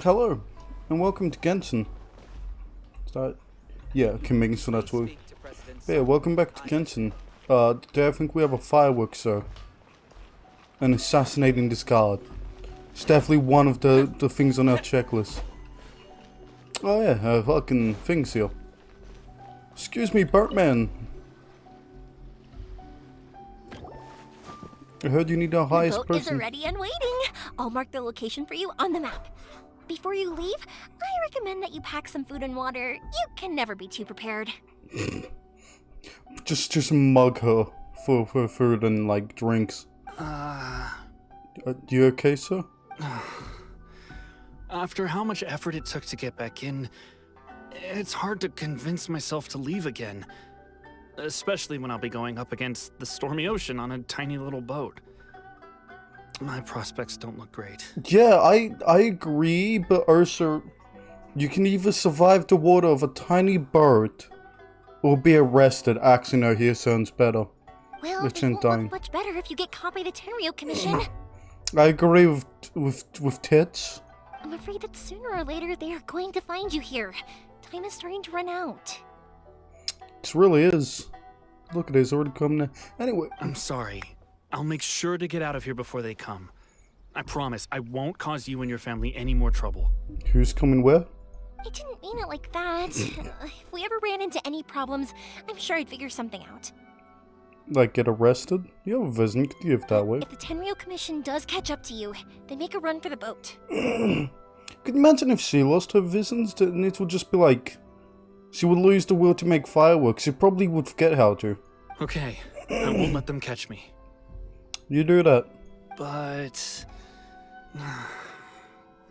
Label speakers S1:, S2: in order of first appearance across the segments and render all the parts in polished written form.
S1: Hello, and welcome to Genshin. Start. Yeah, okay, making sure that's what. Yeah, welcome back to Genshin. Today I think we have a firework show. And assassinating this guard. It's definitely one of the things on our checklist. Oh yeah, fucking things here. Excuse me, Birdman. I heard you need our highest
S2: The boat is
S1: person.
S2: ready and waiting. I'll mark the location for you on the map. Before you leave, I recommend that you pack some food and water. You can never be too prepared.
S1: Just mug her for food and like drinks. You okay, sir?
S3: After how much effort it took to get back in, it's hard to convince myself to leave again. Especially when I'll be going up against the stormy ocean on a tiny little boat. My prospects don't look great.
S1: Yeah, I agree, but Ursa, you can either survive the water of a tiny bird, or be arrested. Actually, no, here sounds better.
S2: Well,
S1: Which
S2: it
S1: ain't
S2: won't
S1: dying.
S2: look much better if you get caught by the Tenryo Commission.
S1: I agree with tits.
S2: I'm afraid that sooner or later they are going to find you here. Time is starting to run out.
S1: It really is. Look at it, it's already coming now. Anyway,
S3: I'm sorry. I'll make sure to get out of here before they come. I promise I won't cause you and your family any more trouble.
S1: who's coming where?
S2: I didn't mean it like that. If we ever ran into any problems, I'm sure I'd figure something out.
S1: Like get arrested? You have a vision, you could give that way.
S2: If the Tenryo Commission does catch up to you, they make a run for the boat.
S1: Could you imagine if she lost her visions? Then it would just be like, she would lose the will to make fireworks. She probably would forget how to.
S3: Okay, I won't let them catch me.
S1: You do that.
S3: But...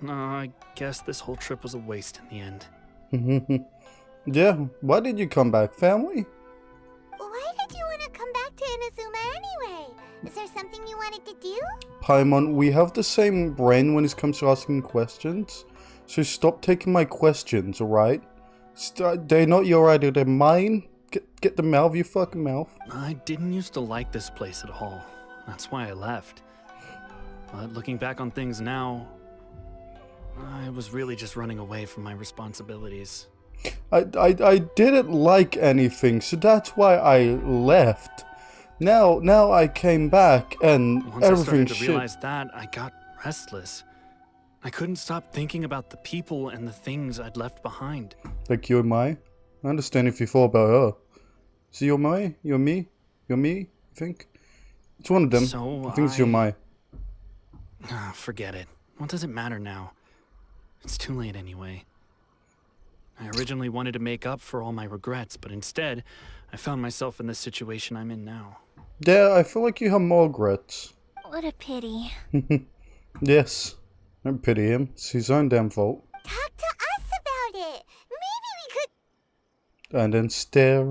S3: no, I guess this whole trip was a waste in the end.
S1: Yeah, why did you come back? Family?
S4: Why did you want to come back to Inazuma anyway? Is there something you wanted to do?
S1: Paimon, we have the same brain when it comes to asking questions. So stop taking my questions, alright? They're not your idea, they're mine. Get them out of your fucking mouth.
S3: I didn't used to like this place at all. That's why I left. But looking back on things now, I was really just running away from my responsibilities.
S1: I didn't like anything, so that's why I left. Now I came back and
S3: Once I
S1: everything's
S3: started to
S1: shit.
S3: realize that, I got restless. I couldn't stop thinking about the people and the things I'd left behind.
S1: Like you're my. I understand if you thought about her. So you're my, you're me, I think. It's one of them.
S3: So
S1: I think it's you're my.
S3: Forget it. What does it matter now? It's too late anyway. I originally wanted to make up for all my regrets, but instead, I found myself in the situation I'm in now.
S1: Yeah, I feel like you have more regrets.
S2: What a pity.
S1: Yes. Don't pity him. It's his own damn fault.
S4: Talk to us about it. Maybe we could.
S1: And then stare.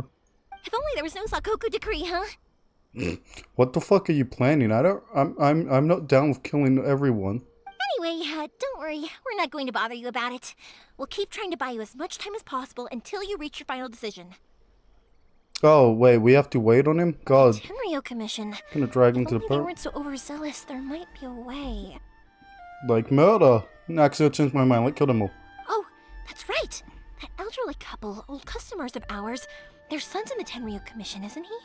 S2: If only there was no Sakoku decree, huh?
S1: What the fuck are you planning? I'm not down with killing everyone.
S2: Anyway, don't worry. We're not going to bother you about it. We'll keep trying to buy you as much time as possible until you reach your final decision.
S1: Oh, wait, we have to wait on him? God,
S2: Tenryo Commission.
S1: gonna drag him
S2: If
S1: to the
S2: only they
S1: boat.
S2: weren't so overzealous, there might be a way.
S1: Like murder. Actually, I changed my mind. Like, kill them all.
S2: Oh, that's right. That elderly couple, old customers of ours. Their son's in the Tenryo Commission, isn't he?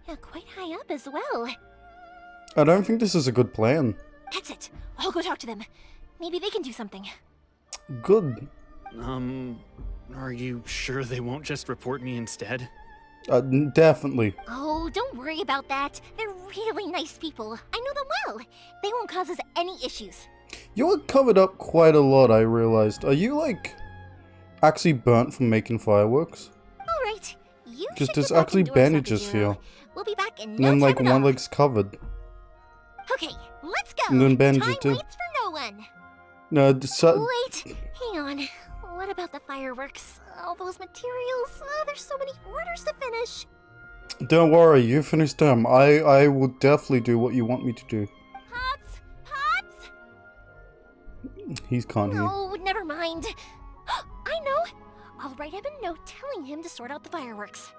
S2: Yeah, quite high up as well.
S1: I don't think this is a good plan.
S2: That's it. I'll go talk to them. Maybe they can do something.
S1: Good.
S3: Are you sure they won't just report me instead?
S1: Definitely.
S2: Oh, don't worry about that. They're really nice people. I know them well. They won't cause us any issues.
S1: You're covered up quite a lot, I realized. Are you, like, actually burnt from making fireworks?
S2: All right. You
S1: Because
S2: should
S1: there's
S2: get back
S1: actually
S2: indoors,
S1: bandages
S2: Sakajiro.
S1: here.
S2: We'll be back in
S1: And
S2: no
S1: then,
S2: time
S1: like,
S2: at
S1: one
S2: all.
S1: leg's covered.
S2: Okay, let's go.
S1: And then bandages
S2: Time
S1: too.
S2: waits for no one.
S1: No,
S2: Wait, hang on. What about the fireworks? All those materials? There's so many orders to finish.
S1: don't worry, you finish them. I will definitely do what you want me to do.
S2: Pops? Pops?
S1: He can't hear.
S2: No, never mind. I know. I'll write him a note telling him to sort out the fireworks.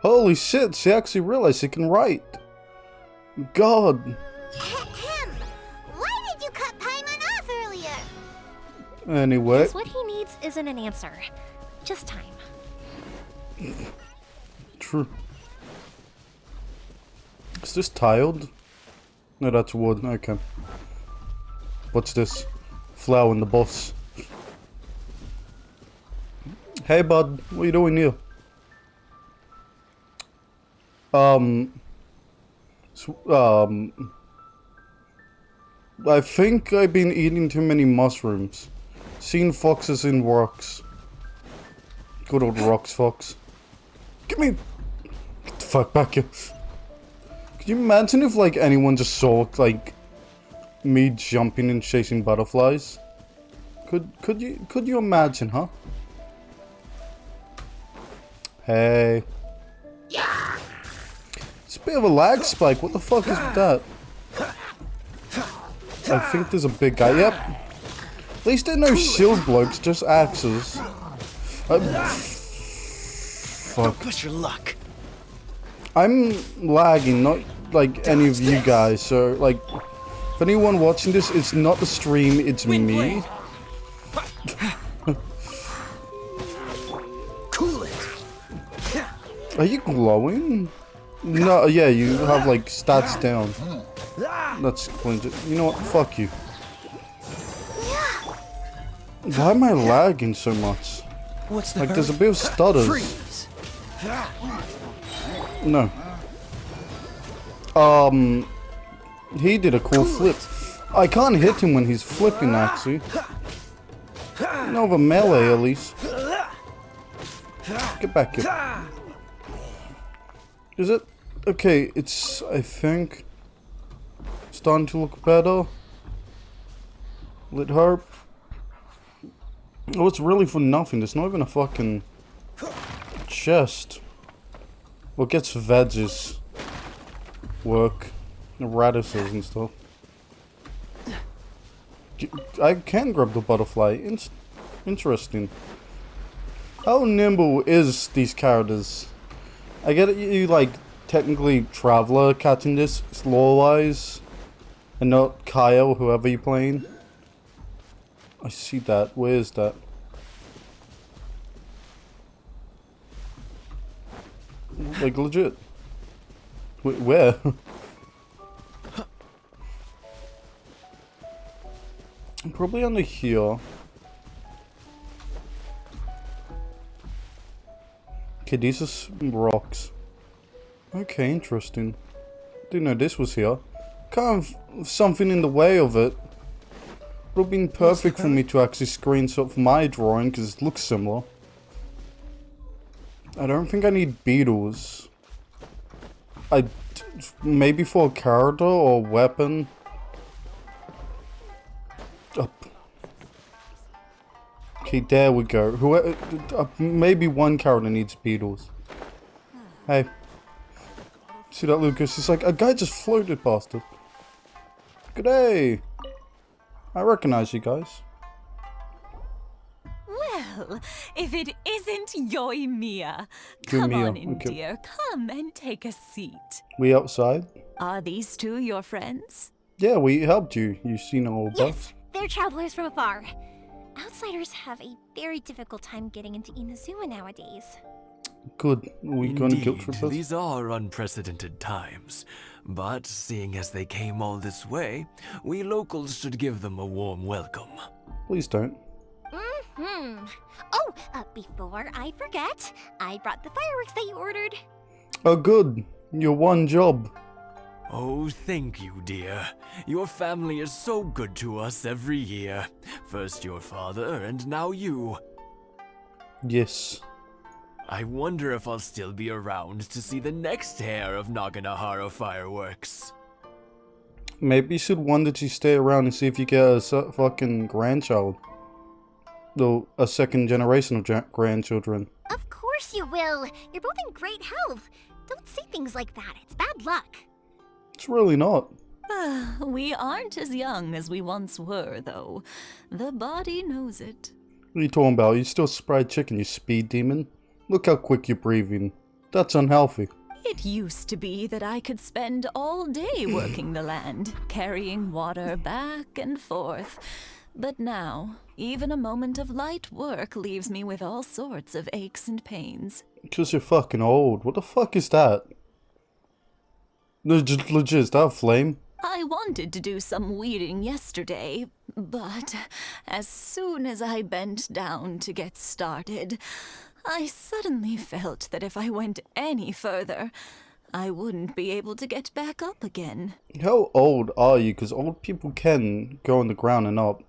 S1: Holy shit, she actually realized she can write. God.
S4: Ahem. Why did you cut Paimon off earlier?
S1: Anyway.
S2: Because what he needs isn't an answer, just time.
S1: True. Is this tiled? No, that's wood. Okay. What's this? Flower in the boss. Hey, bud. What are you doing here? I think I've been eating too many mushrooms. Seen foxes in rocks. Good old rocks, fox. Get me! Get the fuck back here. Could you imagine if, like, anyone just saw, like, me jumping and chasing butterflies? Could you imagine, huh? Hey. It's a bit of a lag spike. What the fuck is that? I think there's a big guy. Yep. At least there are no shield blokes, just axes. Fuck.
S3: Don't push your luck.
S1: I'm lagging, not like any of you guys. So, like, if anyone watching this, it's not the stream, it's me.
S3: Cool it.
S1: Are you glowing? No, yeah, you have like stats down. That's cringe. You know what? Fuck you. Why am I lagging so much?
S3: What's the
S1: Like, there's a bit of stutters.
S3: Freeze.
S1: No. He did a cool flip. I can't hit him when he's flipping, actually. No, of a melee, at least. Get back here. Is it? Okay, it's, I think, starting to look better. Let hope. Oh, it's really for nothing. There's not even a fucking chest. What gets veggies? Work. Radishes and stuff. I can grab the butterfly. Interesting. How nimble is these characters? I get it, you like technically Traveler catching this lore-wise, and not Kyle, whoever you're playing. I see that. Where is that? Like legit. Wait, where? Probably under here. Okay, these are some rocks. Okay, interesting. Didn't know this was here. Kind of something in the way of it. Would have been perfect for me to actually screenshot for my drawing because it looks similar. I don't think I need beetles. Maybe for a character or weapon. Up. Okay, there we go. Whoever, maybe one character needs beetles. Hey. See that, Lucas? It's like, a guy just floated past us. Good day. I recognize you guys.
S5: Well, if it isn't Yoimiya.
S1: Yoimiya,
S5: Come on in,
S1: okay.
S5: dear. Come and take a seat.
S1: We outside?
S5: Are these two your friends?
S1: Yeah, we helped you. You seen all of
S2: Yes, they're travelers from afar. Outsiders have a very difficult time getting into Inazuma nowadays.
S1: Good. Are we going to guilt
S6: Indeed,
S1: trip us?
S6: these are unprecedented times. But seeing as they came all this way, we locals should give them a warm welcome.
S1: Please don't.
S2: Oh, before I forget, I brought the fireworks that you ordered.
S1: Oh, good. Your one job.
S6: Oh, thank you, dear. Your family is so good to us every year. First your father, and now you.
S1: Yes.
S6: I wonder if I'll still be around to see the next hair of Naganahara fireworks.
S1: Maybe you should wonder to stay around and see if you get a fucking grandchild. Though, a second generation of grandchildren.
S2: Of course you will. You're both in great health. Don't say things like that. It's bad luck.
S1: It's really not.
S5: We aren't as young as we once were, though. The body knows it.
S1: What are you talking about? You still fried chicken, you speed demon? Look how quick you're breathing. That's unhealthy.
S5: It used to be that I could spend all day working the land, carrying water back and forth. But now, even a moment of light work leaves me with all sorts of aches and pains.
S1: Because you're fucking old. What the fuck is that? No, just legit, is that a flame?
S5: I wanted to do some weeding yesterday, but as soon as I bent down to get started, I suddenly felt that if I went any further, I wouldn't be able to get back up again.
S1: How old are you? Because old people can go on the ground and up.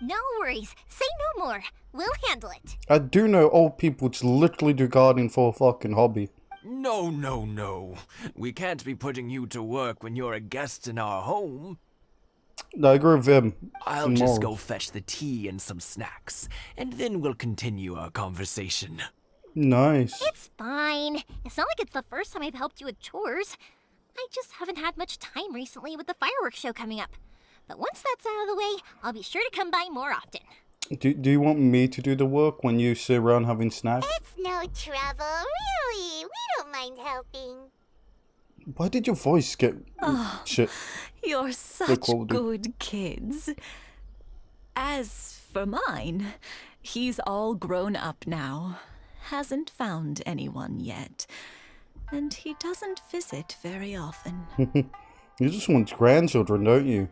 S4: No worries. Say no more. We'll handle it.
S1: I do know old people just literally do gardening for a fucking hobby.
S6: No, no, no. We can't be putting you to work when you're a guest in our home.
S1: I agree with him.
S6: I'll just go fetch the tea and some snacks, and then we'll continue our conversation.
S1: Nice.
S4: It's fine. It's not like it's the first time I've helped you with chores. I just haven't had much time recently with the fireworks show coming up. But once that's out of the way, I'll be sure to come by more often.
S1: Do you want me to do the work when you sit around having snacks?
S4: It's no trouble, really. We don't mind helping.
S1: Why did your voice get shit?
S5: You're such
S1: quality.
S5: good kids. As for mine, he's all grown up now. Hasn't found anyone yet. And he doesn't visit very often.
S1: You just want grandchildren, don't you?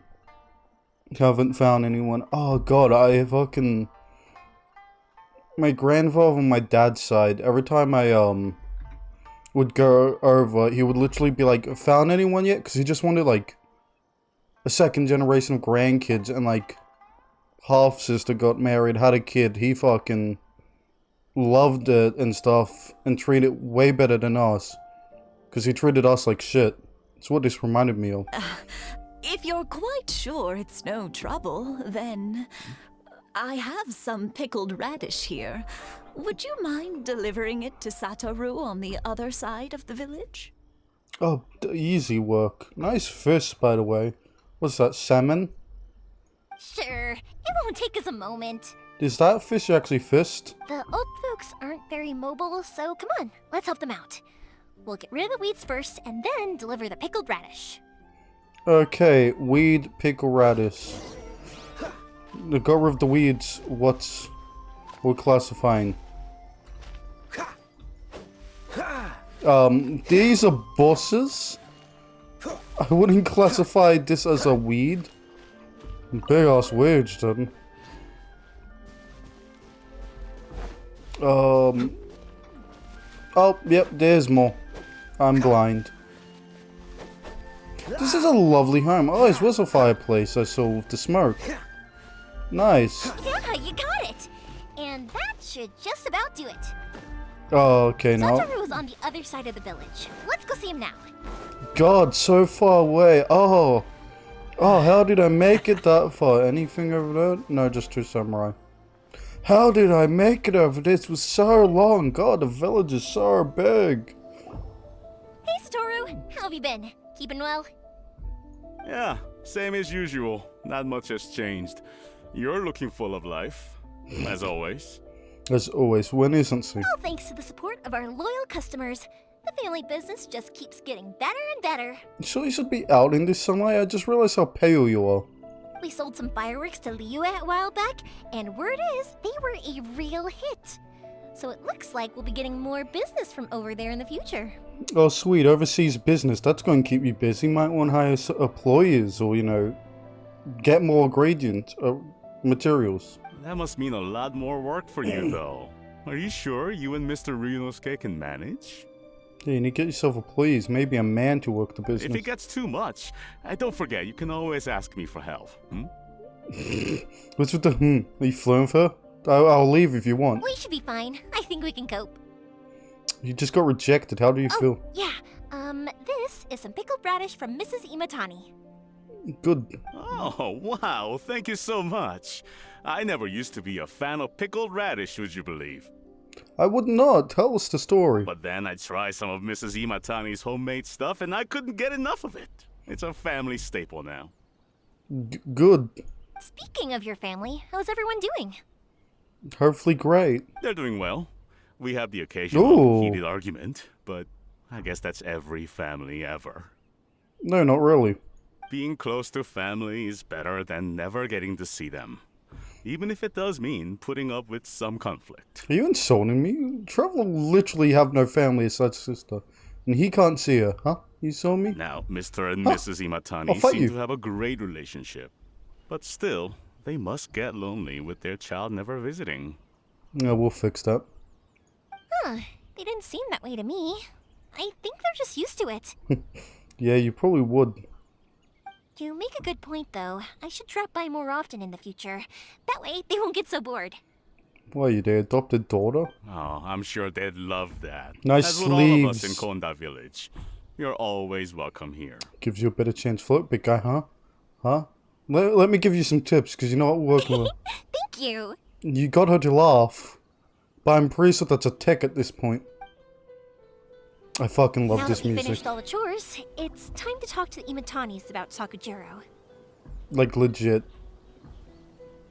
S1: Haven't found anyone. Oh god, I fucking... My grandfather on my dad's side, every time I would go over, he would literally be like, found anyone yet? Because he just wanted like a second generation of grandkids, and like half sister got married, had a kid. He fucking loved it and stuff, and treated it way better than us. Because he treated us like shit. That's what this reminded me of.
S5: If you're quite sure it's no trouble, then I have some pickled radish here. Would you mind delivering it to Satoru on the other side of the village?
S1: Oh, easy work. Nice fish, by the way. What's that, salmon?
S4: Sure. It won't take us a moment.
S1: Is that fish actually fished?
S4: The old folks aren't very mobile, so come on, let's help them out. We'll get rid of the weeds first, and then deliver the pickled radish.
S1: Okay, weed, pickle, radish. Got rid of the weeds. What's we're classifying? These are bosses? I wouldn't classify this as a weed. Big ass weeds, then. Oh, yep, there's more. I'm blind. This is a lovely home. Oh, this was a fireplace I saw with the smoke. Nice.
S4: Yeah, you got it. And that should just about do it.
S1: Oh, okay, now.
S4: Satoru is on the other side of the village. Let's go see him now.
S1: God, so far away. Oh, how did I make it that far? Anything over there? No, just two samurai. How did I make it over this? It was so long. God, the village is so big.
S2: Hey, Satoru. How have you been? Keeping well?
S7: Yeah, same as usual. Not much has changed. You're looking full of life, as always.
S1: As always, when isn't she?
S2: All thanks to the support of our loyal customers. The family business just keeps getting better and better.
S1: So you should be out in this sunlight. I just realized how pale you are.
S2: We sold some fireworks to Liyue a while back, and word is they were a real hit. So it looks like we'll be getting more business from over there in the future.
S1: Oh, sweet. Overseas business. That's going to keep you busy. Might want to hire employees or, you know, get more ingredient materials.
S7: That must mean a lot more work for you, though. Are you sure you and Mr. Ryunosuke can manage?
S1: Yeah, you need to get yourself employees. Maybe a man to work the business.
S7: If it gets too much, don't forget, you can always ask me for help.
S1: What's with the Are you flirting with her? I'll leave if you want.
S2: We should be fine. I think we can cope.
S1: You just got rejected. How do you feel?
S2: Yeah. This is some pickled radish from Mrs. Imatani.
S1: Good.
S7: Oh, wow, thank you so much. I never used to be a fan of pickled radish, would you believe?
S1: I would not. Tell us the story.
S7: But then I tried some of Mrs. Imatani's homemade stuff and I couldn't get enough of it. It's a family staple now.
S1: Good.
S2: Speaking of your family, how's everyone doing?
S1: Hopefully great.
S7: They're doing well. We have the occasional
S1: Ooh.
S7: heated argument, but I guess that's every family ever.
S1: No, not really.
S7: Being close to family is better than never getting to see them. even if it does mean putting up with some conflict.
S1: Are you insulting me? Trevor literally have no family aside sister. And he can't see her, huh? You saw me?
S7: Now, Mr. and
S1: Huh.
S7: Mrs.
S1: I'll
S7: Imatani
S1: fight
S7: seem
S1: you.
S7: to have a great relationship. But still, they must get lonely with their child never visiting.
S1: Yeah, we'll fix that.
S2: Huh, they didn't seem that way to me. I think they're just used to it.
S1: Yeah, you probably would.
S2: You make a good point, though. I should drop by more often in the future. That way, they won't get so bored.
S1: Why, you their adopted daughter?
S7: Oh, I'm sure they'd love that.
S1: Nice
S7: As would all of us in
S1: sleeves.
S7: Konda Village. You're always welcome here.
S1: Gives you a better chance for it, big guy, huh? Huh? Let me give you some tips, because you know what we're working with.
S2: Thank you.
S1: You got her to laugh. But I'm pretty sure that's a tech at this point. I fucking love
S2: Now
S1: this
S2: that we
S1: music.
S2: finished all the chores, it's time to talk to the Imatanis about Sakujiro.
S1: Like, legit.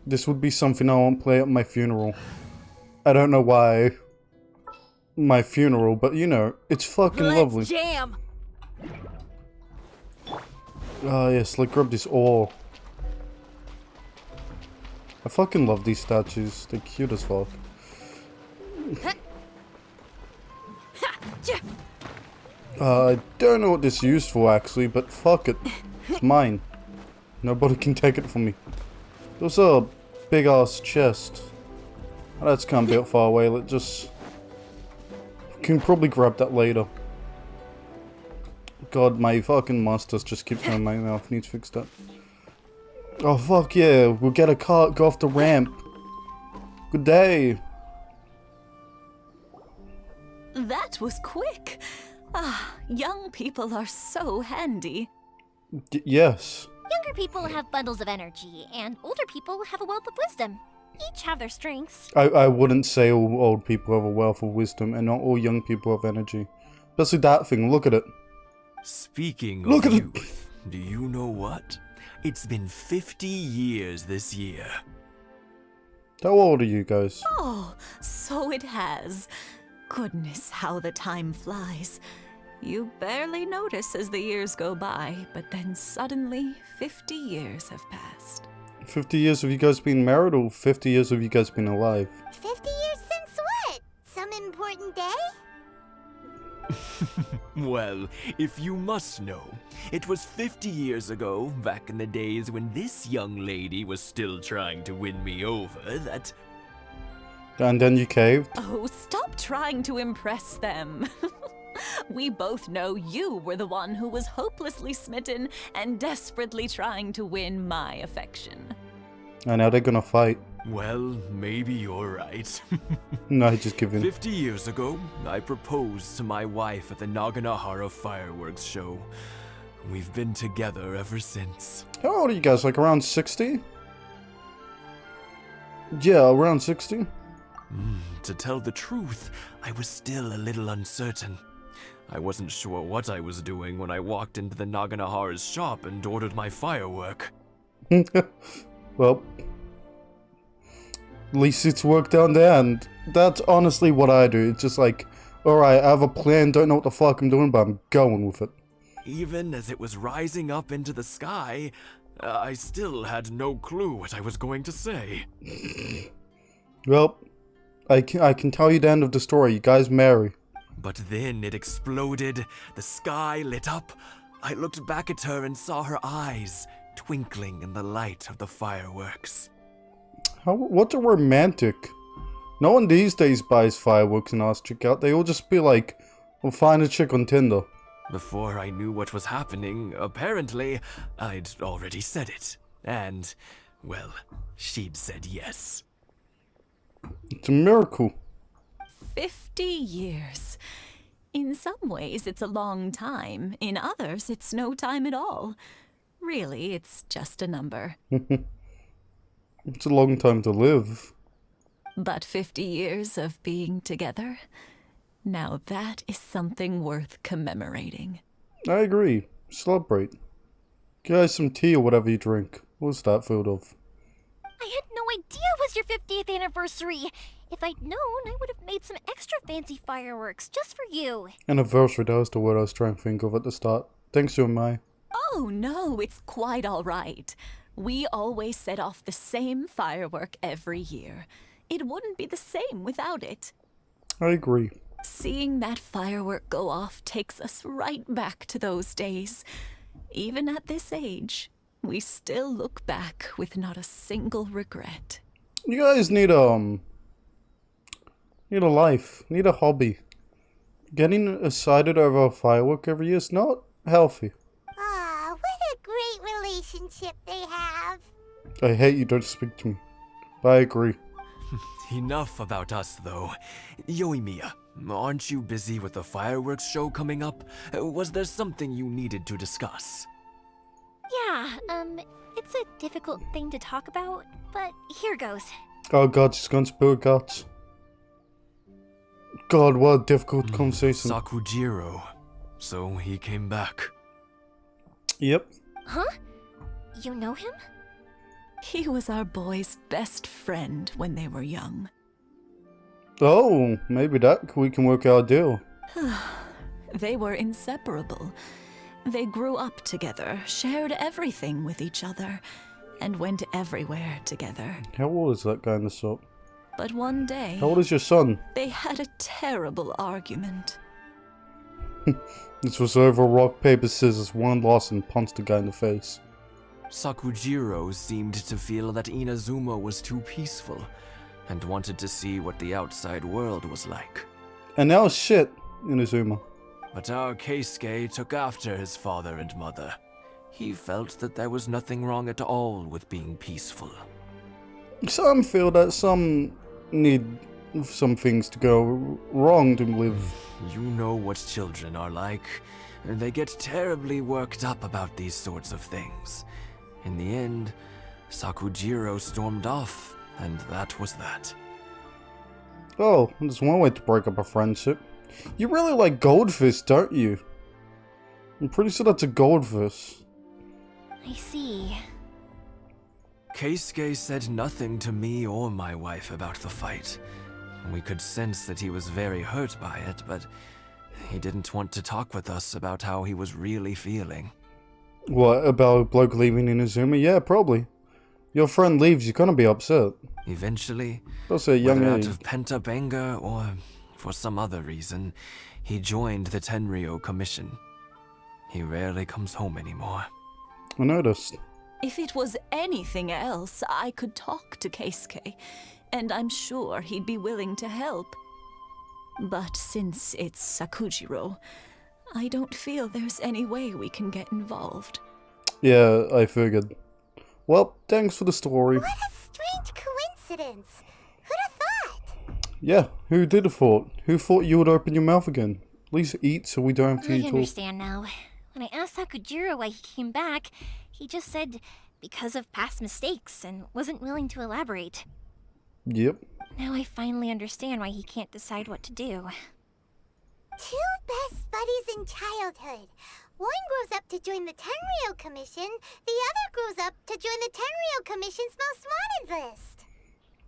S1: This would be something I won't play at my funeral. I don't know why. My funeral, but you know, it's fucking lovely.
S2: Jam!
S1: Ah, yes, like grab this ore. I fucking love these statues. They're cute as fuck. I don't know what this is used for actually, but fuck it. It's mine. Nobody can take it from me. There's a big ass chest. Oh, that's kind of a bit far away. Let's just... Can probably grab that later. God, my fucking mustache just keeps going in my mouth. Needs fixed up. Oh fuck yeah, we'll get a cart, go off the ramp. Good day.
S5: That was quick. Ah, young people are so handy.
S1: Yes.
S2: Younger people have bundles of energy, and older people have a wealth of wisdom. Each have their strengths.
S1: I wouldn't say all old people have a wealth of wisdom and not all young people have energy. Especially that thing, look at it.
S6: Speaking
S1: Look
S6: of
S1: at it.
S6: youth, do you know what? It's been 50 years this year.
S1: How old are you guys?
S5: Oh, so it has. Goodness, how the time flies. You barely notice as the years go by, but then suddenly 50 years have passed.
S1: 50 years of you guys been married or 50 years of you guys been alive?
S4: 50 years since what? Some important day?
S6: Well, if you must know, it was 50 years ago, back in the days when this young lady was still trying to win me over, that...
S1: And then you caved?
S5: Oh, stop trying to impress them. We both know you were the one who was hopelessly smitten and desperately trying to win my affection.
S1: And now they're gonna fight.
S6: Well, maybe you're right.
S1: No, just giving.
S6: 50 years ago, I proposed to my wife at the Naganahara fireworks show. We've been together ever since.
S1: How old are you guys? Like around 60? Yeah, around 60?
S6: To tell the truth, I was still a little uncertain. I wasn't sure what I was doing when I walked into the Naganahara's shop and ordered my firework.
S1: Well, at least it's worked out there, and that's honestly what I do. It's just like, alright, I have a plan, don't know what the fuck I'm doing, but I'm going with it.
S6: Even as it was rising up into the sky, I still had no clue what I was going to say.
S1: Well, I can tell you the end of the story. You guys marry.
S6: But then it exploded, the sky lit up. I looked back at her and saw her eyes twinkling in the light of the fireworks.
S1: What's a romantic? No one these days buys fireworks and asks chick out. They all just be like, we'll find a chick on Tinder.
S6: Before I knew what was happening, apparently, I'd already said it. And, well, she'd said yes.
S1: It's a miracle.
S5: 50 years. In some ways, it's a long time. In others, it's no time at all. Really, it's just a number.
S1: It's a long time to live.
S5: But 50 years of being together? Now that is something worth commemorating.
S1: I agree. Celebrate. Get guys some tea or whatever you drink. What's that filled of?
S2: I had no idea it was your 50th anniversary. If I'd known, I would have made some extra fancy fireworks just for you.
S1: Anniversary, that was the word I was trying to think of at the start. Thanks, you and my.
S5: Oh no, it's quite all right. We always set off the same firework every year. It wouldn't be the same without it.
S1: I agree.
S5: Seeing that firework go off takes us right back to those days. Even at this age, we still look back with not a single regret.
S1: You guys need a life, need a hobby. Getting excited over a firework every year is not healthy.
S4: Ah, what a great relationship they have.
S1: I hate you don't speak to me. But I agree.
S6: Enough about us, though. Yoimiya, aren't you busy with the fireworks show coming up? Was there something you needed to discuss?
S2: Yeah, it's a difficult thing to talk about, but here goes.
S1: Oh god, she's gonna spill guts. God, what a difficult conversation.
S6: Sakujiro. So he came back.
S1: Yep.
S2: Huh? You know him?
S5: He was our boy's best friend when they were young.
S1: Oh, maybe we can work out a deal.
S5: They were inseparable. They grew up together, shared everything with each other, and went everywhere together.
S1: How old is that guy in the shop?
S5: But one day,
S1: How old is your son?
S5: they had a terrible argument.
S1: This was over rock, paper, scissors. One lost and punched the guy in the face.
S6: Sakujiro seemed to feel that Inazuma was too peaceful, and wanted to see what the outside world was like.
S1: And now shit, Inazuma.
S6: But our Keisuke took after his father and mother. He felt that there was nothing wrong at all with being peaceful.
S1: Some feel that some need some things to go wrong to live.
S6: You know what children are like. They get terribly worked up about these sorts of things. In the end, Sakujiro stormed off, and that was that.
S1: Oh, there's one way to break up a friendship. You really like goldfish, don't you? I'm pretty sure that's a goldfish.
S2: I see.
S6: Keisuke said nothing to me or my wife about the fight. We could sense that he was very hurt by it, but he didn't want to talk with us about how he was really feeling.
S1: What, about a bloke leaving Inazuma? Yeah, probably. Your friend leaves, you're gonna be upset.
S6: Eventually,
S1: That's a young
S6: whether
S1: age.
S6: out of pent-up anger or for some other reason, he joined the Tenryou Commission. He rarely comes home anymore.
S1: I noticed.
S5: If it was anything else, I could talk to Keisuke, and I'm sure he'd be willing to help. But since it's Sakujiro, I don't feel there's any way we can get involved.
S1: Yeah, I figured. Well, thanks for the story.
S4: What a strange coincidence. Who'd have thought?
S1: Yeah, who did have thought? Who thought you would open your mouth again? At least eat so we don't have to
S2: I
S1: eat all.
S2: understand now. When I asked Sakujiro why he came back, he just said because of past mistakes and wasn't willing to elaborate.
S1: Yep.
S2: Now I finally understand why he can't decide what to do.
S4: Two best buddies in childhood. One grows up to join the Tenryou Commission, the other grows up to join the Tenryou Commission's most wanted list.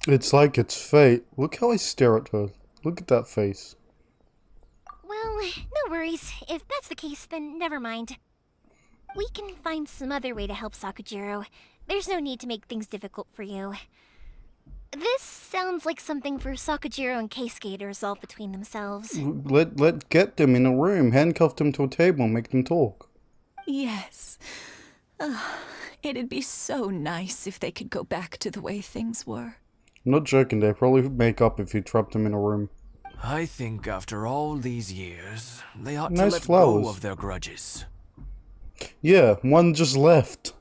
S1: It's like it's fate. Look how I stare at her. Look at that face.
S2: Well, no worries. If that's the case, then never mind. We can find some other way to help Sakujiro. There's no need to make things difficult for you. This sounds like something for Sakujiro and Keisuke to resolve between themselves.
S1: Let get them in a room, handcuff them to a table and make them talk.
S5: Yes. It'd be so nice if they could go back to the way things were.
S1: I'm not joking, they'd probably make up if you trapped them in a room.
S6: I think after all these years, they ought
S1: Nice
S6: to let
S1: flowers.
S6: go of their grudges.
S1: Yeah, one just left.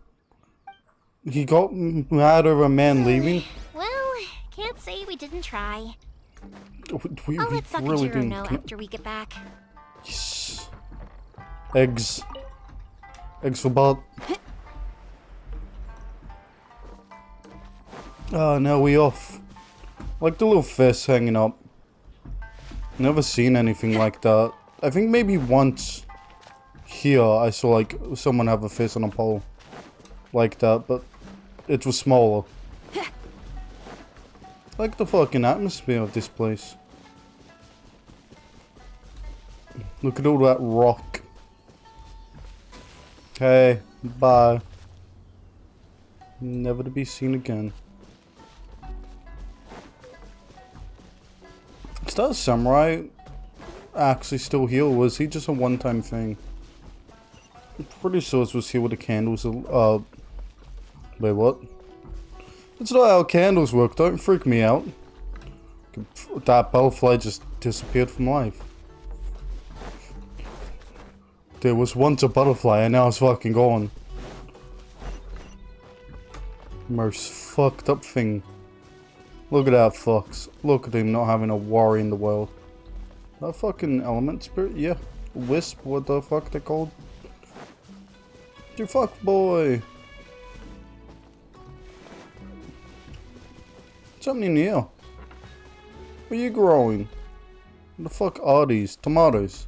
S1: He got mad over a man leaving.
S2: Well, can't say we didn't try.
S1: We
S2: I'll let
S1: really
S2: Sakujiro
S1: didn't.
S2: know after we get back.
S1: Yes. Eggs. Eggs for Bart. Ah, now we off. Like the little fish hanging up. Never seen anything like that. I think maybe once here I saw like someone have a fish on a pole. Like that, but it was smaller. Like the fucking atmosphere of this place. Look at all that rock. Hey, bye. Never to be seen again. Is that samurai actually still here, or was he just a one-time thing? I'm pretty sure this was here with the candles. Wait, what? That's not how candles work, don't freak me out. That butterfly just disappeared from life. There was once a butterfly and now it's fucking gone. Most fucked up thing. Look at that fox. Look at him not having a worry in the world. That fucking element spirit? Yeah. Wisp, what the fuck they called? You fuck boy. What's happening here? What are you growing? What the fuck are these? Tomatoes.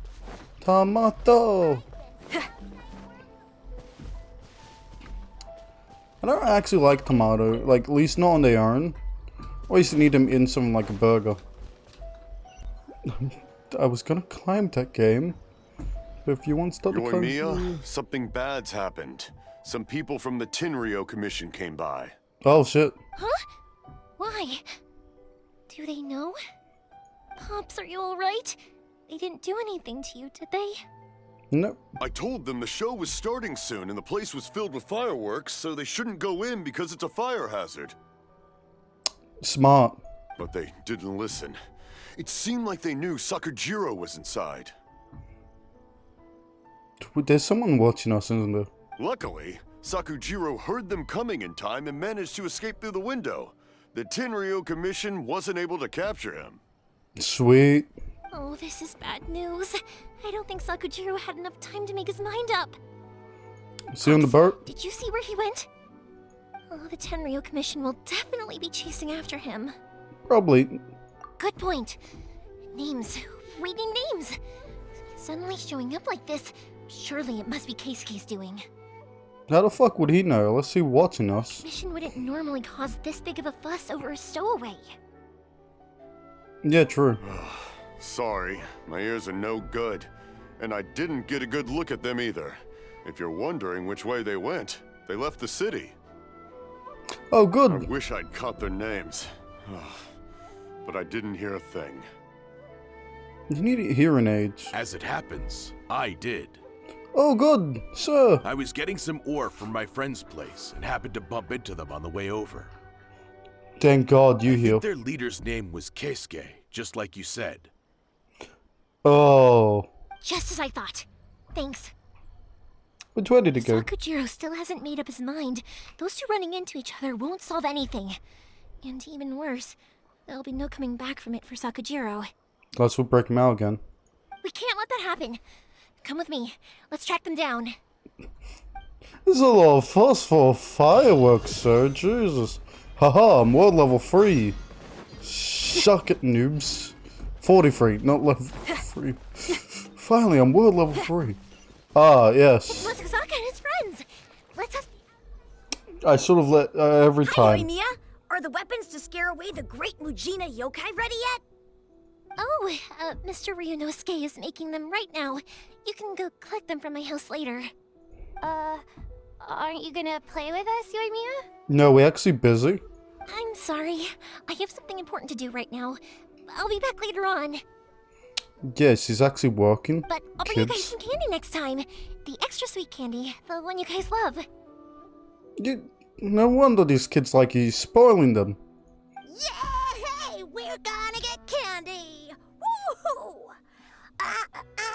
S1: Tomato! I don't actually like tomato, like at least not on their own. I used to need them in something like a burger. I was gonna climb that game, but if you want to start the
S8: Yoimiya, something bad's happened. Some people from the Tenryou Commission came by.
S1: Oh shit.
S2: Huh? Why? Do they know? Pops, are you alright? They didn't do anything to you, did they?
S1: No.
S8: I told them the show was starting soon and the place was filled with fireworks, so they shouldn't go in because it's a fire hazard.
S1: Smart.
S8: But they didn't listen. It seemed like they knew Sakujiro was inside.
S1: There's someone watching us, isn't there?
S8: Luckily, Sakujiro heard them coming in time and managed to escape through the window. The Tenryou Commission wasn't able to capture him.
S1: Sweet.
S2: Oh, this is bad news. I don't think Sakujiro had enough time to make his mind up.
S1: See you on the boat?
S2: Did you see where he went? Oh, the Tenryou Commission will definitely be chasing after him.
S1: Probably.
S2: Good point. Names. Reading names. Suddenly showing up like this. Surely it must be Keisuke's doing.
S1: How the fuck would he know? Let's see watching us.
S2: Mission wouldn't normally cause this big of a fuss over a stowaway.
S1: Yeah, true.
S8: Sorry, my ears are no good. And I didn't get a good look at them either. If you're wondering which way they went, they left the city.
S1: Oh,
S8: I
S1: good.
S8: wish I'd caught their names. But I didn't hear a thing.
S1: You need hearing aids.
S9: As it happens, I did.
S1: Oh, good, sir.
S9: I was getting some ore from my friend's place and happened to bump into them on the way over.
S1: Thank God you
S9: I
S1: here.
S9: think their leader's name was Keisuke, just like you said.
S1: Oh.
S2: Just as I thought. Thanks.
S1: Which way did it go?
S2: Sakujiro still hasn't made up his mind. Those two running into each other won't solve anything. And even worse, there'll be no coming back from it for Sakujiro.
S1: Let's break him out again.
S2: We can't let that happen. Come with me. Let's track them down.
S1: There's a lot of fuss for fireworks, sir. Jesus. Haha, I'm world level 3. Shuck it, noobs. 43, not level 3. Finally, I'm world level 3. Ah, yes.
S2: Matsusaka and his friends. Let's us.
S1: I sort of let every
S4: Hi,
S1: time.
S4: Yoimiya. Are the weapons to scare away the great Mujina yokai ready yet?
S2: Oh, Mr. Ryunosuke is making them right now. You can go collect them from my house later. Aren't you gonna play with us, Yoimiya?
S1: No, we're actually busy.
S2: I'm sorry. I have something important to do right now. I'll be back later on.
S1: Yes, he's actually working.
S2: But I'll bring you guys
S1: Kids.
S2: some candy next time. The extra sweet candy, the one you guys love.
S1: No wonder these kids like he's spoiling them.
S4: Yay! We're gonna get candy! Woohoo!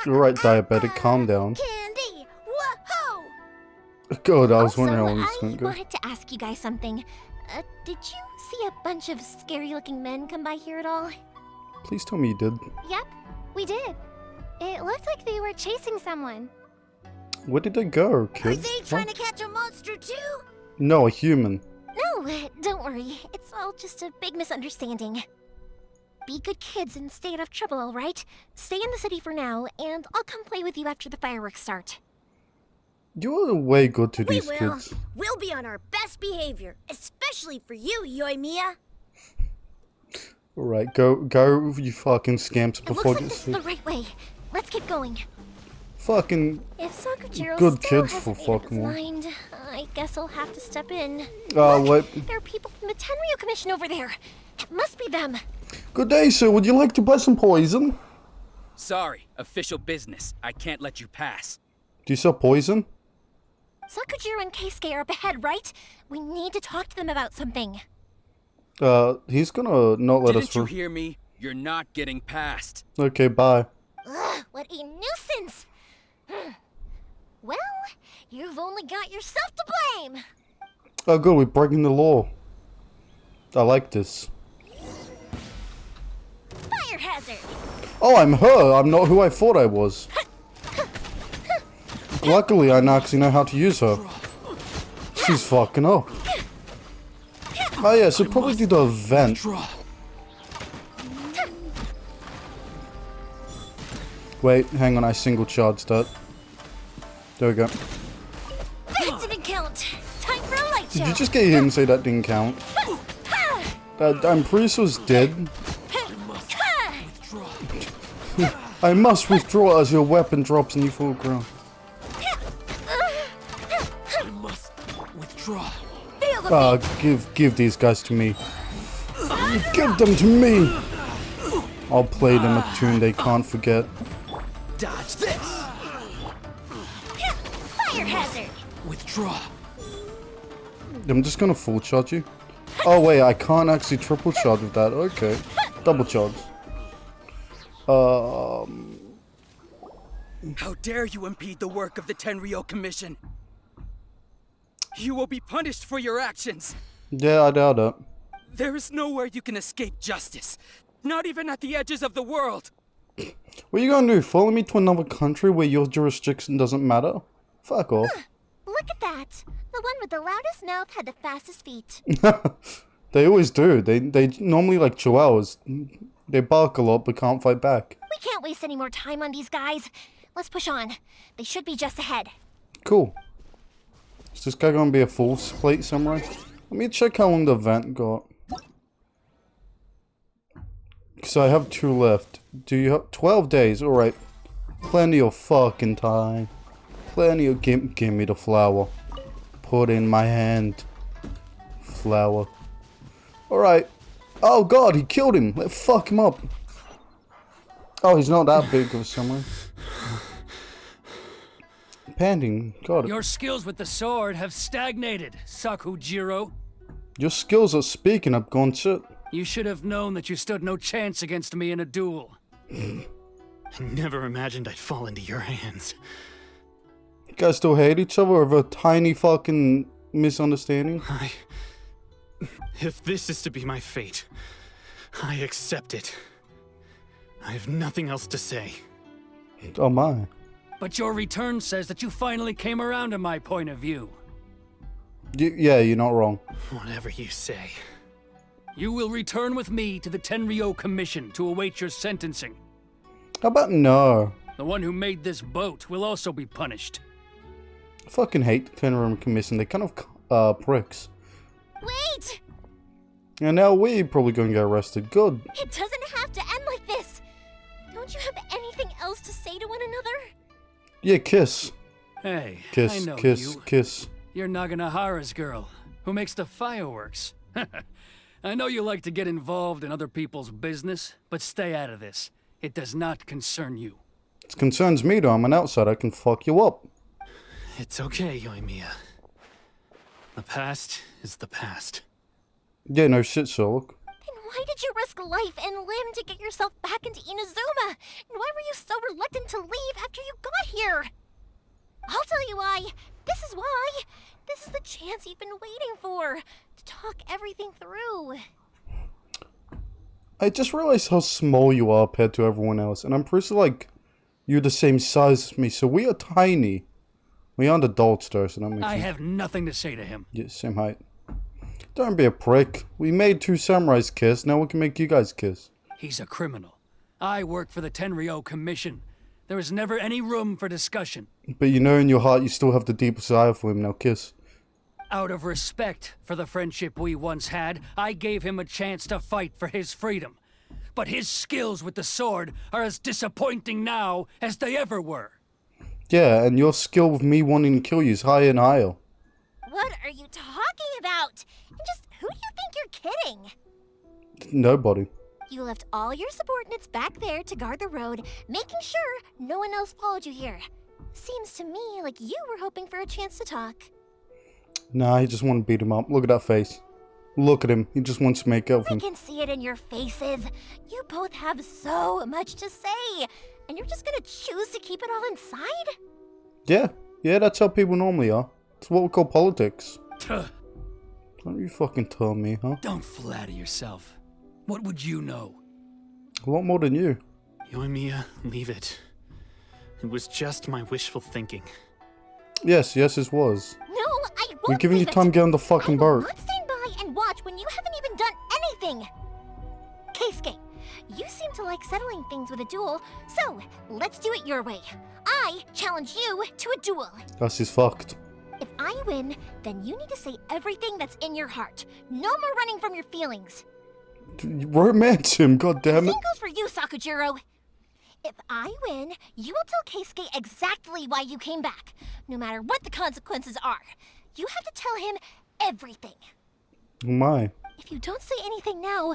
S1: You're right, diabetic, calm down.
S4: Candy! Woohoo!
S1: God, I was
S2: Also,
S1: wondering how long this
S2: I
S1: going to go.
S2: wanted to ask you guys something. Did you see a bunch of scary-looking men come by here at all?
S1: Please tell me you did.
S2: Yep, we did. It looked like they were chasing someone.
S1: Where did they go,
S4: Are
S1: kids?
S4: they
S1: What?
S4: trying to catch a monster too?
S1: No, a human.
S2: No, don't worry. It's all just a big misunderstanding. Be good kids and stay out of trouble, alright? Stay in the city for now, and I'll come play with you after the fireworks start.
S1: You're way good to
S4: We
S1: these
S4: will.
S1: kids.
S4: We'll be on our best behavior, especially for you, Yoimiya.
S1: Alright, go, you fucking scamps
S2: It
S1: before
S2: looks
S1: it
S2: like
S1: gets
S2: this is the right way. Let's get going.
S1: fucking
S2: If Sakujiro
S1: Good
S2: still
S1: kids
S2: hasn't
S1: for
S2: made up his
S1: fucking one.
S2: mind, I guess I'll have to step in.
S1: What?
S2: There are people from the Tenryu Commission over there. It must be them.
S1: Good day, sir. Would you like to buy some poison?
S10: Sorry, official business. I can't let you pass.
S1: Do you sell poison?
S2: Sakujiro and Keisuke are up ahead, right? We need to talk to them about something.
S1: He's gonna not let us
S10: Didn't you hear me? You're not getting past.
S1: Okay, bye.
S2: Ugh, what a nuisance! Well, you've only got yourself to blame!
S1: Oh good, we're breaking the law. I like this.
S2: Fire hazard!
S1: Oh, I'm her! I'm not who I thought I was. Luckily, I actually know how to use her. She's fucking up. Oh yeah, so probably do the event. Wait, hang on, I single charged that. There we go.
S2: That didn't count! Time for a light show!
S1: Did you just get hit and say that didn't count? I'm pretty sure it's dead. I must withdraw as your weapon drops and you fall ground.
S9: I must withdraw.
S1: Give these guys to me. Give them to me! I'll play them a tune they can't forget.
S9: Dodge this.
S2: Fire hazard!
S9: Withdraw.
S1: I'm just gonna full charge you. Oh wait, I can't actually triple charge with that. Okay. Double charge.
S10: How dare you impede the work of the Tenryo Commission? You will be punished for your actions.
S1: Yeah, I doubt it.
S10: There is nowhere you can escape justice. Not even at the edges of the world.
S1: What are you gonna do? Follow me to another country where your jurisdiction doesn't matter? Fuck off.
S2: Look at that! The one with the loudest mouth had the fastest feet.
S1: They always do. They normally like chihuahuas. They bark a lot but can't fight back.
S2: We can't waste any more time on these guys. Let's push on. They should be just ahead.
S1: Cool. Is this guy gonna be a full plate samurai? Let me check how long the event got. Because I have 2 left. Do you have 12 days? Alright. Plenty of fucking time. Plenty of... Give me the flower. Put in my hand. Flower. Alright. Oh god, he killed him. Let's fuck him up. Oh, he's not that big of a samurai. Panting. God.
S11: Your skills with the sword have stagnated, Sakujiro.
S1: Your skills at speaking have gone shit.
S11: You should have known that you stood no chance against me in a duel.
S3: I never imagined I'd fall into your hands.
S1: You guys still hate each other over a tiny fucking misunderstanding?
S3: If this is to be my fate, I accept it. I have nothing else to say.
S1: Oh my.
S11: But your return says that you finally came around to my point of view.
S1: Yeah, you're not wrong.
S3: Whatever you say.
S11: You will return with me to the Tenryo Commission to await your sentencing.
S1: How about no?
S11: The one who made this boat will also be punished.
S1: I fucking hate the Tenryo Commission. They're kind of pricks.
S2: Wait!
S1: And now we're probably going to get arrested. Good.
S2: It doesn't have to end like this. Don't you have anything else to say to one another?
S1: Yeah, kiss.
S11: Hey,
S1: Kiss,
S11: I know
S1: kiss,
S11: you.
S1: kiss.
S11: You're Naganahara's girl, who makes the fireworks. I know you like to get involved in other people's business, but stay out of this. It does not concern you.
S1: It concerns me though. I'm an outsider. I can fuck you up.
S3: It's okay, Yoimiya. The past is the past.
S1: Yeah, no shit, Sherlock.
S2: Then why did you risk life and limb to get yourself back into Inazuma? And why were you so reluctant to leave after you got here? I'll tell you why. This is why. This is the chance you've been waiting for. To talk everything through.
S1: I just realized how small you are compared to everyone else. And I'm pretty sure, like, you're the same size as me. So we are tiny. We aren't adults though, so that makes sense.
S11: I have nothing to say to him.
S1: Yeah, same height. Don't be a prick. We made 2 samurais kiss, now we can make you guys kiss.
S11: He's a criminal. I work for the Tenryo Commission. There is never any room for discussion.
S1: But you know in your heart you still have the deepest desire for him, now kiss.
S11: Out of respect for the friendship we once had, I gave him a chance to fight for his freedom. But his skills with the sword are as disappointing now as they ever were.
S1: Yeah, and your skill with me wanting to kill you is higher and higher.
S4: What are you talking about? And just who do you think you're kidding?
S1: Nobody.
S4: You left all your subordinates back there to guard the road, making sure no one else followed you here. Seems to me like you were hoping for a chance to talk.
S1: Nah, he just want to beat him up. Look at that face. Look at him. He just wants to make up with
S4: I
S1: him.
S4: can see it in your faces. You both have so much to say, and you're just gonna choose to keep it all inside?
S1: Yeah. Yeah, that's how people normally are. It's what we call politics.
S11: Tuh.
S1: Don't you fucking tell me, huh?
S11: Don't flatter yourself. What would you know?
S1: A lot more than you.
S3: Yoimiya, leave it. It was just my wishful thinking.
S1: Yes, it was.
S4: No, I won't.
S1: We're giving you
S4: leave it.
S1: time to get on the fucking
S4: I will
S1: boat.
S4: not stand by and watch when you haven't even done anything. Keisuke, you seem to like settling things with a duel, so let's do it your way. I challenge you to a duel.
S1: That's just fucked.
S4: If I win, then you need to say everything that's in your heart. No more running from your feelings.
S1: Romance him, god damn it.
S4: Same goes for you, Sakujiro. If I win, you will tell Keisuke exactly why you came back, no matter what the consequences are. You have to tell him everything.
S1: Oh my.
S4: If you don't say anything now,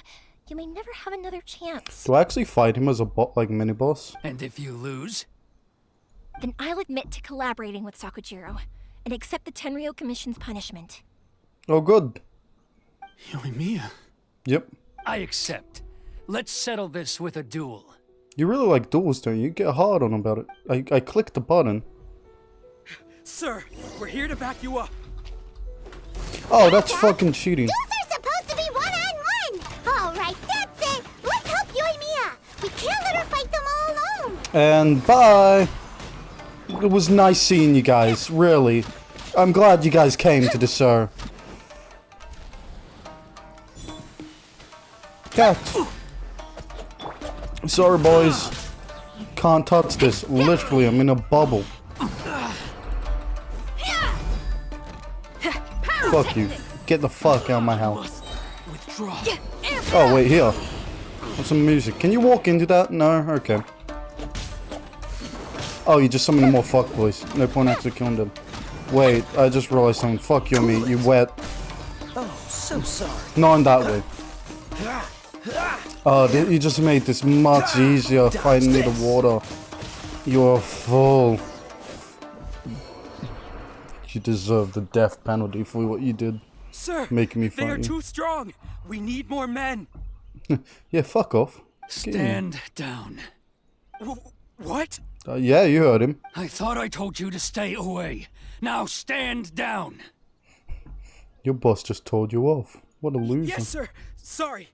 S4: you may never have another chance.
S1: Do I actually fight him as a bot, like mini boss?
S11: And if you lose?
S4: Then I'll admit to collaborating with Sakujiro and accept the Tenryou Commission's punishment.
S1: Oh, good.
S3: Yoimiya.
S1: Yep.
S11: I accept. Let's settle this with a duel.
S1: You really like duels, don't you? Get hard on about it. I clicked the button.
S10: Sir, we're here to back you up.
S1: Oh, that's fucking cheating.
S4: Duels are supposed to be one-on-one! Alright, that's it! Let's help Yoimiya! We can't let her fight them all alone!
S1: And bye. It was nice seeing you guys, really. I'm glad you guys came to the show. Catch. Sorry, boys. Can't touch this. Literally, I'm in a bubble. Fuck you. Get the fuck out of my house.
S11: Withdraw.
S1: Oh, wait, here. What's some music? Can you walk into that? No? Okay. Oh, you just summoned more fuckboys. No point actually killing them. Wait, I just realized something. Fuck you, me. You wet.
S10: Oh, so sorry.
S1: Not in that way. Oh, you just made this much easier fighting near the water. You're a fool. You deserve the death penalty for what you did.
S10: Sir,
S1: Making me
S10: they are
S1: fight you.
S10: too strong. We need more men.
S1: Yeah, fuck off.
S11: Stand down.
S10: What?
S1: Yeah, you heard him.
S11: I thought I told you to stay away. Now stand down.
S1: Your boss just told you off. What a loser.
S10: Yes, sir. Sorry.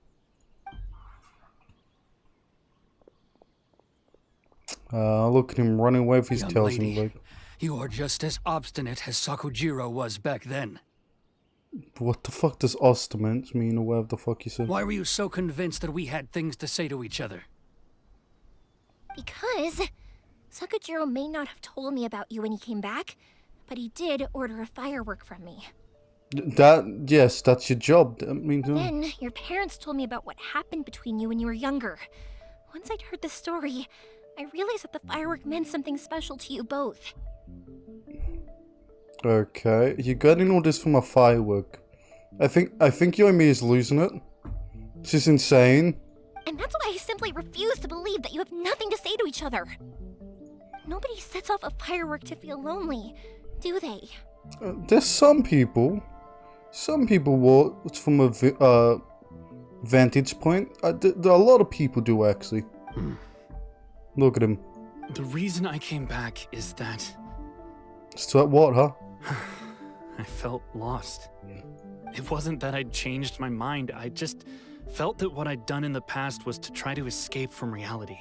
S1: Look at him running away with his
S11: Young
S1: tails in
S11: lady,
S1: the leg.
S11: you are just as obstinate as Sakujiro was back then.
S1: What the fuck does ostinate mean, or whatever the fuck you said?
S11: Why were you so convinced that we had things to say to each other?
S4: Because Sakujiro may not have told me about you when he came back, but he did order a firework from me.
S1: Yes, that's your job. I mean,
S4: Then your parents told me about what happened between you when you were younger. Once I'd heard the story, I realized that the firework meant something special to you both.
S1: okay, you're getting all this from a firework. I think Yomi is losing it. She's insane.
S4: And that's why I simply refuse to believe that you have nothing to say to each other. Nobody sets off a firework to feel lonely, do they?
S1: There's some people. Some people will, from a vantage point. A lot of people do, actually. Look at him.
S3: The reason I came back is that
S1: So what, huh?
S3: I felt lost. It wasn't that I'd changed my mind. I just felt that what I'd done in the past was to try to escape from reality.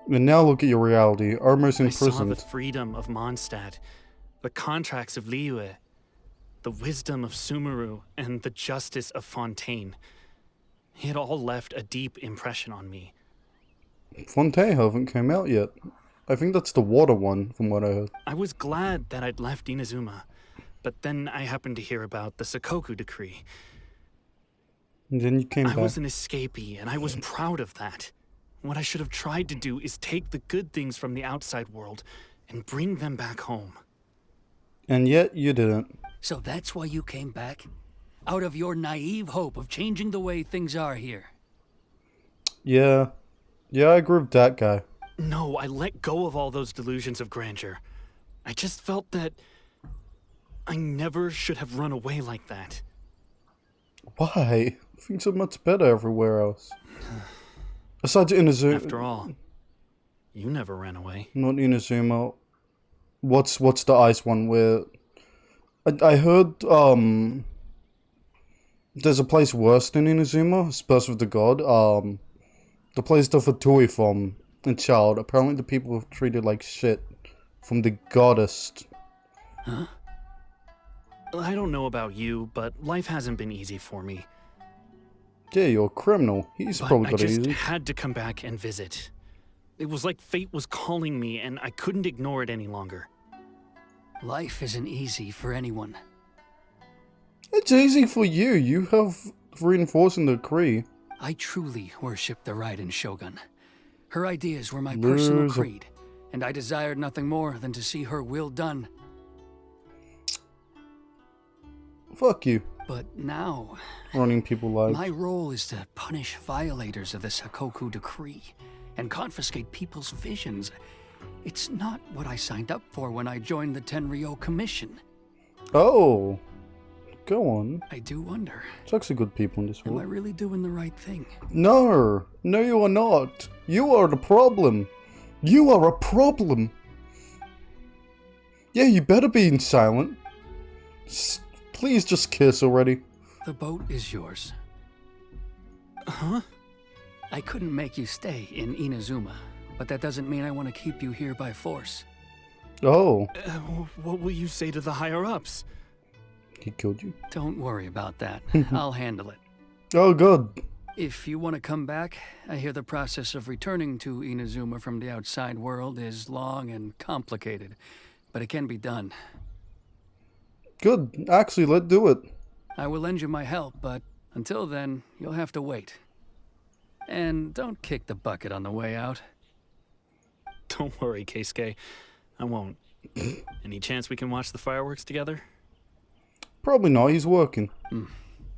S1: And now look at your reality. Armor's
S3: I saw the
S1: imprisoned.
S3: freedom of Mondstadt, the contracts of Liyue, the wisdom of Sumeru, and the justice of Fontaine. It all left a deep impression on me.
S1: Fontaine haven't came out yet. I think that's the water one, from what I heard.
S3: I was glad that I'd left Inazuma, but then I happened to hear about the Sakoku decree.
S1: And then you came
S3: I
S1: back.
S3: was an escapee, and I was proud of that. What I should have tried to do is take the good things from the outside world and bring them back home.
S1: And yet you didn't.
S11: So that's why you came back? Out of your naive hope of changing the way things are here?
S1: Yeah. Yeah, I agree with that guy.
S3: No, I let go of all those delusions of grandeur. I just felt that I never should have run away like that.
S1: Why? Things are much better everywhere else. Aside from Inazuma.
S3: After all, you never ran away.
S1: Not Inazuma. What's the ice one where... I heard, there's a place worse than Inazuma, Spurs of the God. The place the Fatui from in Child. Apparently the people were treated like shit from the goddess.
S3: Huh? I don't know about you, but life hasn't been easy for me.
S1: Yeah, you're a criminal. He's probably got it easy.
S3: I just had to come back and visit. It was like fate was calling me, and I couldn't ignore it any longer.
S11: Life isn't easy for anyone.
S1: It's easy for you. You have reinforcing the decree.
S11: I truly worship the Raiden Shogun. Her ideas were my personal creed, and I desired nothing more than to see her will done.
S1: Fuck you.
S11: But now,
S1: running people's lives.
S11: My role is to punish violators of the Sakoku decree and confiscate people's visions. It's not what I signed up for when I joined the Tenryo Commission.
S1: Oh, go on.
S11: I do wonder.
S1: There's actually good people in this world.
S11: Am I really doing the right thing?
S1: No, no, you are not. You are the problem. You are a problem. Yeah, you better be silent. Please just kiss already.
S11: The boat is yours.
S3: Huh?
S11: I couldn't make you stay in Inazuma, but that doesn't mean I want to keep you here by force.
S1: Oh.
S3: What will you say to the higher-ups?
S1: He killed you?
S11: Don't worry about that. I'll handle it.
S1: Oh, good.
S11: If you want to come back, I hear the process of returning to Inazuma from the outside world is long and complicated, but it can be done.
S1: Good. Actually, let's do it.
S11: I will lend you my help, but until then, you'll have to wait. And don't kick the bucket on the way out.
S3: Don't worry, Keisuke. I won't. Any chance we can watch the fireworks together?
S1: Probably not. He's working.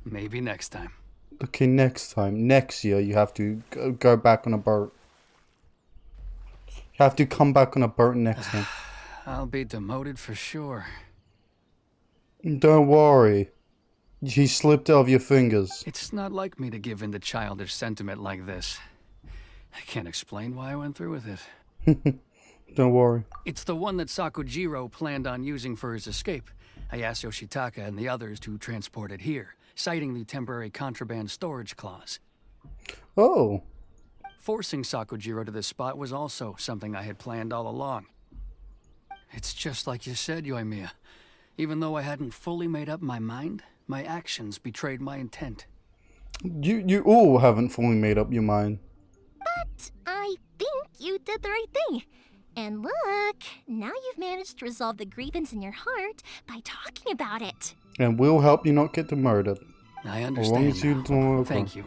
S11: Maybe next time.
S1: Okay, next time. Next year, you have to go back on a boat. You have to come back on a boat next time.
S11: I'll be demoted for sure.
S1: Don't worry. He slipped out of your fingers.
S11: It's not like me to give in to childish sentiment like this. I can't explain why I went through with it.
S1: Don't worry.
S11: It's the one that Sakujiro planned on using for his escape. I asked Yoshitaka and the others to transport it here, citing the temporary contraband storage clause.
S1: Oh.
S11: Forcing Sakujiro to this spot was also something I had planned all along. It's just like you said, Yoimiya. Even though I hadn't fully made up my mind, my actions betrayed my intent.
S1: You all haven't fully made up your mind.
S2: But I think you did the right thing. And look, now you've managed to resolve the grievance in your heart by talking about it.
S1: And we'll help you not get murdered.
S11: I
S1: As long
S11: understand
S1: as you
S11: now.
S1: don't
S11: Thank you.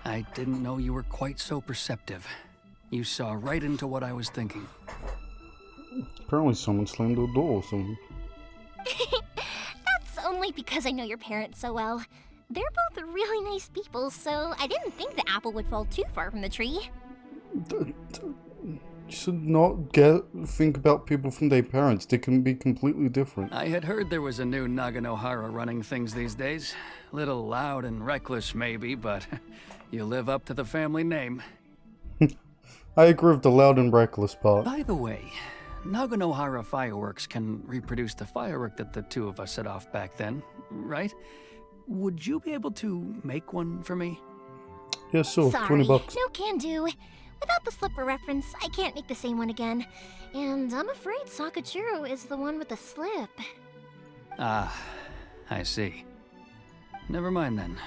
S11: I didn't know you were quite so perceptive. You saw right into what I was thinking.
S1: Apparently someone slammed the door or something.
S2: That's only because I know your parents so well. They're both really nice people, so I didn't think the apple would fall too far from the tree.
S1: You should not think about people from their parents. They can be completely different.
S11: I had heard there was a new Naganohara running things these days. Little loud and reckless maybe, but you live up to the family name.
S1: I agree with the loud and reckless part.
S11: By the way, Naganohara fireworks can reproduce the firework that the two of us set off back then, right? Would you be able to make one for me?
S1: Yeah, sure.
S2: Sorry,
S1: $20.
S2: no can do. Without the slipper reference, I can't make the same one again. And I'm afraid Sakujiro is the one with the slip.
S11: Ah, I see. Never mind then.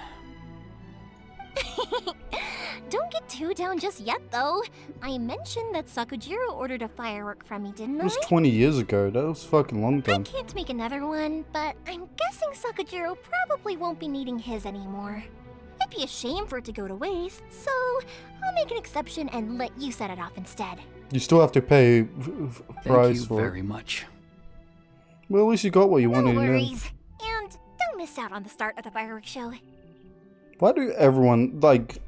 S2: Don't get too down just yet, though. I mentioned that Sakujiro ordered a firework from me, didn't
S1: It was
S2: I?
S1: 20 years ago. That was fucking long
S2: I
S1: time.
S2: can't make another one, but I'm guessing Sakujiro probably won't be needing his anymore. It'd be a shame for it to go to waste, so I'll make an exception and let you set it off instead.
S1: You still have to pay
S11: Thank
S1: price
S11: you
S1: for
S11: very much.
S1: Well, at least you got what you wanted.
S2: No worries. And don't miss out on the start of the fireworks show.
S1: Why do everyone, like...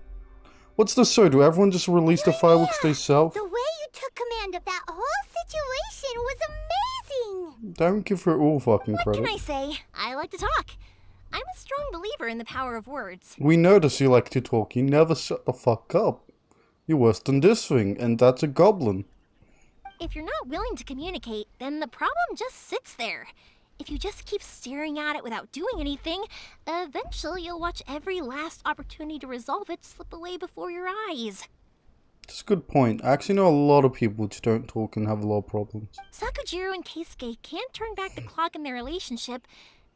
S1: What's the show? Do everyone just release the fireworks themselves?
S4: The way you took command of that whole situation was amazing!
S1: Don't give her all fucking credit.
S2: What can I say? I like to talk. I'm a strong believer in the power of words.
S1: We notice you like to talk. You never shut the fuck up. You're worse than this thing, and that's a goblin.
S2: If you're not willing to communicate, then the problem just sits there. If you just keep staring at it without doing anything, eventually you'll watch every last opportunity to resolve it slip away before your eyes.
S1: That's a good point. I actually know a lot of people which don't talk and have a lot of problems.
S2: Sakujiro and Keisuke can't turn back the clock in their relationship,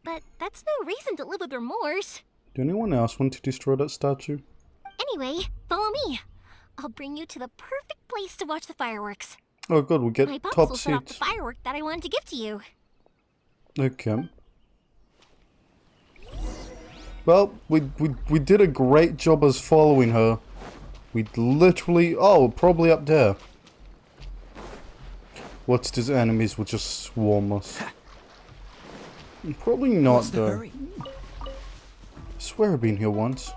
S2: but that's no reason to live with remorse.
S1: Do anyone else want to destroy that statue?
S2: Anyway, follow me. I'll bring you to the perfect place to watch the fireworks.
S1: Oh good, we'll get
S2: My pops
S1: top
S2: will set off the
S1: seats.
S2: firework that I wanted to give to you.
S1: Okay. Well, we did a great job as following her. We literally... Oh, probably up there. What's these enemies will just swarm us? Probably not,
S10: What's the
S1: though.
S10: hurry?
S1: I swear I've been here once.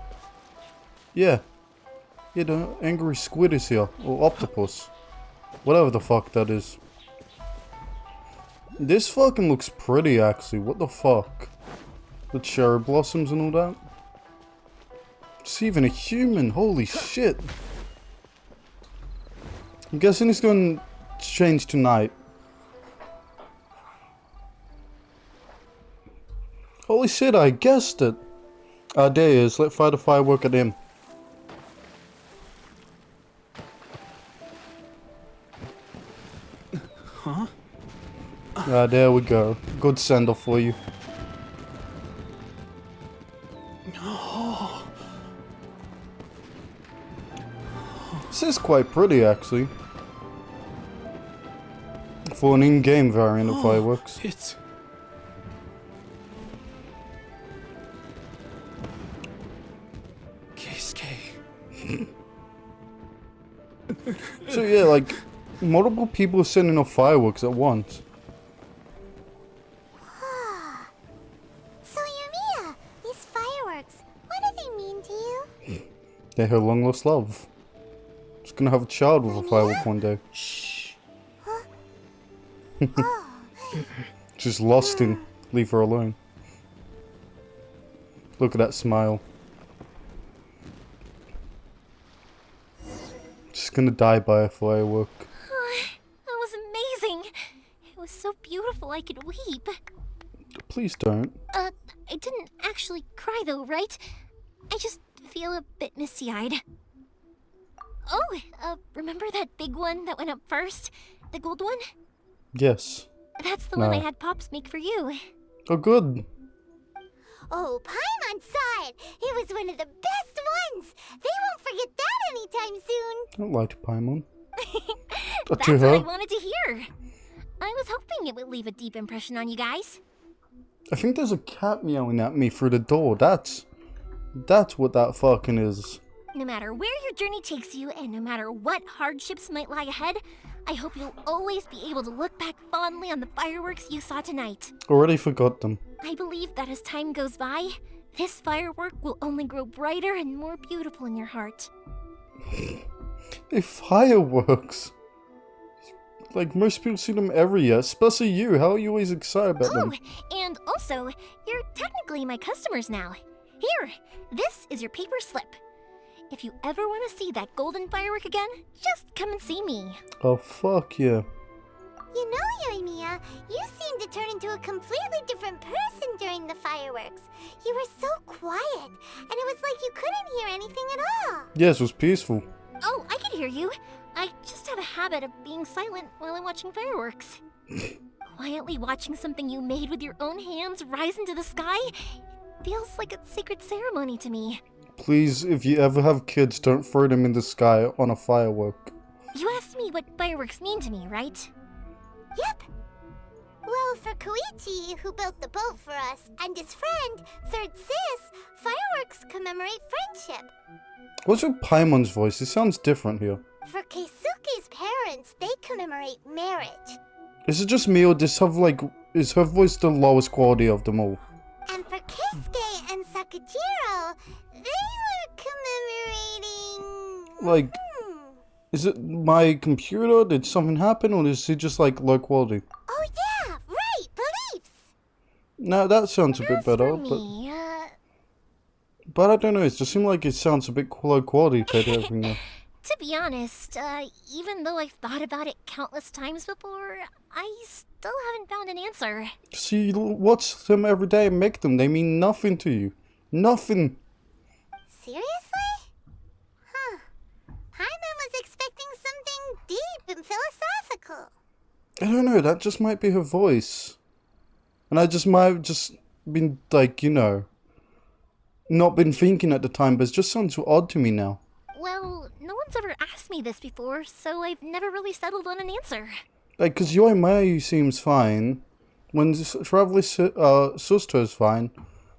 S1: Yeah. Yeah, the angry squid is here. Or octopus. Whatever the fuck that is. This fucking looks pretty, actually. What the fuck? The cherry blossoms and all that. It's even a human. Holy shit. I'm guessing it's going to change tonight. Holy shit, I guessed it. There he is. Let's fire the firework at him.
S3: Huh?
S1: There we go. Good send-off for you. This is quite pretty, actually. For an in-game variant of fireworks.
S3: It's... Keisuke.
S1: So yeah, like, multiple people are sending off fireworks at once.
S4: So Yumiya, these fireworks, what do they mean to you?
S1: They're her long lost love. She's gonna have a child with a firework one day.
S4: Shh.
S1: She's lost in. Leave her alone. Look at that smile. She's gonna die by a firework.
S2: That was amazing. It was so beautiful I could weep.
S1: Please don't.
S2: I didn't actually cry though, right? I just feel a bit misty-eyed. Oh, remember that big one that went up first? The gold one?
S1: Yes.
S2: That's the one I had Pops make for you.
S1: Oh, good.
S4: Oh, Paimon saw it. It was one of the best ones. They won't forget that anytime soon.
S1: I don't like Paimon.
S2: That's
S1: To
S2: what
S1: her.
S2: I wanted to hear. I was hoping it would leave a deep impression on you guys.
S1: I think there's a cat meowing at me through the door. That's what that fucking is.
S2: No matter where your journey takes you, and no matter what hardships might lie ahead, I hope you'll always be able to look back fondly on the fireworks you saw tonight.
S1: Already forgot them.
S2: I believe that as time goes by, this firework will only grow brighter and more beautiful in your heart.
S1: They're fireworks. Like, most people see them every year, especially you. How are you always excited about them?
S2: And also, you're technically my customers now. Here, this is your paper slip. If you ever want to see that golden firework again, just come and see me.
S1: Oh, fuck yeah.
S4: You know, Yoimiya, you seemed to turn into a completely different person during the fireworks. You were so quiet, and it was like you couldn't hear anything at all.
S1: Yes, it was peaceful.
S2: Oh, I can hear you. I just have a habit of being silent while I'm watching fireworks. Quietly watching something you made with your own hands rise into the sky feels like a sacred ceremony to me.
S1: Please, if you ever have kids, don't throw them in the sky on a firework.
S2: You asked me what fireworks mean to me, right?
S4: Yep. Well, for Koichi, who built the boat for us, and his friend, Third Sis, fireworks commemorate friendship.
S1: What's with Paimon's voice? It sounds different here.
S4: For Keisuke's parents, they commemorate marriage.
S1: Is it just me, or does this have, like, is her voice the lowest quality of them all?
S4: And for Kisuke and Sakujiro, they were commemorating...
S1: Like, is it my computer? Did something happen, or is it just like low quality?
S4: Oh yeah, right, beliefs!
S1: No, that sounds a bit better, but I don't know, it just seemed like it sounds a bit low quality compared to everything else.
S2: To be honest, even though I've thought about it countless times before, I still haven't found an answer.
S1: See, watch them every day and make them. They mean nothing to you. Nothing.
S4: Seriously? Huh. Paimon was expecting something deep and philosophical.
S1: I don't know, that just might be her voice. And I just might have just been, like, you know, not been thinking at the time, but it just sounds odd to me now.
S2: Well, no one's ever asked me this before, so I've never really settled on an answer.
S1: Like, cause Yoimiya seems fine. When Traveler's sister's fine,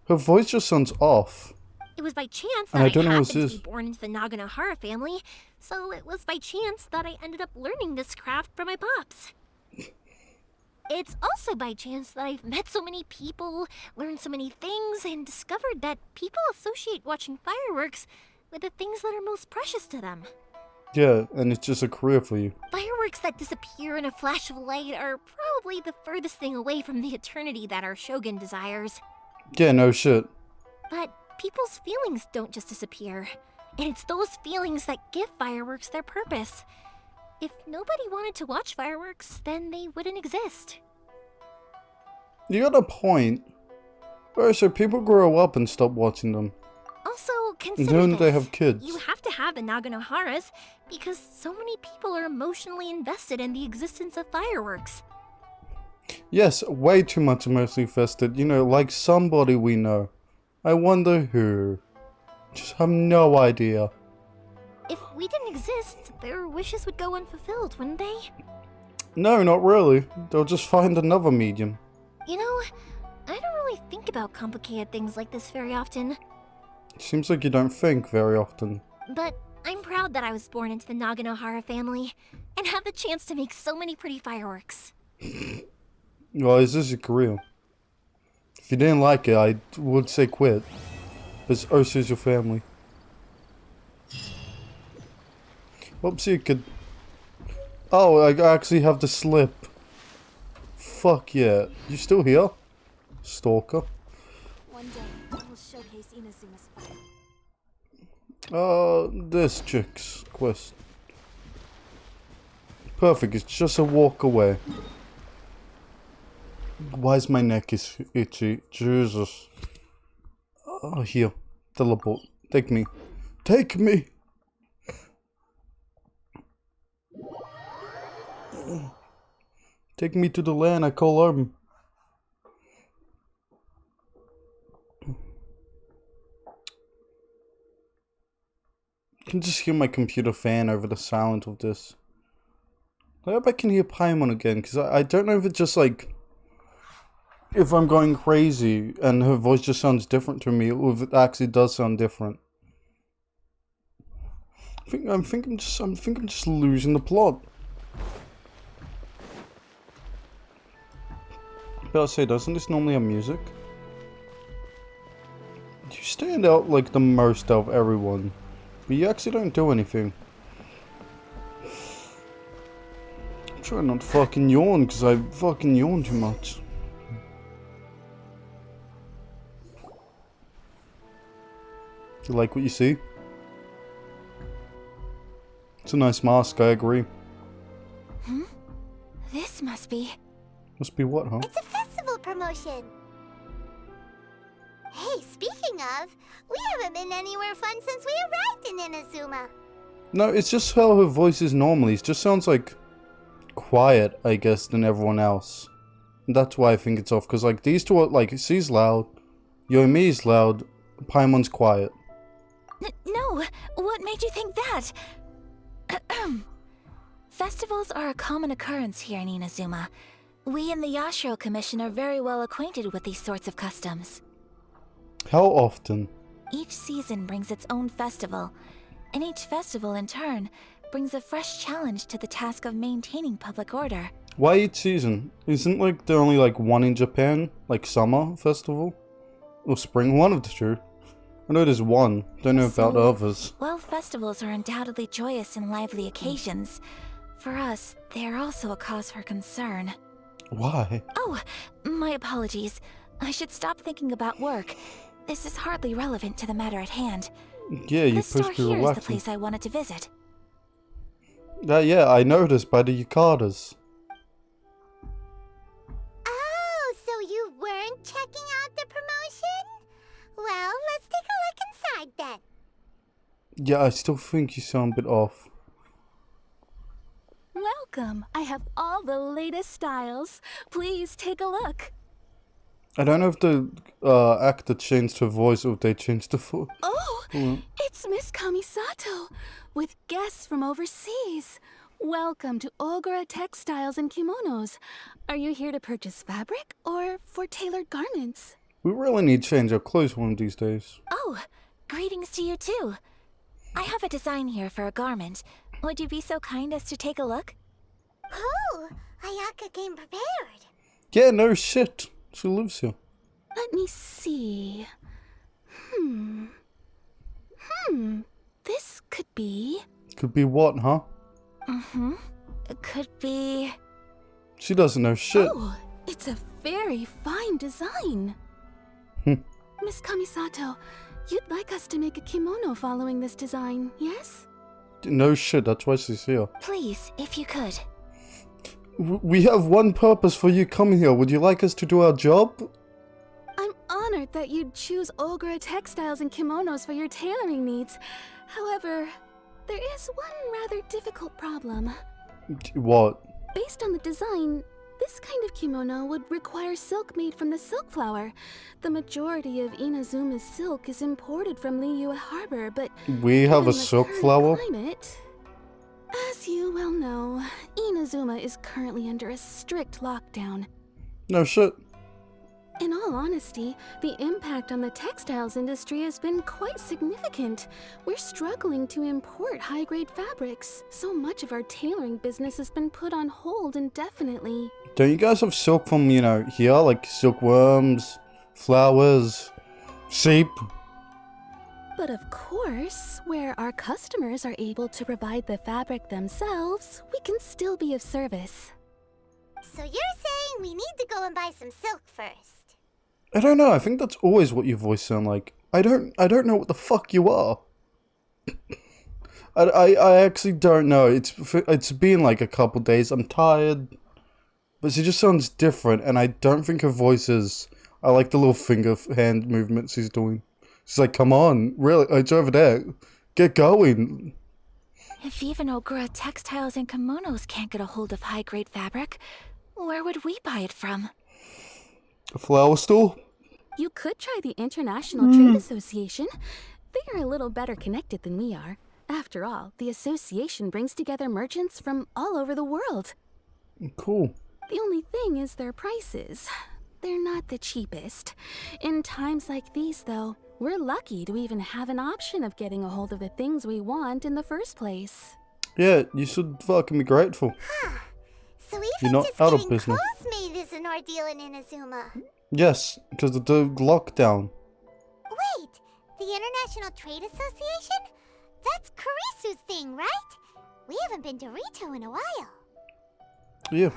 S1: her voice just sounds off.
S2: It was by chance
S1: And
S2: that
S1: I don't know
S2: happened
S1: what
S2: to
S1: this
S2: be
S1: is.
S2: born into the Naganohara family, so it was by chance that I ended up learning this craft from my pops. It's also by chance that I've met so many people, learned so many things, and discovered that people associate watching fireworks with the things that are most precious to them.
S1: Yeah, and it's just a career for you.
S2: Fireworks that disappear in a flash of light are probably the furthest thing away from the eternity that our shogun desires.
S1: Yeah, no shit.
S2: But people's feelings don't just disappear, and it's those feelings that give fireworks their purpose. If nobody wanted to watch fireworks, then they wouldn't exist.
S1: You got a point. Alright, so people grow up and stop watching them.
S2: Also,
S1: And
S2: consider
S1: then
S2: this.
S1: they have kids.
S2: You have to have the Naganoharas because so many people are emotionally invested in the existence of fireworks.
S1: Yes, way too much emotionally invested. You know, like somebody we know. I wonder who. Just have no idea.
S2: If we didn't exist, their wishes would go unfulfilled, wouldn't they?
S1: No, not really. They'll just find another medium.
S2: You know, I don't really think about complicated things like this very often.
S1: Seems like you don't think very often.
S2: But I'm proud that I was born into the Naganohara family and have the chance to make so many pretty fireworks.
S1: Well, is this your career? If you didn't like it, I would say quit. Because Ursa is your family. Oops, you could... Oh, I actually have the slip. Fuck yeah. You still here? Stalker.
S5: One day, I will showcase Inazuma's fire.
S1: This chick's quest. Perfect, it's just a walk away. Why is my neck is itchy? Jesus. Oh, here. Teleport. Take me. Take me! Take me to the land I call home. I can just hear my computer fan over the sound of this. I hope I can hear Paimon again, because I don't know if it's just like... If I'm going crazy and her voice just sounds different to me, or if it actually does sound different. I think I'm just losing the plot. But I'll say, doesn't this normally have music? You stand out like the most out of everyone, but you actually don't do anything. I'm trying not to fucking yawn, because I fucking yawn too much. You like what you see? It's a nice mask, I agree.
S2: This must be...
S1: Must be what, huh?
S4: It's a festival promotion. Hey, speaking of, we haven't been anywhere fun since we arrived in Inazuma.
S1: No, it's just how her voice is normally. It just sounds like quiet, I guess, than everyone else. And that's why I think it's off, because like these two are like, she's loud, Yoimi's loud, Paimon's quiet.
S5: No, what made you think that? Festivals are a common occurrence here in Inazuma. We in the Yashiro Commission are very well acquainted with these sorts of customs.
S1: How often?
S5: Each season brings its own festival, and each festival in turn brings a fresh challenge to the task of maintaining public order.
S1: Why each season? Isn't like there only like one in Japan? Like summer festival? Or spring? One of the two. I know there's one. Don't know about the others.
S5: While festivals are undoubtedly joyous and lively occasions, for us, they are also a cause for concern.
S1: Why?
S5: Oh, my apologies. I should stop thinking about work. This is hardly relevant to the matter at hand.
S1: Yeah, you're
S5: The store
S1: supposed to be
S5: here is the
S1: relaxing.
S5: place I wanted to visit.
S1: Yeah, I noticed by the yukatas.
S4: Oh, so you weren't checking out the promotion? Well, let's take a look inside then.
S1: Yeah, I still think you sound a bit off.
S12: Welcome. I have all the latest styles. Please take a look.
S1: I don't know if the actor changed her voice or if they changed the voice.
S12: Oh, it's Miss Kamisato with guests from overseas. Welcome to Ogura Textiles and Kimonos. Are you here to purchase fabric or for tailored garments?
S1: We really need to change our clothes one of these days.
S5: Oh, greetings to you too. I have a design here for a garment. Would you be so kind as to take a look?
S4: Oh, Ayaka came prepared.
S1: Yeah, no shit. She lives here.
S12: Let me see. This could be...
S1: Could be what, huh?
S5: It could be...
S1: She doesn't know shit.
S12: Oh, it's a very fine design. Miss Kamisato, you'd like us to make a kimono following this design, yes?
S1: No shit, that's why she's here.
S5: Please, if you could.
S1: We have one purpose for you coming here. Would you like us to do our job?
S12: I'm honored that you'd choose Ogura Textiles and Kimonos for your tailoring needs. However, there is one rather difficult problem.
S1: What?
S12: Based on the design, this kind of kimono would require silk made from the silk flower. The majority of Inazuma's silk is imported from Liyue Harbor, but
S1: We have a
S12: given the
S1: silk
S12: current
S1: flower?
S12: climate, as you well know, Inazuma is currently under a strict lockdown.
S1: No shit.
S12: In all honesty, the impact on the textiles industry has been quite significant. We're struggling to import high-grade fabrics. So much of our tailoring business has been put on hold indefinitely.
S1: Don't you guys have silk from, you know, here? Like silkworms, flowers, sheep?
S12: But of course, where our customers are able to provide the fabric themselves, we can still be of service.
S4: So you're saying we need to go and buy some silk first?
S1: I don't know, I think that's always what your voice sound like. I don't know what the fuck you are. I actually don't know. It's been like a couple days. I'm tired. But she just sounds different, and I don't think her voice is... I like the little finger hand movements she's doing. She's like, come on, really, it's over there. Get going.
S5: If even Ogura Textiles and Kimonos can't get a hold of high-grade fabric, where would we buy it from?
S1: A flower store?
S12: You could try the International Trade Association. They are a little better connected than we are. After all, the association brings together merchants from all over the world.
S1: Cool.
S12: The only thing is their prices. They're not the cheapest. In times like these, though, we're lucky to even have an option of getting a hold of the things we want in the first place.
S1: Yeah, you should fucking be grateful.
S4: So even
S1: You're not
S4: just
S1: out of
S4: getting
S1: business.
S4: clothes made is an ordeal in Inazuma.
S1: Yes, because of the lockdown.
S4: Wait, the International Trade Association? That's Kurisu's thing, right? We haven't been to Rito in a while.
S1: Yeah.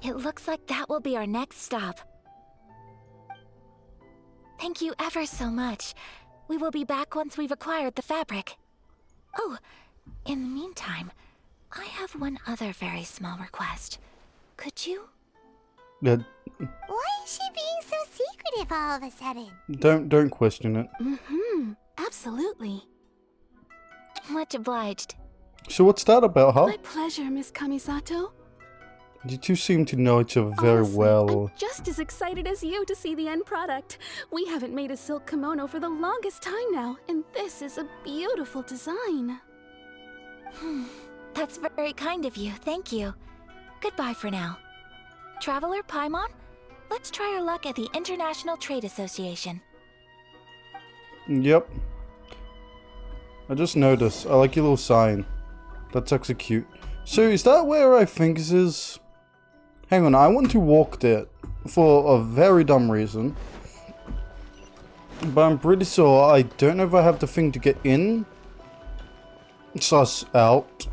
S5: It looks like that will be our next stop. Thank you ever so much. We will be back once we've acquired the fabric. Oh, in the meantime, I have one other very small request. Could you?
S1: Yeah,
S4: Why is she being so secretive all of a sudden?
S1: don't question it.
S12: Absolutely.
S5: Much obliged.
S1: So what's that about, huh?
S12: My pleasure, Miss Kamisato.
S1: You two seem to know each other very
S12: Honestly,
S1: well.
S12: I'm just as excited as you to see the end product. We haven't made a silk kimono for the longest time now, and this is a beautiful design.
S5: That's very kind of you, thank you. Goodbye for now. Traveler Paimon, let's try our luck at the International Trade Association.
S1: Yep. I just noticed. I like your little sign. That's actually cute. So, is that where I think this is? Hang on, I want to walk there for a very dumb reason. But I'm pretty sure I don't know if I have the thing to get in. Sus out.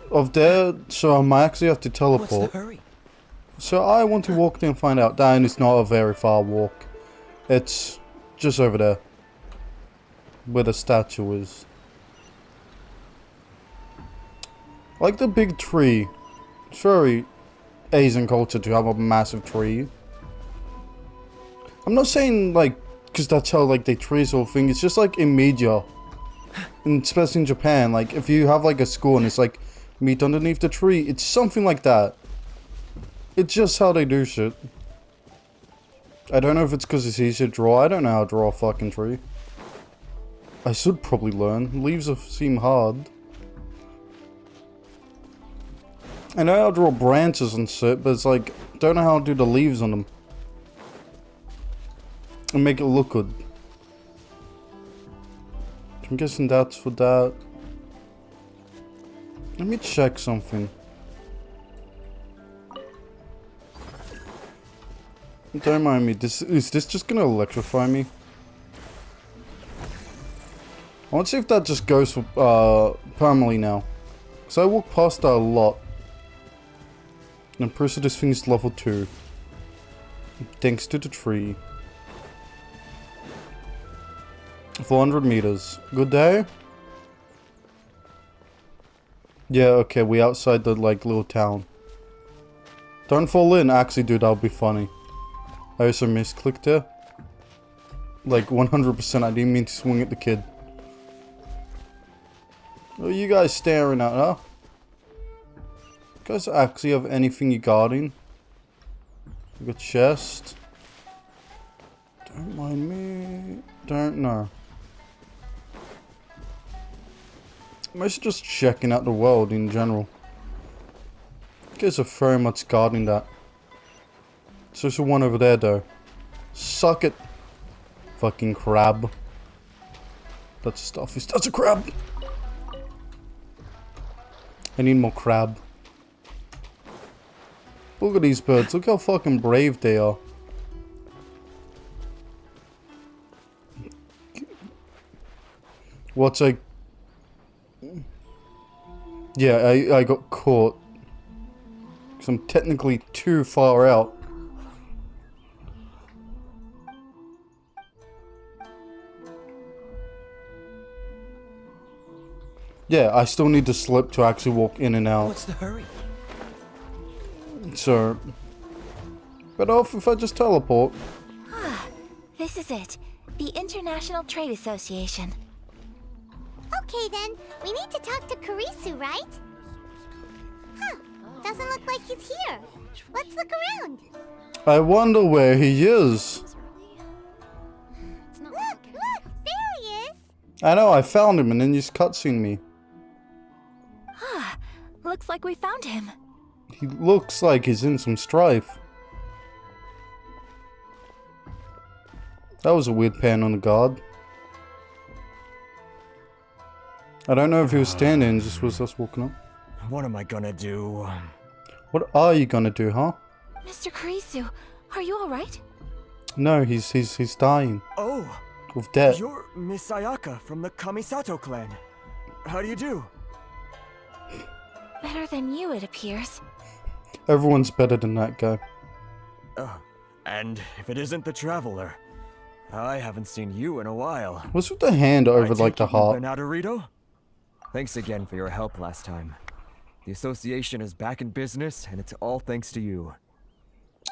S1: Of there, so I might actually have to teleport.
S10: What's the hurry?
S1: So I want to walk there and find out. And it's not a very far walk. It's just over there. Where the statue is. Like the big tree. It's very Asian culture to have a massive tree. I'm not saying like, because that's how like they trees or thing. It's just like in media. And especially in Japan. Like if you have like a school and it's like meet underneath the tree. It's something like that. It's just how they do shit. I don't know if it's because it's easy to draw. I don't know how to draw a fucking tree. I should probably learn. Leaves seem hard. I know how to draw branches and shit, but it's like, don't know how to do the leaves on them. And make it look good. I'm guessing that's for that. Let me check something. Don't mind me. Is this just gonna electrify me? I want to see if that just goes for permanently now. So I walk past that a lot. And I'm pretty sure this thing is level 2. Thanks to the tree. 400 meters. Good day? Yeah, okay, we outside the like little town. Don't fall in. Actually, dude, that would be funny. I also misclicked there. Like 100%, I didn't mean to swing at the kid. What are you guys staring at, huh? You guys actually have anything you guarding? You got chest. Don't mind me. Don't know. I'm mostly just checking out the world in general. You guys are very much guarding that. There's one over there though. Suck it. Fucking crab. That's stuff. That's a crab. I need more crab. Look at these birds. Look how fucking brave they are. What's like... Yeah, I got caught. Because I'm technically too far out. Yeah, I still need to slip to actually walk in and out.
S10: What's the hurry?
S1: So... But off if I just teleport.
S4: This is it. The International Trade Association.
S2: Okay then, we need to talk to Kurisu, right? Huh, doesn't look like he's here. Let's look around.
S1: I wonder where he is.
S2: Look, there he is.
S1: I know, I found him and then he's cutscene me.
S5: Looks like we found him.
S1: He looks like he's in some strife. That was a weird pan on the guard. I don't know if he was standing, just was us walking up.
S13: What am I gonna do?
S1: What are you gonna do, huh?
S5: Mr. Kurisu, are you alright?
S1: No, he's dying.
S13: Oh!
S1: Of death.
S13: You're Miss Sayaka from the Kamisato clan. How do you do?
S5: Better than you, it appears.
S1: Everyone's better than that guy.
S13: And if it isn't the Traveler, I haven't seen you in a while.
S1: What's with the hand over like the heart?
S13: Naruto? Thanks again for your help last time. The association is back in business, and it's all thanks to you.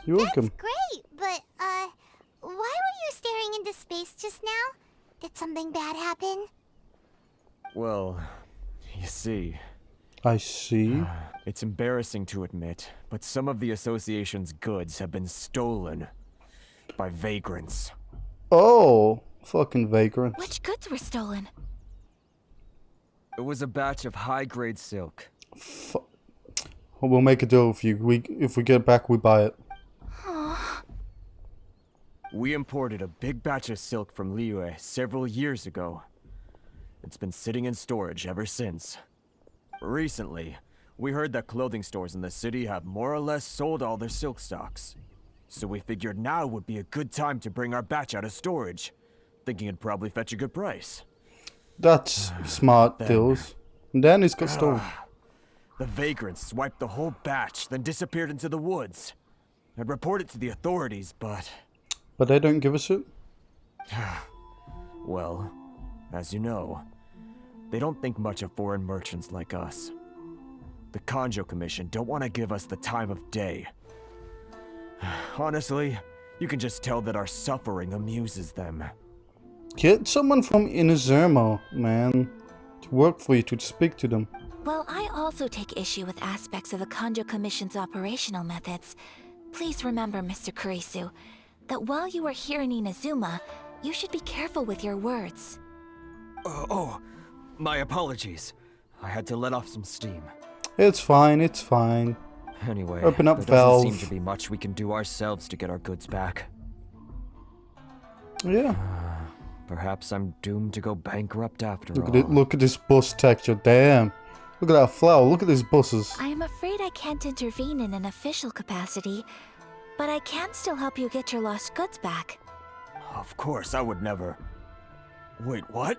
S1: You're welcome.
S2: That's great, but, why were you staring into space just now? Did something bad happen?
S13: Well, you see...
S1: I see.
S13: It's embarrassing to admit, but some of the association's goods have been stolen by vagrants.
S1: Oh, fucking vagrants.
S5: Which goods were stolen?
S13: It was a batch of high-grade silk.
S1: We'll make a deal with you. If we get it back, we buy it.
S13: We imported a big batch of silk from Liyue several years ago. It's been sitting in storage ever since. Recently, We heard that clothing stores in the city have more or less sold all their silk stocks. So we figured now would be a good time to bring our batch out of storage, thinking it'd probably fetch a good price.
S1: That's smart, Dills. And then he's got stolen.
S13: The vagrants swiped the whole batch, then disappeared into the woods. I'd report it to the authorities, but...
S1: But they don't give a shit?
S13: Well, as you know, they don't think much of foreign merchants like us. The Kanjo Commission don't want to give us the time of day. Honestly, you can just tell that our suffering amuses them.
S1: Get someone from Inazuma, man, to work for you, to speak to them.
S5: Well, I also take issue with aspects of the Kanjo Commission's operational methods. Please remember, Mr. Kurisu, that while you are here in Inazuma, you should be careful with your words.
S13: Oh, my apologies. I had to let off some steam.
S1: It's fine, it's fine.
S13: Anyway,
S1: open up
S13: there
S1: valve.
S13: doesn't seem to be much we can do ourselves to get our goods back.
S1: Yeah.
S13: Perhaps I'm doomed to go bankrupt after
S1: Look
S13: all.
S1: at it. Look at this bus texture. Damn. Look at that flower. Look at these buses.
S5: I am afraid I can't intervene in an official capacity, but I can still help you get your lost goods back.
S13: Of course, I would never. Wait, what?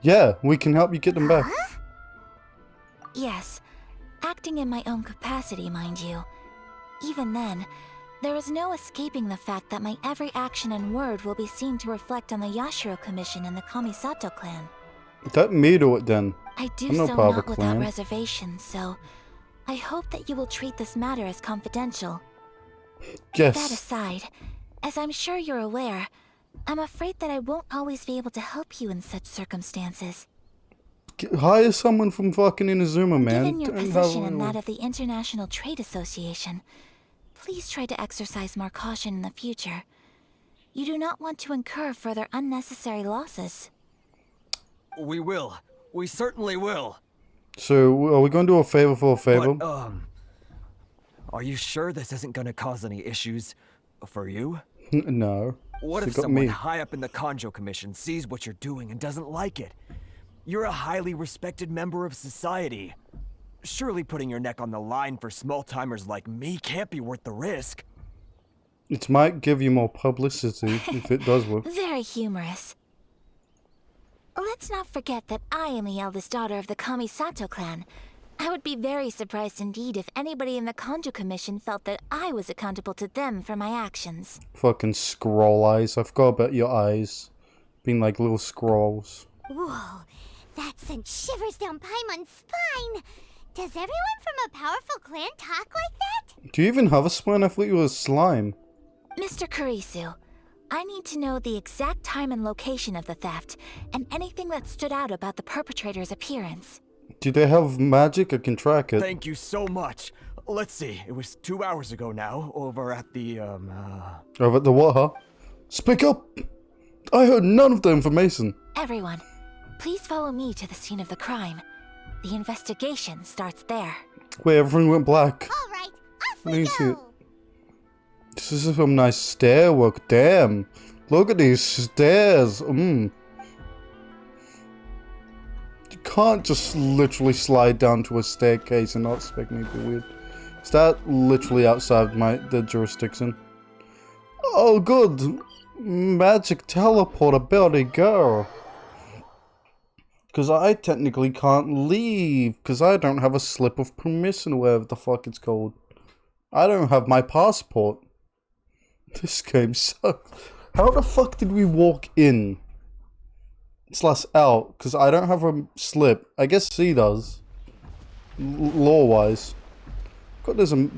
S1: Yeah, we can help you get them back.
S5: Yes, acting in my own capacity, mind you. Even then, there is no escaping the fact that my every action and word will be seen to reflect on the Yashiro Commission and the Kamisato clan.
S1: Let me do it then.
S5: I do
S1: I'm no
S5: so
S1: part of
S5: not
S1: a
S5: without
S1: clan.
S5: reservation, so I hope that you will treat this matter as confidential.
S1: Yes.
S5: That aside, as I'm sure you're aware, I'm afraid that I won't always be able to help you in such circumstances.
S1: Hire someone from fucking Inazuma, man.
S5: Given your
S1: Don't
S5: position
S1: have-
S5: and that of the International Trade Association, please try to exercise more caution in the future. You do not want to incur further unnecessary losses.
S13: We will. We certainly will.
S1: So, are we going to do a favor for a favor?
S13: But, are you sure this isn't gonna cause any issues for you?
S1: No.
S13: What
S1: She
S13: if
S1: got
S13: someone
S1: me.
S13: high up in the Kanjo Commission sees what you're doing and doesn't like it? You're a highly respected member of society. Surely putting your neck on the line for small-timers like me can't be worth the risk.
S1: It might give you more publicity if it does work.
S5: Very humorous. Let's not forget that I am the eldest daughter of the Kamisato clan. I would be very surprised indeed if anybody in the Kanjo Commission felt that I was accountable to them for my actions.
S1: Fucking scroll eyes. I forgot about your eyes. Being like little scrolls.
S4: Whoa, that sent shivers down Paimon's spine. Does everyone from a powerful clan talk like that?
S1: Do you even have a spine? I thought you were a slime.
S5: Mr. Kurisu, I need to know the exact time and location of the theft, and anything that stood out about the perpetrator's appearance.
S1: Do they have magic? I can track it.
S13: Thank you so much. Let's see, it was 2 hours ago now, over at the,
S1: Over at the what, huh? Speak up! I heard none of the information.
S5: Everyone, please follow me to the scene of the crime. The investigation starts there.
S1: Wait, everything went black.
S4: All right, off
S1: Let
S4: we
S1: me see it.
S4: go.
S1: This is some nice stair work. Damn. Look at these stairs. You can't just literally slide down to a staircase and not expect me to be weird. Is that literally outside the jurisdiction? Oh, good. Magic teleport ability, go. Because I technically can't leave. Because I don't have a slip of permission or whatever the fuck it's called. I don't have my passport. This game sucks. How the fuck did we walk in? Slash out, because I don't have a slip. I guess C does. Law-wise. God, there's a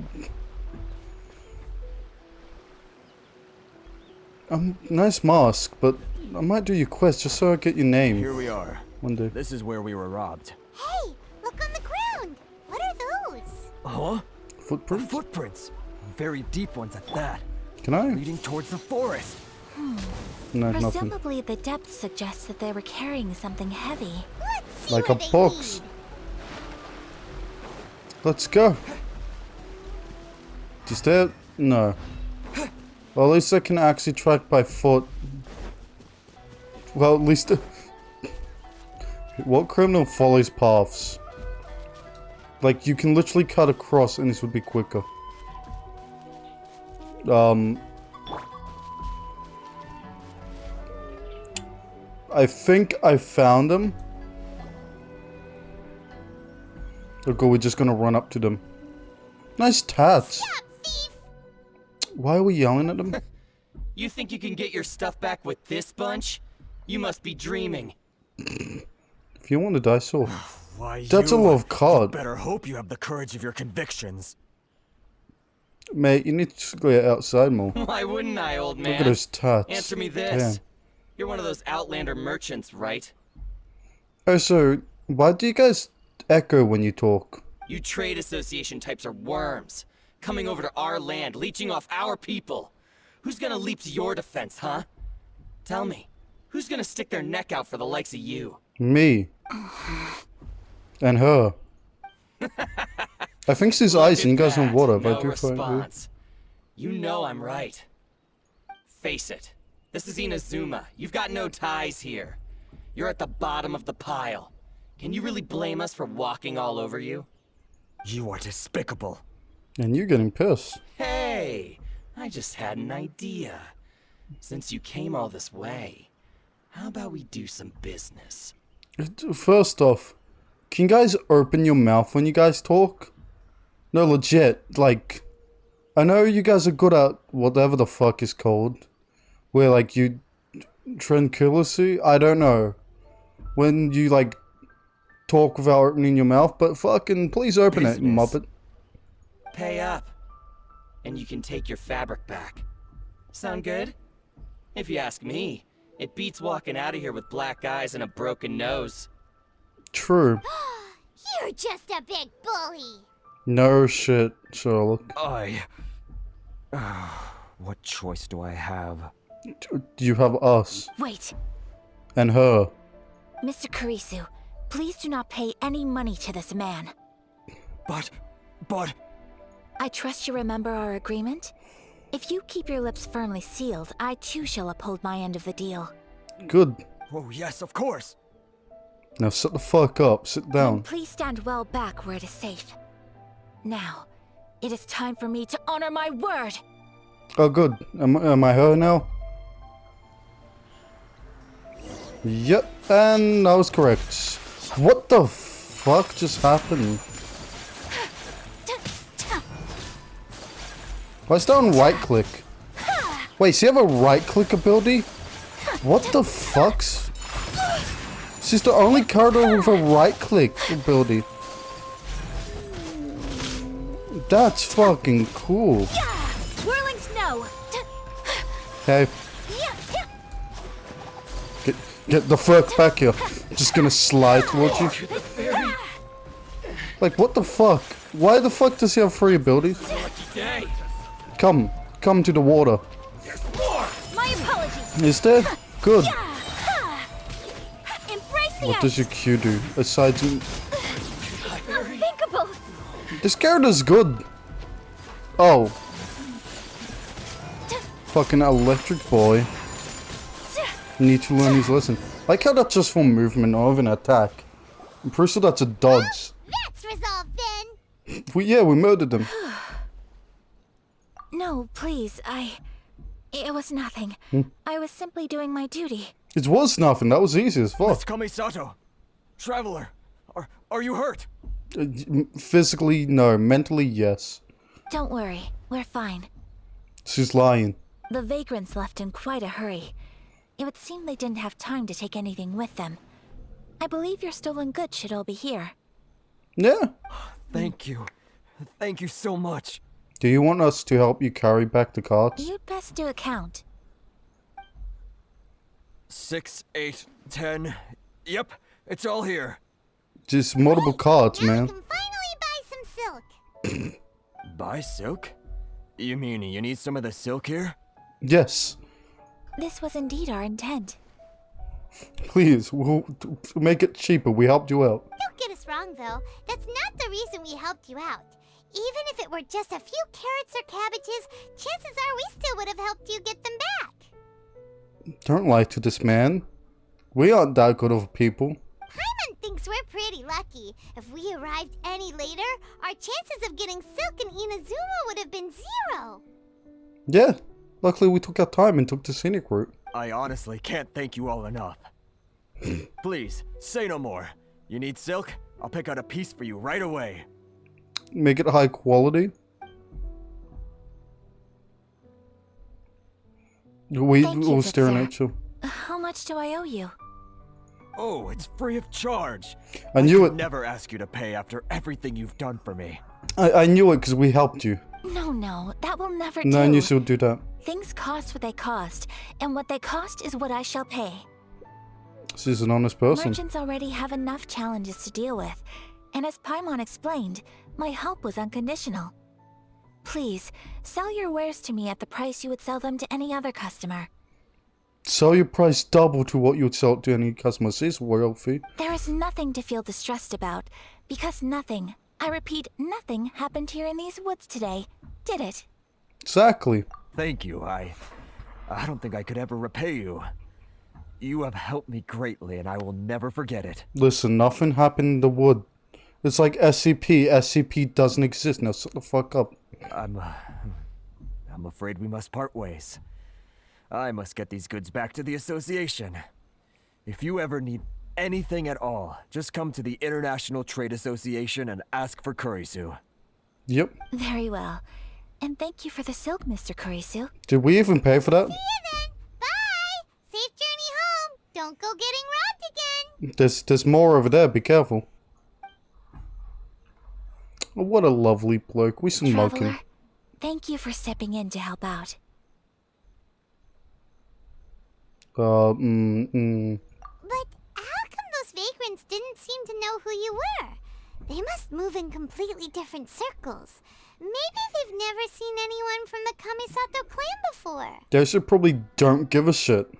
S1: nice mask, but I might do your quest just so I get your name.
S13: Here we are.
S1: One day.
S13: This is where we were robbed.
S4: Hey, look on the ground. What are those?
S13: Huh?
S1: Footprints?
S13: Footprints. Very deep ones at that.
S1: Can I?
S13: Leading towards the forest.
S1: No, nothing.
S5: Presumably the depth suggests that they were carrying something heavy.
S4: Let's see
S1: Like a
S4: what they
S1: box.
S4: need.
S1: Let's go. Is there? No. Well, at least I can actually track by foot. Well, at least... What criminal follows paths? Like, you can literally cut across and this would be quicker. I think I found them. Look, we're just gonna run up to them. Nice tats.
S14: Stop, thief!
S1: Why are we yelling at them?
S10: You think you can get your stuff back with this bunch? You must be dreaming.
S1: If you want to die, so.
S13: Why,
S1: That's a lot of card.
S13: Better hope you have the courage of your convictions.
S1: Mate, you need to go outside more.
S10: Why wouldn't I, old man?
S1: Look at those tats.
S10: Answer me this.
S1: Damn.
S10: You're one of those Outlander merchants, right?
S1: Oh, so why do you guys echo when you talk?
S10: You trade association types are worms. Coming over to our land, leeching off our people. Who's gonna leap to your defense, huh? Tell me, who's gonna stick their neck out for the likes of you?
S1: Me. And her. I think she's ice and you guys on water, but I do find
S10: response. You know I'm right. Face it. This is Inazuma. You've got no ties here. You're at the bottom of the pile. Can you really blame us for walking all over you?
S13: You are despicable.
S1: And you're getting pissed.
S10: Hey, I just had an idea. Since you came all this way, how about we do some business?
S1: First off, can you guys open your mouth when you guys talk? No, legit, like, I know you guys are good at whatever the fuck is called. Where, like, you... Tranquility? I don't know. When you, like, talk without opening your mouth, but fucking please open it, Muppet.
S10: Pay up, and you can take your fabric back. Sound good? If you ask me, it beats walking out of here with black eyes and a broken nose.
S1: True.
S14: You're just a big bully.
S1: No shit, Sherlock.
S13: What choice do I have?
S1: You have us.
S2: Wait.
S1: And her.
S2: Mr. Kurisu, please do not pay any money to this man.
S13: But...
S2: I trust you remember our agreement? If you keep your lips firmly sealed, I too shall uphold my end of the deal.
S1: Good.
S13: Oh, yes, of course.
S1: Now sit the fuck up. Sit down.
S2: Then please stand well back where it is safe. Now, it is time for me to honor my word.
S1: Oh, good. Am I her now? Yep, and I was correct. What the fuck just happened? Why is that on right click? Wait, so you have a right click ability? What the fucks? She's the only character with a right click ability. That's fucking cool.
S2: Whirling snow.
S1: Okay. Get the fuck back here. Just gonna slide towards you. Like, what the fuck? Why the fuck does he have 3 abilities? Come to the water.
S2: My apologies.
S1: Is there? Good.
S2: Embrace the
S1: What does your Q do? Aside to...
S2: unthinkable.
S1: This character's good. Oh. Fucking electric boy. Need to learn his lesson. I like how that's just for movement of an attack. I'm pretty sure that's a dodge.
S14: That's resolved then.
S1: We murdered them.
S2: No, please, it was nothing. I was simply doing my duty.
S1: It was nothing. That was easy as fuck.
S13: Miss Kamisato. Traveler. Are you hurt?
S1: Physically, no. Mentally, yes.
S2: Don't worry, we're fine.
S1: She's lying.
S2: The vagrants left in quite a hurry. It would seem they didn't have time to take anything with them. I believe your stolen goods should all be here.
S1: Yeah.
S13: Thank you. Thank you so much.
S1: Do you want us to help you carry back the carts?
S2: You'd best do a count.
S13: 6, 8, 10. Yep, it's all here.
S1: Just multiple carts, man.
S14: Finally buy some silk.
S13: Buy silk? You mean you need some of the silk here?
S1: Yes.
S2: This was indeed our intent.
S1: Please, we'll make it cheaper. We helped you out.
S14: Don't get us wrong, though. That's not the reason we helped you out. Even if it were just a few carrots or cabbages, chances are we still would have helped you get them back.
S1: Don't lie to this man. We aren't that good of people.
S14: Paimon thinks we're pretty lucky. If we arrived any later, our chances of getting Silk and Inazuma would have been 0.
S1: Yeah. Luckily we took our time and took the scenic route.
S13: I honestly can't thank you all enough. Please, say no more. You need silk? I'll pick out a piece for you right away.
S1: Make it high quality. We all staring at you.
S5: How much do I owe you?
S13: Oh, it's free of charge.
S1: I knew
S13: could
S1: it.
S13: Never ask you to pay after everything you've done for me.
S1: I knew it because we helped you.
S5: No, that will never do.
S1: No, and you still do that.
S5: Things cost what they cost, and what they cost is what I shall pay.
S1: She's an honest person.
S5: Merchants already have enough challenges to deal with, and as Paimon explained, my help was unconditional. Please, sell your wares to me at the price you would sell them to any other customer.
S1: Sell your price double to what you would sell it to any customer. It's a royal fee.
S5: There is nothing to feel distressed about, because nothing, I repeat, nothing happened here in these woods today, did it?
S1: Exactly.
S13: Thank you. I don't think I could ever repay you. You have helped me greatly, and I will never forget it.
S1: Listen, nothing happened in the wood. It's like SCP. SCP doesn't exist. Now shut the fuck up.
S13: I'm afraid we must part ways. I must get these goods back to the association. If you ever need anything at all, just come to the International Trade Association and ask for Kurisu.
S1: Yep.
S5: Very well. And thank you for the silk, Mr. Kurisu.
S1: Did we even pay for that?
S14: See you then. Bye. Safe journey home. Don't go getting robbed again.
S1: There's more over there. Be careful. Oh, what a lovely bloke. We smoke him.
S5: Traveler, thank you for stepping in to help out.
S14: But how come those vagrants didn't seem to know who you were? They must move in completely different circles. Maybe they've never seen anyone from the Kamisato clan before.
S1: They should probably don't give a shit.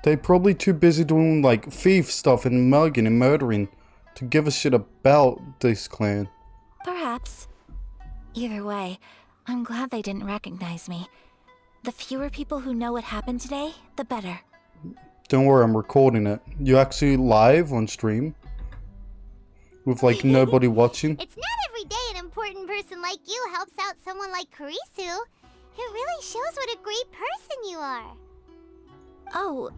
S1: They're probably too busy doing like thief stuff and mugging and murdering to give a shit about this clan.
S5: Perhaps. Either way, I'm glad they didn't recognize me. The fewer people who know what happened today, the better.
S1: Don't worry, I'm recording it. You actually live on stream? With like nobody watching?
S14: It's not every day an important person like you helps out someone like Kurisu. It really shows what a great person you are.
S5: Oh,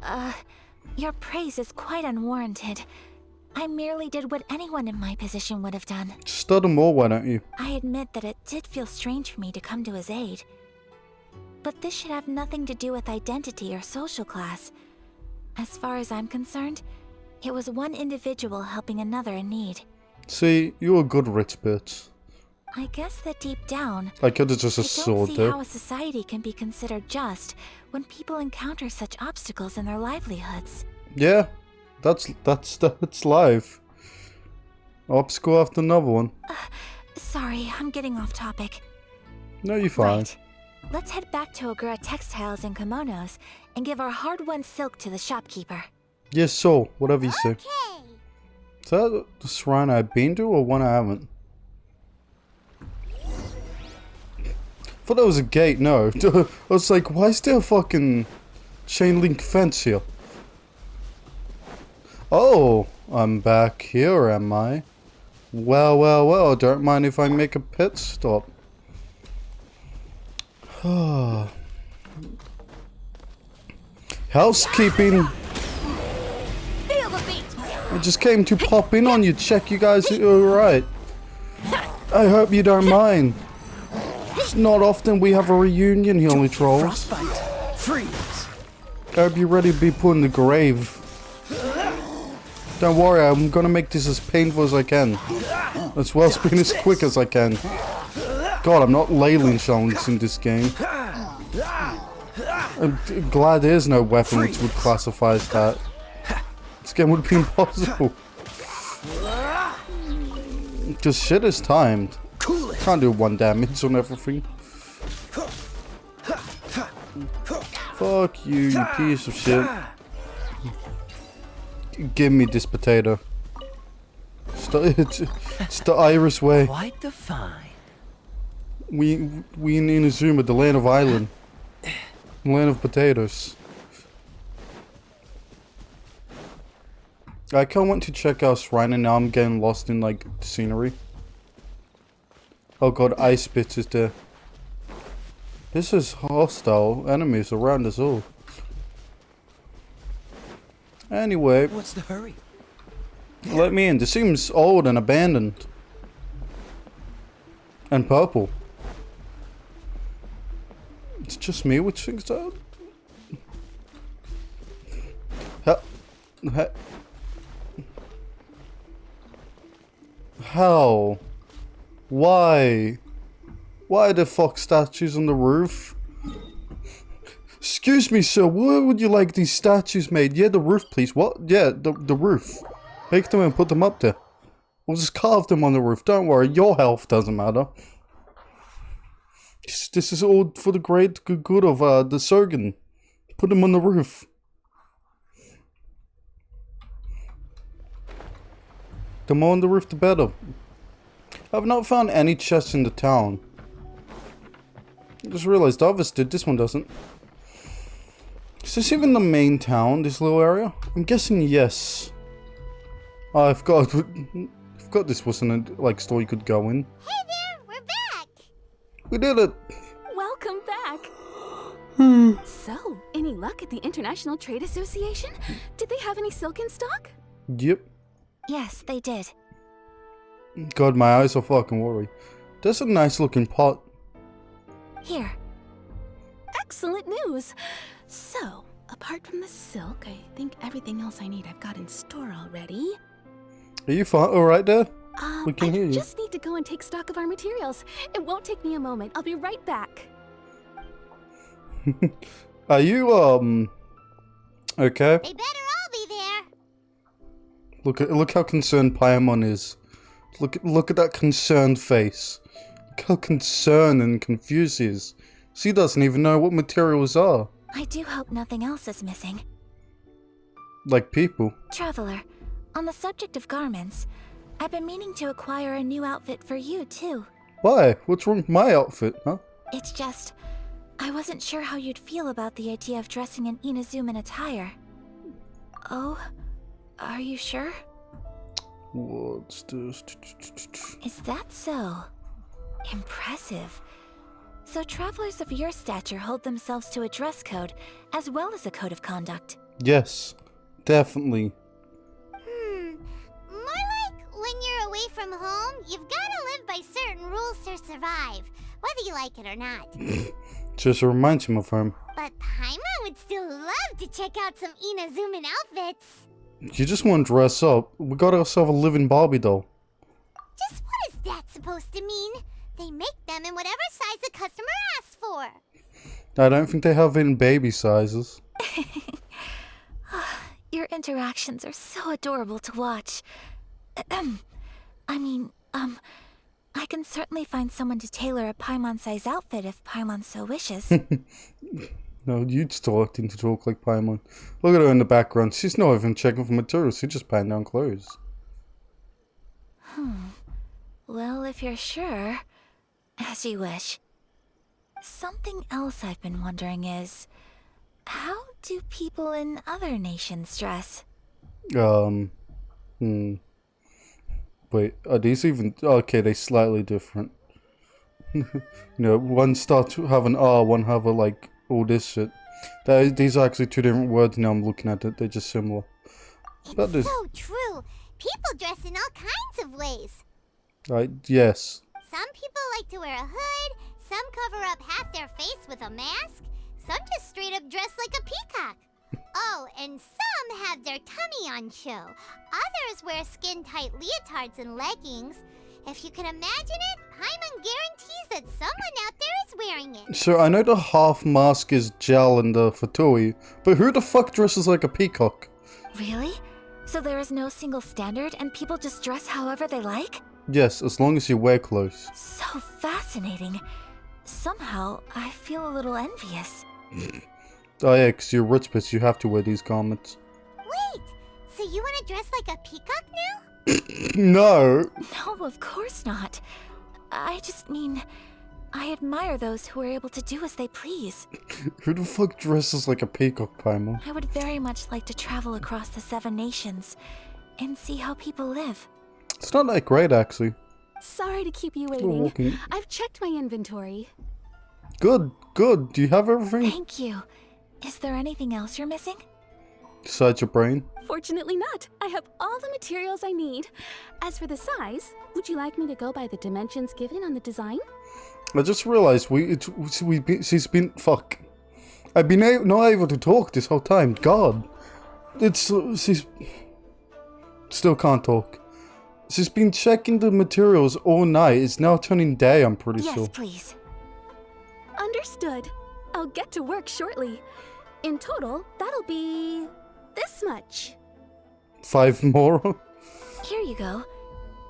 S5: your praise is quite unwarranted. I merely did what anyone in my position would have done.
S1: Stutter more, why don't you?
S5: I admit that it did feel strange for me to come to his aid. But this should have nothing to do with identity or social class. As far as I'm concerned, it was one individual helping another in need.
S1: See, you're a good rich bitch.
S5: I guess that deep down,
S1: I could have just a
S5: I
S1: sword
S5: don't see
S1: there.
S5: how a society can be considered just when people encounter such obstacles in their livelihoods.
S1: Yeah, that's life. Obstacle after another one.
S5: Sorry, I'm getting off topic.
S1: No, you're fine.
S5: Right. Let's head back to Ogura Textiles and Kimonos and give our hard-won silk to the shopkeeper.
S1: Yes, so, whatever you say. Is that the shrine I've been to or one I haven't? Thought that was a gate, no. I was like, why is there a fucking chain link fence here? Oh, I'm back here, am I? Well, don't mind if I make a pit stop. Housekeeping. I just came to pop in on you, check you guys are alright. I hope you don't mind. It's not often we have a reunion here on the Trolls.
S3: Freeze.
S1: I hope you're ready to be put in the grave. Don't worry, I'm gonna make this as painful as I can. As well as being as quick as I can. God, I'm not Leyland Shones in this game. I'm glad there's no weapon which would classify as that. This game would be impossible. Because shit is timed. Can't do 1 damage on everything. Fuck you, you piece of shit. Give me this potato. It's the Irish way.
S10: Quite the find.
S1: We in Inazuma, the land of island. The land of potatoes. I kinda want to check our shrine and now I'm getting lost in like the scenery. Oh god, ice bits is there. This is hostile enemies around us all. Anyway.
S10: What's the hurry?
S1: Let me in. This seems old and abandoned. And purple. It's just me which thinks that. How? Why? Why are there fox statues on the roof? Excuse me, sir, where would you like these statues made? Yeah, the roof, please. What? Yeah, the roof. Make them and put them up there. We'll just carve them on the roof. Don't worry, your health doesn't matter. This is all for the great good of the Surgeon. Put them on the roof. The more on the roof, the better. I've not found any chests in the town. I just realized the others did. This one doesn't. Is this even the main town, this little area? I'm guessing yes. Oh, I forgot this wasn't a like store you could go in.
S14: Hey there, we're back!
S1: We did it!
S12: Welcome back! So, any luck at the International Trade Association? Did they have any silk in stock?
S1: Yep.
S2: Yes, they did.
S1: God, my eyes are fucking worried. That's a nice looking pot.
S2: Here.
S12: Excellent news! So, apart from the silk, I think everything else I need I've got in store already.
S1: Are you fine? Alright there? We can hear you.
S12: I just need to go and take stock of our materials. It won't take me a moment. I'll be right back.
S1: Are you, okay?
S14: They better all be there.
S1: Look how concerned Paimon is. Look at that concerned face. Look how concerned and confused he is. She doesn't even know what materials are.
S2: I do hope nothing else is missing.
S1: Like people.
S2: Traveler, on the subject of garments, I've been meaning to acquire a new outfit for you, too.
S1: Why? What's wrong with my outfit, huh?
S2: It's just, I wasn't sure how you'd feel about the idea of dressing in Inazuman attire. Oh, are you sure?
S1: What's this?
S2: Is that so? Impressive. So travelers of your stature hold themselves to a dress code, as well as a code of conduct.
S1: Yes, definitely.
S14: More like when you're away from home, you've gotta live by certain rules to survive, whether you like it or not.
S1: Just reminds him of him.
S14: But Paimon would still love to check out some Inazuman outfits.
S1: You just want to dress up. We got ourselves a living Barbie doll.
S14: Just what is that supposed to mean? They make them in whatever size the customer asks for.
S1: I don't think they have it in baby sizes.
S2: Your interactions are so adorable to watch. I can certainly find someone to tailor a Paimon-size outfit if Paimon so wishes.
S1: No, you'd starting to talk like Paimon. Look at her in the background. She's not even checking for materials. She's just paying down clothes.
S2: Well, if you're sure, as you wish. Something else I've been wondering is, how do people in other nations dress?
S1: Wait, are these even... Okay, they're slightly different. You know, one starts to have an R, one have a, like, all this shit. These are actually two different words now I'm looking at it, they're just similar.
S14: It's so true. People dress in all kinds of ways.
S1: Yes.
S14: Some people like to wear a hood, some cover up half their face with a mask, some just straight up dress like a peacock. Oh, and some have their tummy on show. Others wear skin-tight leotards and leggings. If you can imagine it, Paimon guarantees that someone out there is wearing it.
S1: So I know the half mask is gel and the fatui, but who the fuck dresses like a peacock?
S2: Really? So there is no single standard and people just dress however they like?
S1: Yes, as long as you wear clothes.
S2: So fascinating. Somehow, I feel a little envious.
S1: Oh yeah, because you're rich, but you have to wear these garments.
S14: Wait, so you want to dress like a peacock now?
S1: No!
S2: No, of course not. I just mean, I admire those who are able to do as they please.
S1: Who the fuck dresses like a peacock, Paimon?
S2: I would very much like to travel across the 7 nations.
S5: and see how people live.
S1: It's not that great, actually.
S12: Sorry to keep you
S1: We're
S12: waiting.
S1: walking.
S12: I've checked my inventory.
S1: Good, good. Do you have everything?
S5: Thank you. Is there anything else you're missing?
S1: Besides your brain?
S12: Fortunately not. I have all the materials I need. As for the size, would you like me to go by the dimensions given on the design?
S1: I just realized she's been fuck. I've been not able to talk this whole time. God, she's still can't talk. She's been checking the materials all night. It's now turning day. I'm pretty sure.
S5: Yes, please.
S12: Understood. I'll get to work shortly. In total, that'll be this much.
S1: 5 more.
S5: Here you go.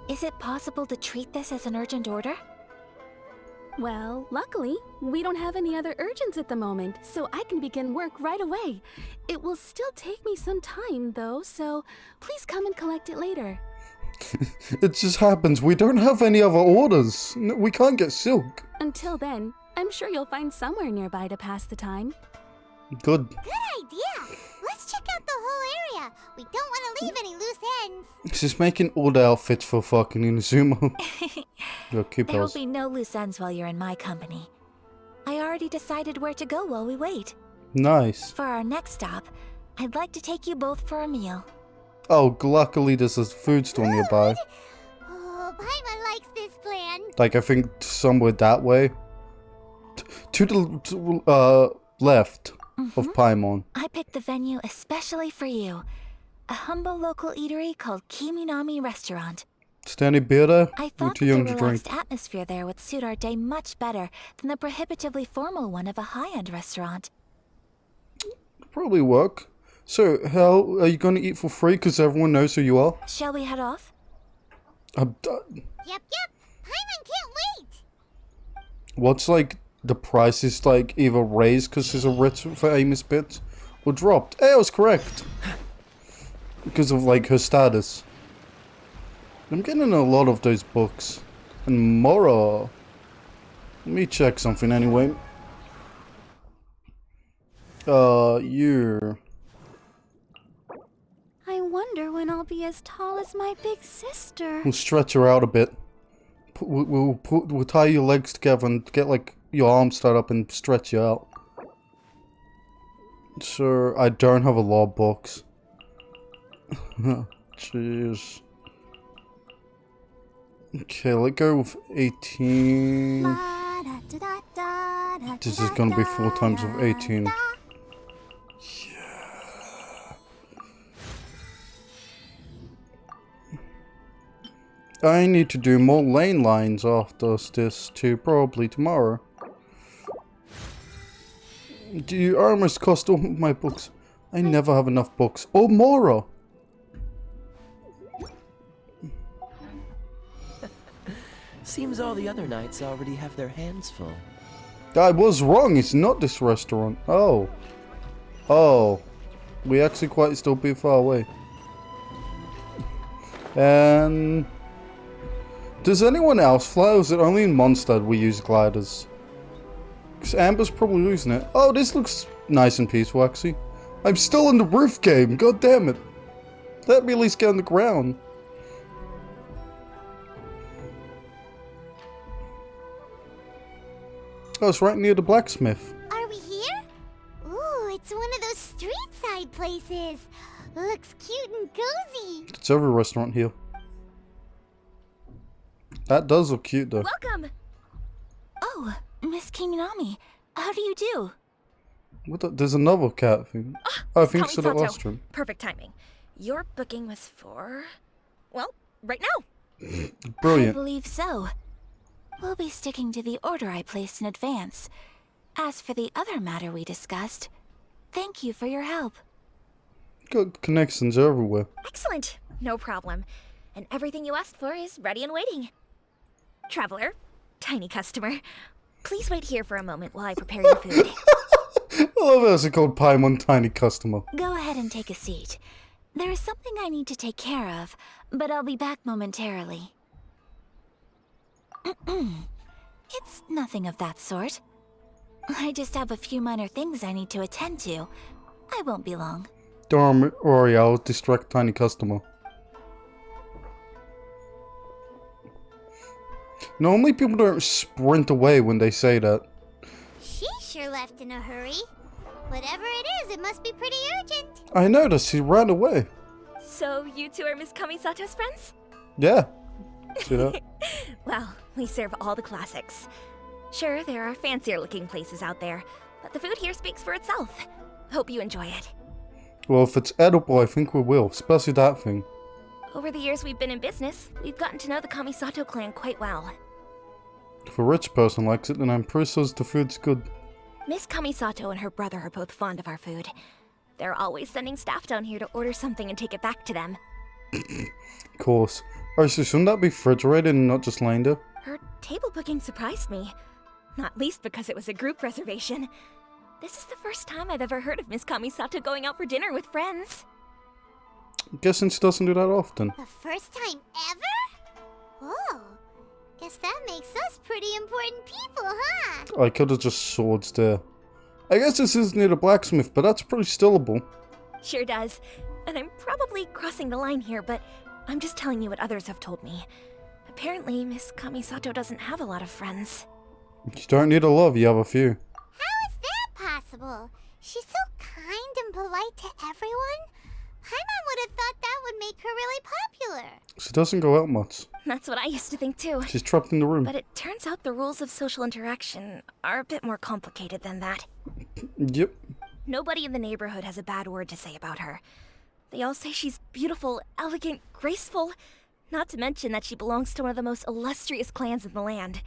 S5: Is it possible to treat this as an urgent order?
S12: Well, luckily, we don't have any other urgents at the moment, so I can begin work right away. It will still take me some time, though, so please come and collect it later.
S1: It just happens. We don't have any other orders. We can't get silk.
S12: Until then, I'm sure you'll find somewhere nearby to pass the time.
S1: Good.
S14: Good idea. Let's check out the whole area. We don't want to leave any loose ends.
S1: She's making all the outfits for fucking Inazuma. Yeah, keep
S5: There will
S1: those.
S5: be no loose ends while you're in my company. I already decided where to go while we wait.
S1: Nice.
S5: For our next stop, I'd like to take you both for a meal.
S1: Oh, luckily there's a food store nearby.
S14: Oh, Paimon likes this plan.
S1: Like, I think somewhere that way. To the left of Paimon.
S5: I picked the venue especially for you. A humble local eatery called Kiminami Restaurant.
S1: Is there any beer there?
S5: I
S1: We're
S5: thought
S1: too
S5: that the
S1: young to drink.
S5: relaxed atmosphere there would suit our day much better than the prohibitively formal one of a high-end restaurant.
S1: Probably work. So, how are you going to eat for free because everyone knows who you are?
S5: Shall we head off?
S14: Yep. Paimon can't wait.
S1: What's like the price is like either raised because she's a rich famous bitch or dropped? Hey, I was correct. Because of like her status. I'm getting a lot of those books. And Mora. Let me check something anyway. You.
S2: I wonder when I'll be as tall as my big sister.
S1: We'll stretch her out a bit. We'll tie your legs together and get like your arms tied up and stretch you out. Sir, I don't have a lot of books. Jeez. Okay, let's go with 18. This is gonna be 4 times of 18. I need to do more lane lines after this too, probably tomorrow. Do you almost cost all my books? I never have enough books. Oh, Mora!
S10: Seems all the other knights already have their hands full.
S1: I was wrong, it's not this restaurant. Oh. Oh. We actually quite still be far away. And... does anyone else fly, or is it only in Mondstadt we use gliders? Because Amber's probably losing it. Oh, this looks nice and peaceful, actually. I'm still in the roof game, god damn it. Let me at least get on the ground. Oh, it's right near the blacksmith.
S14: Are we here? Ooh, it's one of those street side places. Looks cute and cozy.
S1: It's every restaurant here. That does look cute, though.
S5: Welcome! Oh, Miss Kiminami, how do you do?
S1: What the, there's another cat thing. Oh, I think it's the
S4: Sato.
S1: last room.
S4: Perfect timing. Your booking was for... well, right now.
S5: I
S1: Brilliant.
S5: believe so. We'll be sticking to the order I placed in advance. As for the other matter we discussed, thank you for your help.
S1: Got connections everywhere.
S4: Excellent. No problem. And everything you asked for is ready and waiting. Traveler, tiny customer, please wait here for a moment while I prepare your food.
S1: I love how it's called Paimon Tiny Customer.
S5: Go ahead and take a seat. There is something I need to take care of, but I'll be back momentarily. It's nothing of that sort. I just have a few minor things I need to attend to. I won't be long.
S1: Don't worry, I'll distract Tiny Customer. Normally people don't sprint away when they say that.
S14: She sure left in a hurry. Whatever it is, it must be pretty urgent.
S1: I noticed he ran away.
S4: So you two are Miss Kamisato's friends?
S1: Yeah. See that?
S4: Well, we serve all the classics. Sure, there are fancier looking places out there, but the food here speaks for itself. Hope you enjoy it.
S1: Well, if it's edible, I think we will, especially that thing.
S4: Over the years we've been in business, we've gotten to know the Kamisato clan quite well.
S1: If a rich person likes it, then I'm pretty sure the food's good.
S4: Miss Kamisato and her brother are both fond of our food. They're always sending staff down here to order something and take it back to them.
S1: Of course. Oh, so shouldn't that be refrigerated and not just lying there?
S4: Her table booking surprised me. Not least because it was a group reservation. This is the first time I've ever heard of Miss Kamisato going out for dinner with friends.
S1: Guessing she doesn't do that often.
S14: The first time ever? Whoa. Guess that makes us pretty important people, huh?
S1: I could have just swords there. I guess this is near the blacksmith, but that's pretty stillable.
S4: Sure does. And I'm probably crossing the line here, but I'm just telling you what others have told me. Apparently, Miss Kamisato doesn't have a lot of friends.
S1: You don't need a love, you have a few.
S14: How is that possible? She's so kind and polite to everyone. Paimon would have thought that would make her really popular.
S1: She doesn't go out much.
S4: That's what I used to think too.
S1: She's trapped in the room.
S4: But it turns out the rules of social interaction are a bit more complicated than that.
S1: Yep.
S4: Nobody in the neighborhood has a bad word to say about her. They all say she's beautiful, elegant, graceful, not to mention that she belongs to one of the most illustrious clans in the land.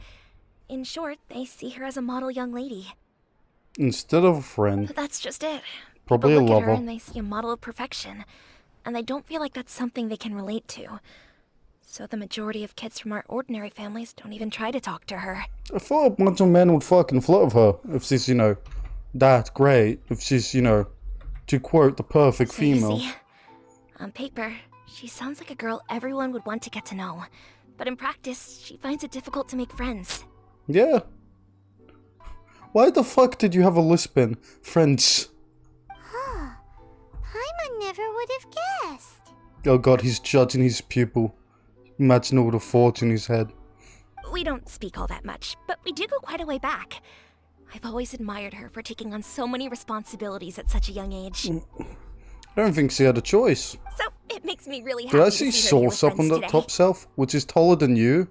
S4: In short, they see her as a model young lady.
S1: Instead of a friend.
S4: But that's just it.
S1: Probably
S4: People
S1: a
S4: look at her
S1: lover.
S4: and they see a model of perfection, and they don't feel like that's something they can relate to. So the majority of kids from our ordinary families don't even try to talk to her.
S1: I thought a bunch of men would fucking flirt with her if she's, that great. If she's, to quote, the perfect
S4: So you
S1: female.
S4: see, on paper, she sounds like a girl everyone would want to get to know. But in practice, she finds it difficult to make friends.
S1: Yeah. Why the fuck did you have a lisp in? Friends.
S14: Huh. Paimon never would have guessed.
S1: Oh god, he's judging his pupil. Imagine all the thoughts in his head.
S4: We don't speak all that much, but we do go quite a way back. I've always admired her for taking on so many responsibilities at such a young age.
S1: I don't think she had a choice.
S4: So it makes me really happy
S1: Did I
S4: to
S1: see
S4: see her here with
S1: Source up on
S4: friends
S1: that
S4: today.
S1: top shelf, which is taller than you?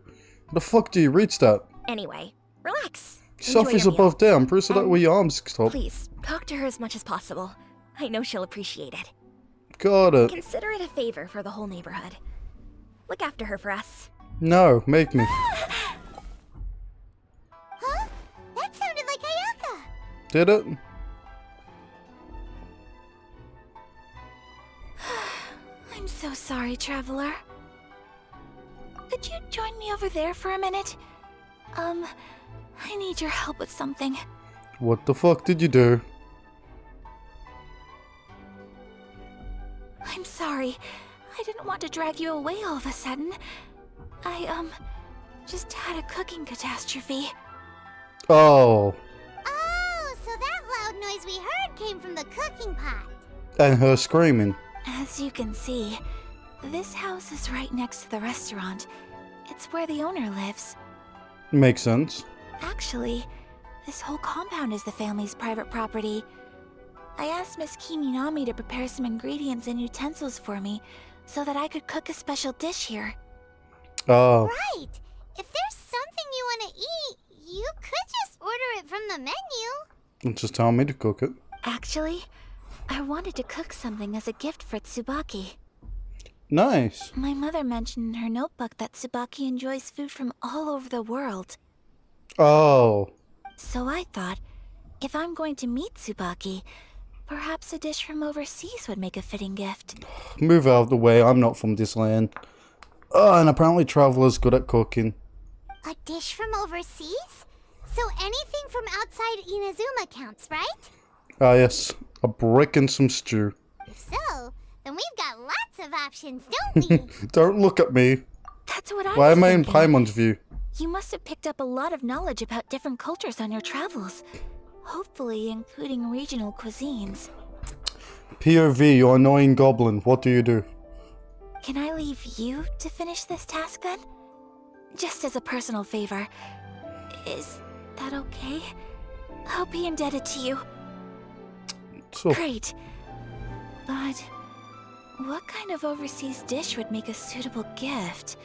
S1: How the fuck do you reach that?
S4: Anyway, relax.
S1: Stuff
S4: Enjoy
S1: is
S4: your meal.
S1: above there. I'm pretty sure that
S4: And
S1: where your arms stop.
S4: Please, talk to her as much as possible. I know she'll appreciate it.
S1: Got it.
S4: Consider it a favor for the whole neighborhood. Look after her for us.
S1: No, make me.
S14: Huh? That sounded like Ayaka.
S1: Did it?
S5: I'm so sorry, traveler. Could you join me over there for a minute? I need your help with something.
S1: What the fuck did you do?
S5: I'm sorry. I didn't want to drag you away all of a sudden. I, just had a cooking catastrophe.
S1: Oh.
S14: Oh, so that loud noise we heard came from the cooking pot.
S1: And her screaming.
S5: As you can see, this house is right next to the restaurant. It's where the owner lives.
S1: Makes sense.
S5: Actually, this whole compound is the family's private property. I asked Miss Kiminami to prepare some ingredients and utensils for me so that I could cook a special dish here.
S1: Oh.
S14: Right. If there's something you want to eat, you could just order it from the menu.
S1: Just tell me to cook it.
S5: Actually, I wanted to cook something as a gift for Tsubaki.
S1: Nice.
S5: My mother mentioned in her notebook that Tsubaki enjoys food from all over the world.
S1: Oh.
S5: So I thought, if I'm going to meet Tsubaki, perhaps a dish from overseas would make a fitting gift.
S1: Move out of the way. I'm not from this land. Oh, and apparently Traveler's good at cooking.
S14: A dish from overseas? So anything from outside Inazuma counts, right?
S1: Ah, yes. A brick and some stew.
S14: If so, then we've got lots of options, don't we?
S1: Don't look at me.
S5: That's what I
S1: Why
S5: was
S1: am I in
S5: thinking.
S1: Paimon's view?
S5: You must have picked up a lot of knowledge about different cultures on your travels. Hopefully including regional cuisines.
S1: POV, you annoying goblin. What do you do?
S5: Can I leave you to finish this task then?
S4: just as a personal favor. Is that okay? I'll be indebted to you.
S1: So,
S4: Great. But what kind of overseas dish would make a suitable gift?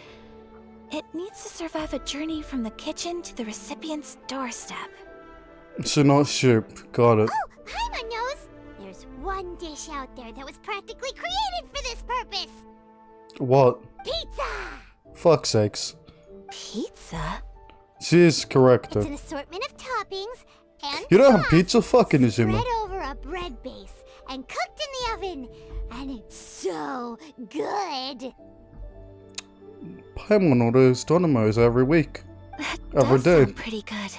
S4: It needs to survive a journey from the kitchen to the recipient's doorstep.
S1: so not soup. Got it.
S14: Oh, Paimon knows! There's one dish out there that was practically created for this purpose!
S1: What?
S14: Pizza!
S1: Fuck's sakes.
S4: Pizza?
S1: She is correct,
S14: It's
S1: though.
S14: an assortment of toppings and
S1: You don't have
S14: sauce
S1: pizza? Fucking Izuma.
S14: spread over a bread base and cooked in the oven. And it's so good!
S1: Paimon orders Dynamos every week.
S4: That
S1: Every
S4: does
S1: day.
S4: sound pretty good.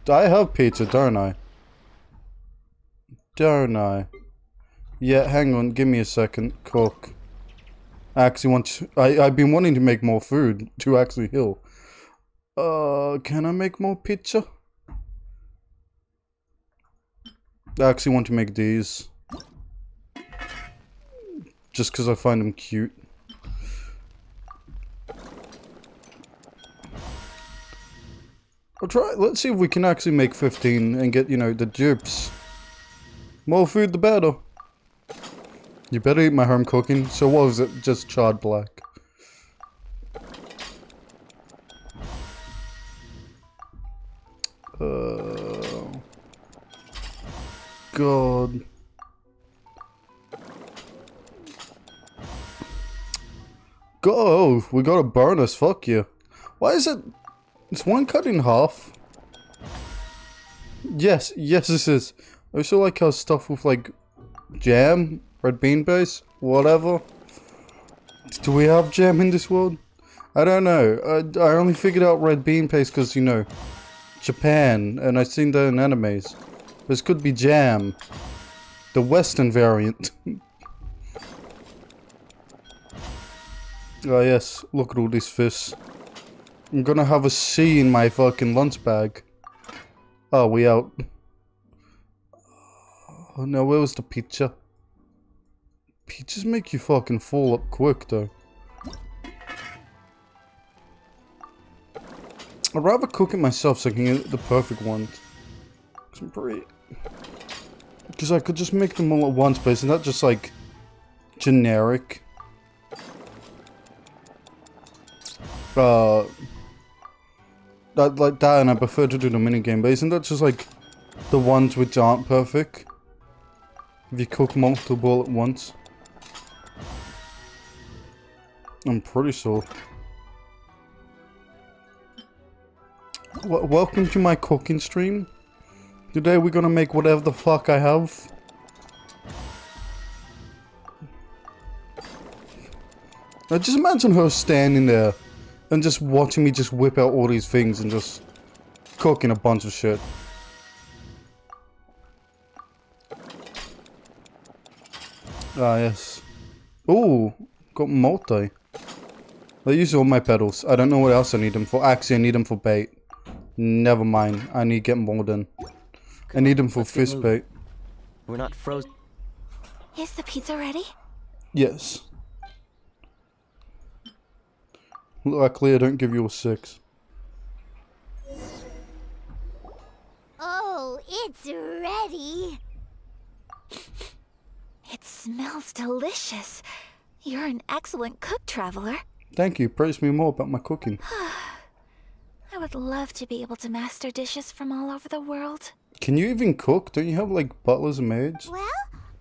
S1: I have pizza, don't I? Don't I? Yeah, hang on, give me a second. Cook. I actually want to, I've been wanting to make more food to actually heal. Can I make more pizza? I actually want to make these. Just because I find them cute. I'll try, let's see if we can actually make 15 and get, you know, the dupes. More food the better. You better eat my home cooking. So what was it? Just charred black. God. Go! We got a bonus, fuck you. Why is it... Is one cut in half? Yes, yes this is. I also like how stuff with like... Jam? Red bean base? Whatever. Do we have jam in this world? I don't know. I only figured out red bean paste because, you know, Japan, and I've seen that in animes. This could be jam. The Western variant. Oh yes, look at all these fish. I'm gonna have a C in my fucking lunch bag. Oh, we out. Oh no, where was the pizza? Pizzas make you fucking fall up quick though. I'd rather cook it myself so I can get the perfect ones. Cause I'm pretty... Because I could just make them all at once, but isn't that just like... generic? Like that, and I prefer to do the minigame, but isn't that just like... the ones which aren't perfect? If you cook multiple at once? I'm pretty sure. Welcome to my cooking stream. Today we're gonna make whatever the fuck I have. I just imagine her standing there and just watching me just whip out all these things and just cooking a bunch of shit. Ah, yes. Ooh, got multi. I use all my pedals. I don't know what else I need them for. Actually, I need them for bait. Never mind. I need to get more done. I need them for fish bait.
S10: We're not frozen.
S4: Is the pizza ready?
S1: Yes. Luckily, I don't give you a 6.
S14: Oh, it's ready!
S4: It smells delicious. You're an excellent cook, Traveler.
S1: Thank you. Praise me more about my cooking.
S4: I would love to be able to master dishes from all over the world.
S1: Can you even cook? Don't you have like butlers and maids?
S14: Well,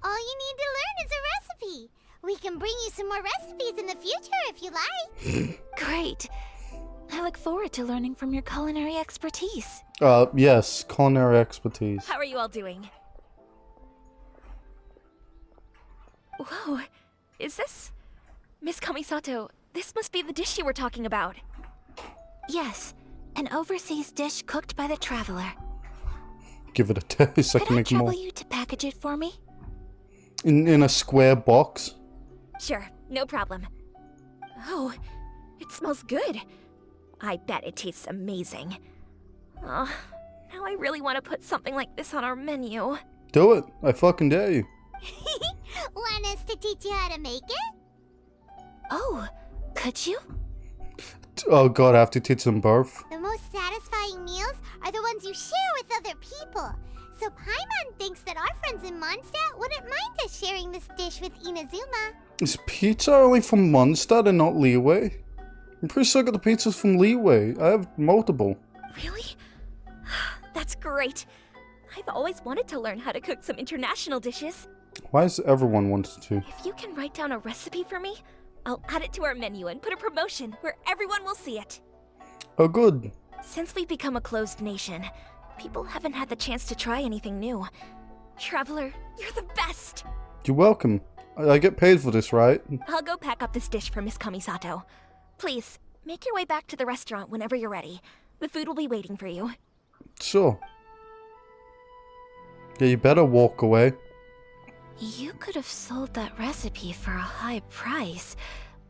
S14: all you need to learn is a recipe. We can bring you some more recipes in the future if you like.
S4: Great. I look forward to learning from your culinary expertise.
S1: Yes, culinary expertise.
S4: How are you all doing? Whoa, is this... Miss Kamisato, this must be the dish you were talking about. Yes, an overseas dish cooked by the Traveler.
S1: Give it a taste. I can make more.
S4: Could I trouble you to package it for me?
S1: In a square box?
S4: Sure, no problem. Oh, it smells good. I bet it tastes amazing. Oh, now I really want to put something like this on our menu.
S1: Do it. I fucking dare you.
S14: Well, want us to teach you how to make it?
S4: Oh, could you?
S1: Oh god, I have to teach them both.
S14: The most satisfying meals are the ones you share with other people. So Paimon thinks that our friends in Mondstadt wouldn't mind us sharing this dish with Inazuma.
S1: Is pizza only from Mondstadt and not Leeway? I'm pretty sure I got the pizzas from Leeway. I have multiple.
S4: Really? That's great. I've always wanted to learn how to cook some international dishes.
S1: Why does everyone wanted to?
S4: If you can write down a recipe for me, I'll add it to our menu and put a promotion where everyone will see it.
S1: Oh good.
S4: Since we've become a closed nation, people haven't had the chance to try anything new. Traveler, you're the best!
S1: You're welcome. I get paid for this, right?
S4: I'll go pack up this dish for Miss Kamisato. Please, make your way back to the restaurant whenever you're ready. The food will be waiting for you.
S1: Sure. Yeah, you better walk away.
S4: You could have sold that recipe for a high price,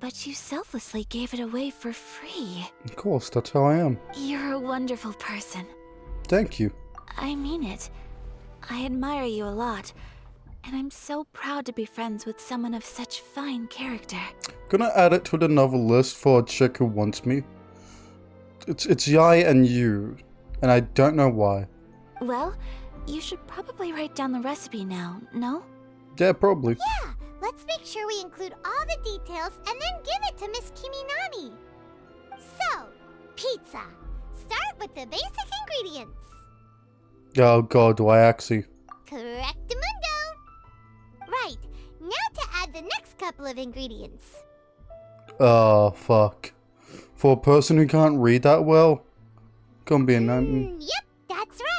S4: but you selflessly gave it away for free.
S1: Of course, that's how I am.
S4: You're a wonderful person.
S1: Thank you.
S4: I mean it. I admire you a lot, and I'm so proud to be friends with someone of such fine character.
S1: Gonna add it to the novel list for a chick who wants me. It's Yai and you, and I don't know why.
S4: Well, you should probably write down the recipe now, no?
S1: Yeah, probably.
S14: Yeah, let's make sure we include all the details and then give it to Miss Kiminami. So, pizza. Start with the basic ingredients.
S1: Oh god, do I actually?
S14: Correctamundo. Right, now to add the next couple of ingredients.
S1: Oh, fuck. For a person who can't read that well, gonna be a nightmare.
S14: Yep, that's right.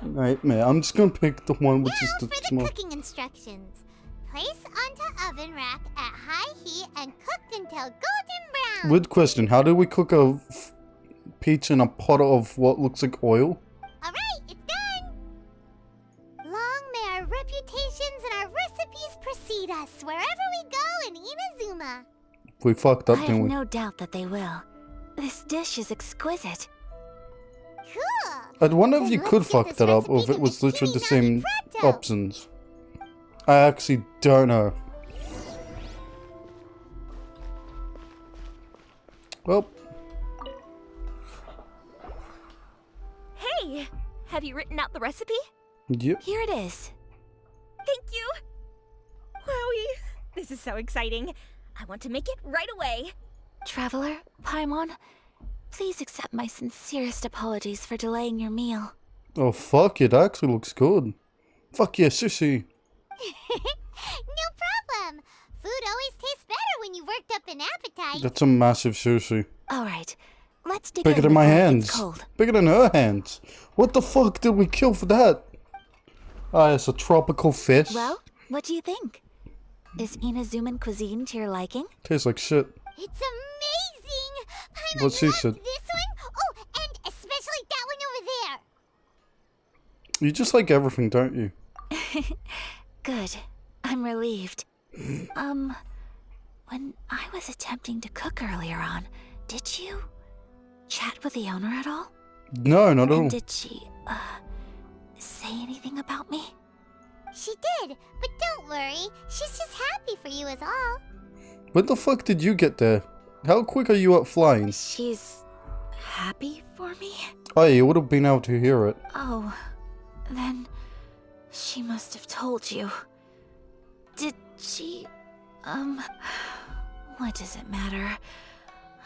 S1: Nightmare. I'm just gonna pick the one which is the
S14: For the
S1: small.
S14: cooking instructions. Place onto oven rack at high heat and cooked until golden brown.
S1: Weird question. How do we cook a pizza in a pot of what looks like oil?
S14: Alright, it's done. Long may our reputations and our recipes precede us wherever we go in Inazuma.
S1: We fucked up,
S4: I have
S1: didn't we?
S4: no doubt that they will. This dish is exquisite.
S14: Cool.
S1: I'd wonder if you
S14: Then
S1: could
S14: let's get
S1: fuck
S14: this
S1: that up, or if
S14: recipe
S1: it
S14: to
S1: was
S14: Miss
S1: literally the
S14: Kiminami
S1: same
S14: pronto.
S1: options. I actually don't know. Well,
S4: Hey! Have you written out the recipe?
S1: yep.
S4: Here it is. Thank you! Wowie! This is so exciting. I want to make it right away. Traveler, Paimon, please accept my sincerest apologies for delaying your meal.
S1: Oh fuck, it actually looks good. Fuck yeah, sushi.
S14: No problem. Food always tastes better when you worked up an appetite.
S1: That's a massive sushi.
S4: Alright, let's dig
S1: Bigger
S4: in
S1: than my
S4: before it
S1: hands.
S4: gets cold.
S1: Bigger than her hands. What the fuck did we kill for that? Ah, it's a tropical fish.
S4: Well, what do you think? Is Inazuman cuisine to your liking?
S1: Tastes like shit.
S14: It's amazing. Paimon
S1: What she
S14: loved
S1: said.
S14: this one. Oh, and especially that one over there.
S1: You just like everything, don't you?
S4: Good. I'm relieved. When I was attempting to cook earlier on, did you chat with the owner at all?
S1: No, not at all.
S4: And did she, say anything about me?
S14: She did, but don't worry. She's just happy for you is all.
S1: When the fuck did you get there? How quick are you at flying?
S4: She's happy for me?
S1: Oh yeah, you would have been able to hear it.
S4: Oh, then she must have told you. Did she, what does it matter?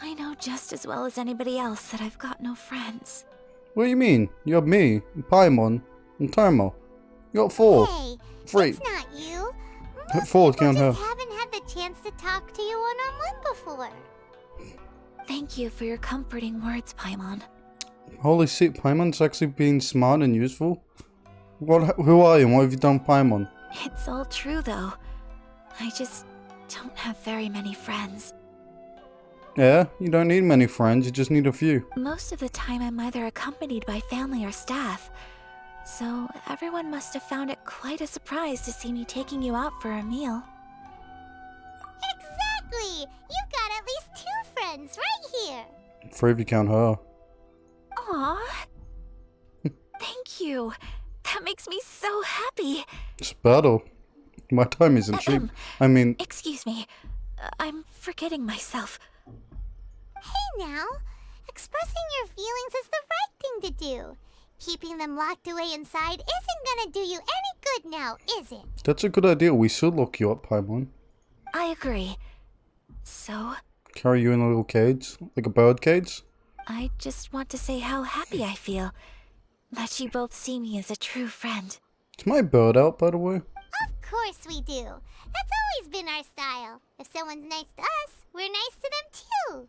S4: I know just as well as anybody else that I've got no friends.
S1: What do you mean? You have me, Paimon, and Tomo. You got 4.
S14: Hey,
S1: 3.
S14: it's not you.
S1: 4,
S14: People
S1: count her.
S14: just haven't had the chance to talk to you one-on-one before.
S4: Thank you for your comforting words, Paimon.
S1: Holy shit, Paimon's actually being smart and useful? Who are you and what have you done, Paimon?
S4: It's all true, though. I just don't have very many friends.
S1: Yeah, you don't need many friends, you just need a few.
S4: Most of the time I'm either accompanied by family or staff. So everyone must have found it quite a surprise to see me taking you out for a meal.
S14: Exactly! You've got at least 2 friends right here.
S1: 3 if you count her.
S4: Aw. Thank you. That makes me so happy.
S1: It's better. My time isn't cheap. I mean...
S4: Excuse me. I'm forgetting myself.
S14: Hey now, expressing your feelings is the right thing to do. Keeping them locked away inside isn't gonna do you any good now, is it?
S1: That's a good idea. We should lock you up, Paimon.
S4: I agree. So?
S1: Carry you in a little cage? Like a bird cage?
S4: I just want to say how happy I feel that you both see me as a true friend.
S1: Is my bird out, by the way?
S14: Of course we do. That's always been our style. If someone's nice to us, we're nice to them too.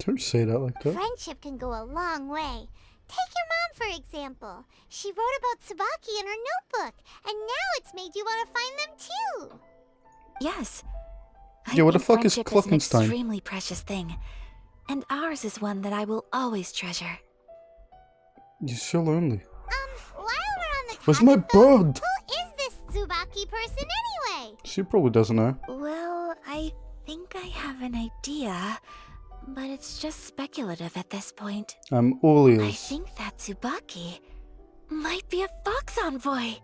S1: Don't say that like that.
S14: Friendship can go a long way. Take your mom, for example. She wrote about Tsubaki in her notebook, and now it's made you want to find them too.
S4: Yes.
S1: Yeah, what the fuck is
S4: friendship an
S1: Klockenstein?
S4: extremely precious thing, and ours is one that I will always treasure.
S1: You're so lonely.
S14: While we're on the
S1: Where's my
S14: topic,
S1: bird?
S14: who is this Tsubaki person anyway?
S1: She probably doesn't know.
S4: Well, I think I have an idea, but it's just speculative at this point.
S1: I'm all
S4: I
S1: ears.
S4: think that Tsubaki might be a fox envoy.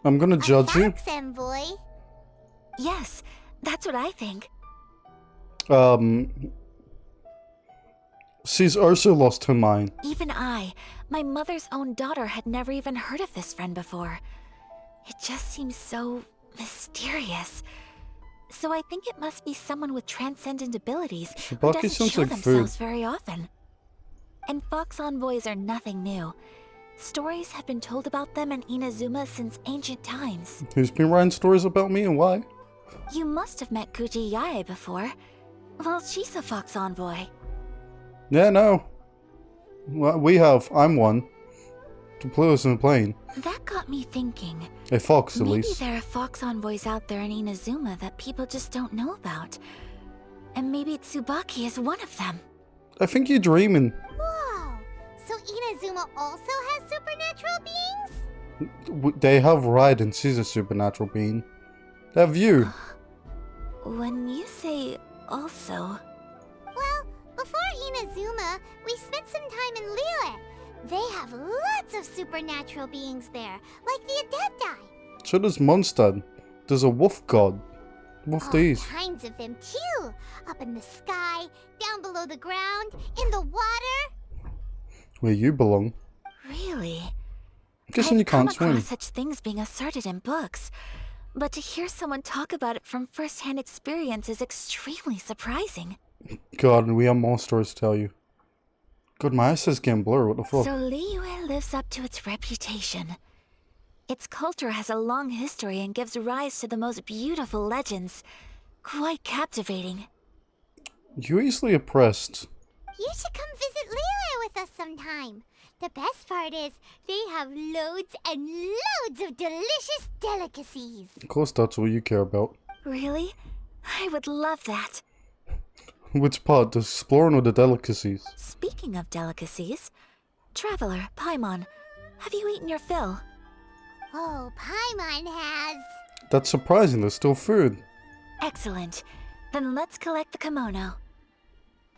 S1: I'm gonna judge you.
S14: Fox envoy?
S4: Yes, that's what I think.
S1: She's also lost her mind.
S4: Even I, my mother's own daughter, had never even heard of this friend before. It just seems so mysterious. So I think it must be someone with transcendent abilities who
S1: Tsubaki
S4: doesn't
S1: sounds
S4: show
S1: like
S4: themselves
S1: food.
S4: very often. And fox envoys are nothing new. Stories have been told about them in Inazuma since ancient times.
S1: Who's been writing stories about me and why?
S4: You must have met Kuji Yae before. Well, she's a fox envoy.
S1: Yeah, no. Well, we have. I'm one. To play us in a plane.
S4: That got me thinking.
S1: A fox, at
S4: Maybe
S1: least.
S4: there are fox envoys out there in Inazuma that people just don't know about. And maybe Tsubaki is one of them.
S1: I think you're dreaming.
S14: Whoa! So Inazuma also has supernatural beings?
S1: They have Raiden. She's a supernatural being. They have you.
S4: When you say also...
S14: Well, before Inazuma, we spent some time in Liyue. They have lots of supernatural beings there, like the Adepti.
S1: So does Mondstadt. There's a wolf god. What's
S14: All
S1: these?
S14: kinds of them too. Up in the sky, down below the ground, in the water.
S1: Where you belong.
S4: Really?
S1: Guessing you can't
S4: I've come
S1: swim.
S4: across such things being asserted in books. But to hear someone talk about it from first-hand experience is extremely surprising.
S1: God, we have more stories to tell you. God, my eyes is getting blurry. What the fuck?
S4: So Liyue lives up to its reputation. Its culture has a long history and gives rise to the most beautiful legends. Quite captivating.
S1: You're easily oppressed.
S14: You should come visit Liyue with us sometime. The best part is, they have loads and loads of delicious delicacies.
S1: Of course, that's all you care about.
S4: Really? I would love that.
S1: Which part? The exploring or the delicacies?
S4: Speaking of delicacies, Traveler, Paimon, have you eaten your fill?
S14: Oh, Paimon has.
S1: That's surprising. There's still food.
S4: Excellent. Then let's collect the kimono.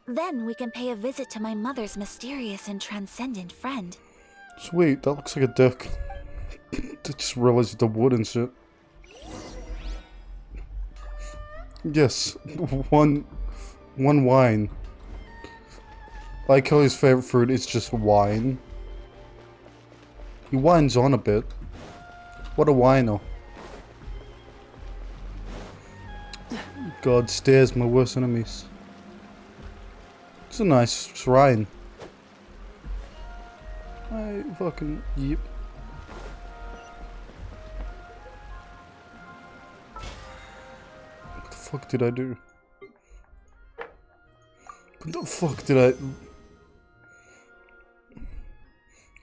S4: Then we can pay a visit to my mother's mysterious and transcendent friend.
S1: Sweet. That looks like a dick. I just realized the wood and shit. Yes. One wine. Like how his favorite fruit is just wine. He whines on a bit. What a whiner. God, stairs, my worst enemies. It's a nice shrine. I fucking... Yep. What the fuck did I do? What the fuck did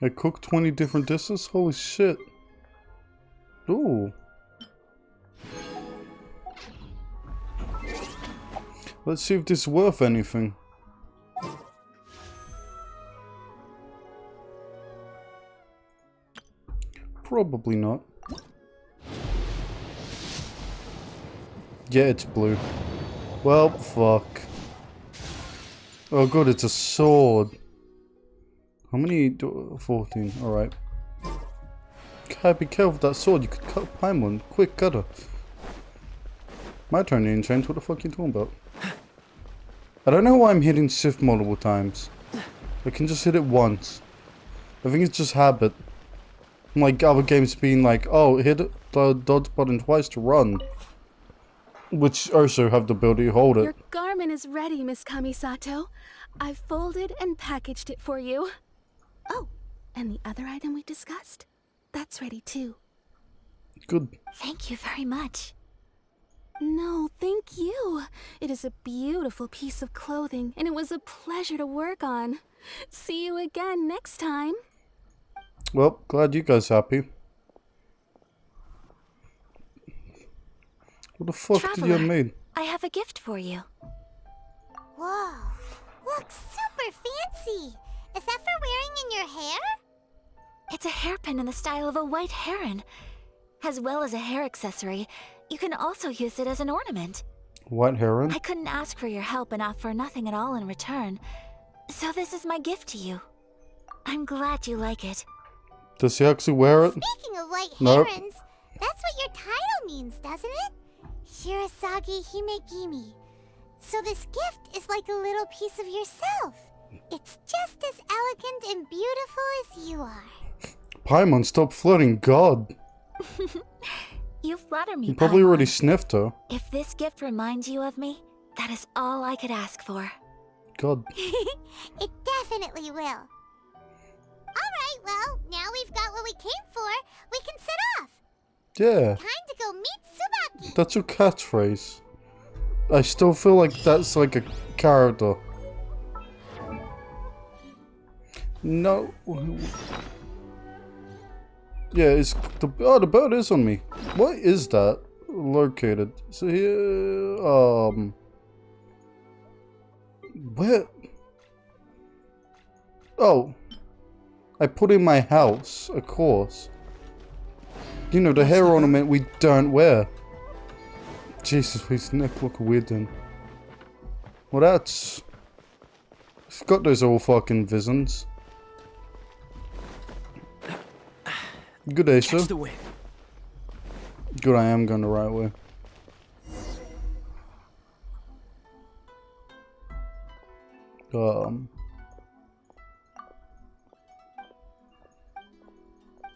S1: I cooked 20 different dishes? Holy shit. Ooh. Let's see if this is worth anything. Probably not. Yeah, it's blue. Well, fuck. Oh good, it's a sword. How many? 14, alright. God, be careful with that sword. You could cut Paimon. Quick, cut her. My turn to enchant. What the fuck are you talking about? I don't know why I'm hitting shift multiple times. I can just hit it once. I think it's just habit. Like other games being like, oh, hit the dodge button twice to run. Which also have the ability to hold it.
S12: Your garment is ready, Miss Kamisato. I've folded and packaged it for you. Oh, and the other item we discussed? That's ready too.
S1: Good.
S2: Thank you very much.
S12: No, thank you. It is a beautiful piece of clothing, and it was a pleasure to work on. See you again next time.
S1: Well, glad you guys happy. What the fuck did you have made?
S2: I have a gift for you.
S14: Whoa, looks super fancy. Is that for wearing in your hair?
S2: It's a hairpin in the style of a white heron. As well as a hair accessory, you can also use it as an ornament.
S1: White heron?
S2: I couldn't ask for your help and offer nothing at all in return. So this is my gift to you. I'm glad you like it.
S1: Does he actually wear it?
S14: Speaking of white
S1: Nope.
S14: herons, that's what your title means, doesn't it? Shirasagi Himegimi. So this gift is like a little piece of yourself. It's just as elegant and beautiful as you are.
S1: Paimon, stop flirting, God.
S2: You flatter me,
S1: You probably
S2: Paimon.
S1: already sniffed her.
S2: If this gift reminds you of me, that is all I could ask for.
S1: God.
S14: It definitely will. Alright, well, now we've got what we came for. We can set off.
S1: Yeah.
S14: Time to go meet Tsubaki.
S1: That's your catchphrase. I still feel like that's like a character. No. Yeah, it's the bird is on me. What is that? Located. So here, where? Oh, I put in my house, of course. You know, the hair ornament we don't wear. Jesus, his neck look weird then. Well, that's... It's got those all fucking visions. Good day, sir. Good, I am going the right way.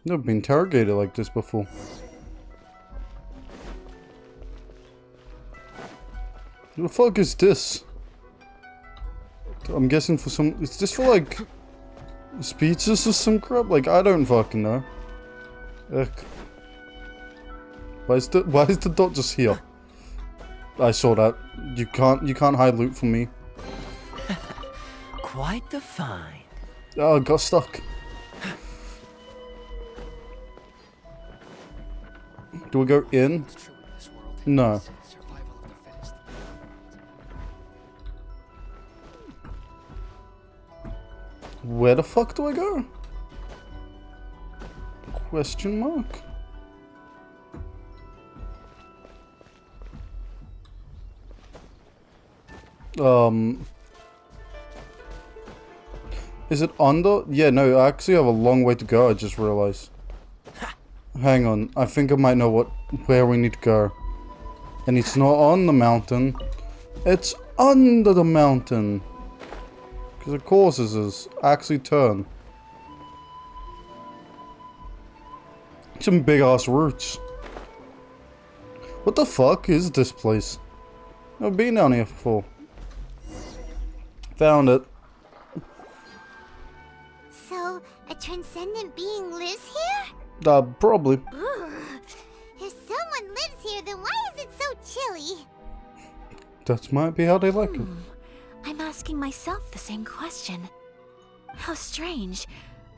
S1: Never been interrogated like this before. What the fuck is this? I'm guessing for some... Is this for like... speeches or some crap? Like, I don't fucking know. Ugh. Why is the dot just here? I saw that. You can't hide loot from me.
S10: Quite the find.
S1: Oh, I got stuck. Do we go in? No. Where the fuck do I go? Question mark? Is it under? Yeah, no, I actually have a long way to go, I just realized. Hang on, I think I might know where we need to go. And it's not on the mountain. It's under the mountain. Because of course this is. Actually turn. Some big ass roots. What the fuck is this place? I've been down here before. Found it.
S14: So, a transcendent being lives here?
S1: Probably.
S14: Ugh. If someone lives here, then why is it so chilly?
S1: That might be how they like it.
S2: I'm asking myself the same question. How strange.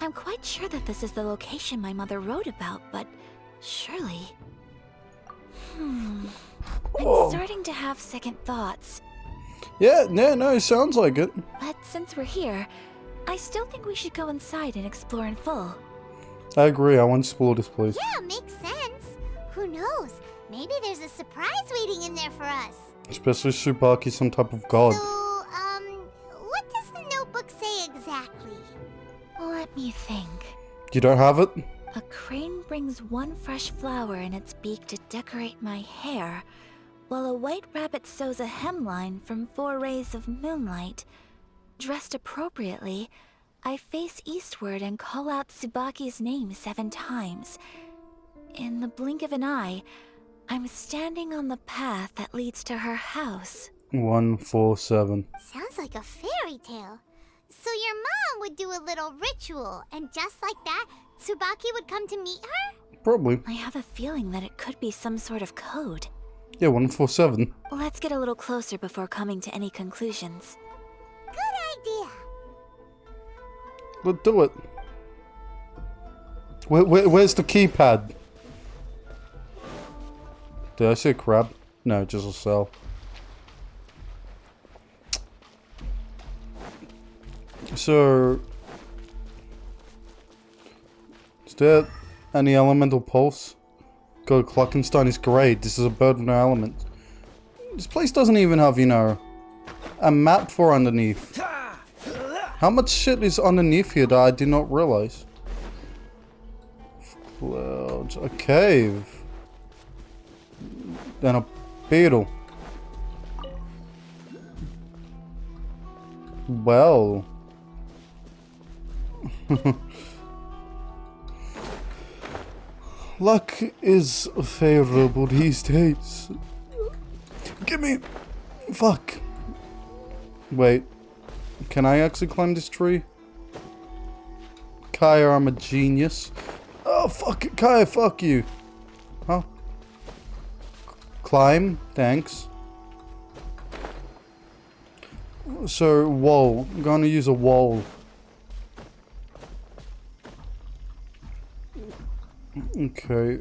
S2: I'm quite sure that this is the location my mother wrote about, but surely... I'm starting to have second thoughts.
S1: Yeah, no, it sounds like it.
S2: But since we're here, I still think we should go inside and explore in full.
S1: I agree, I want to explore this place.
S14: Yeah, makes sense. Who knows? Maybe there's a surprise waiting in there for us.
S1: Especially Tsubaki, some type of god.
S14: So, what does the notebook say exactly?
S2: Let me think.
S1: You don't have it?
S2: A crane
S4: brings one fresh flower in its beak to decorate my hair, while a white rabbit sews a hemline from 4 rays of moonlight. Dressed appropriately, I face eastward and call out Tsubaki's name 7 times. In the blink of an eye, I'm standing on the path that leads to her house.
S1: 147.
S14: Sounds like a fairy tale. So your mom would do a little ritual, and just like that, Tsubaki would come to meet her?
S1: Probably.
S4: I have a feeling that it could be some sort of code.
S1: Yeah, 147.
S4: Let's get a little closer before coming to any conclusions.
S14: Good idea.
S1: Let's do it. Where's the keypad? Did I see a crab? No, just a cell. So, is there any elemental pulse? God, Klockenstein is great. This is a bird with no element. This place doesn't even have, you know, a map for underneath. How much shit is underneath here that I did not realize? Clouds, a cave, then a beetle. Well. Luck is favorable these days. Gimme! Fuck. Wait. Can I actually climb this tree? Kaya, I'm a genius. Oh, fuck it, Kaya, fuck you. Huh? Climb? Thanks. So, wall. I'm gonna use a wall. Okay.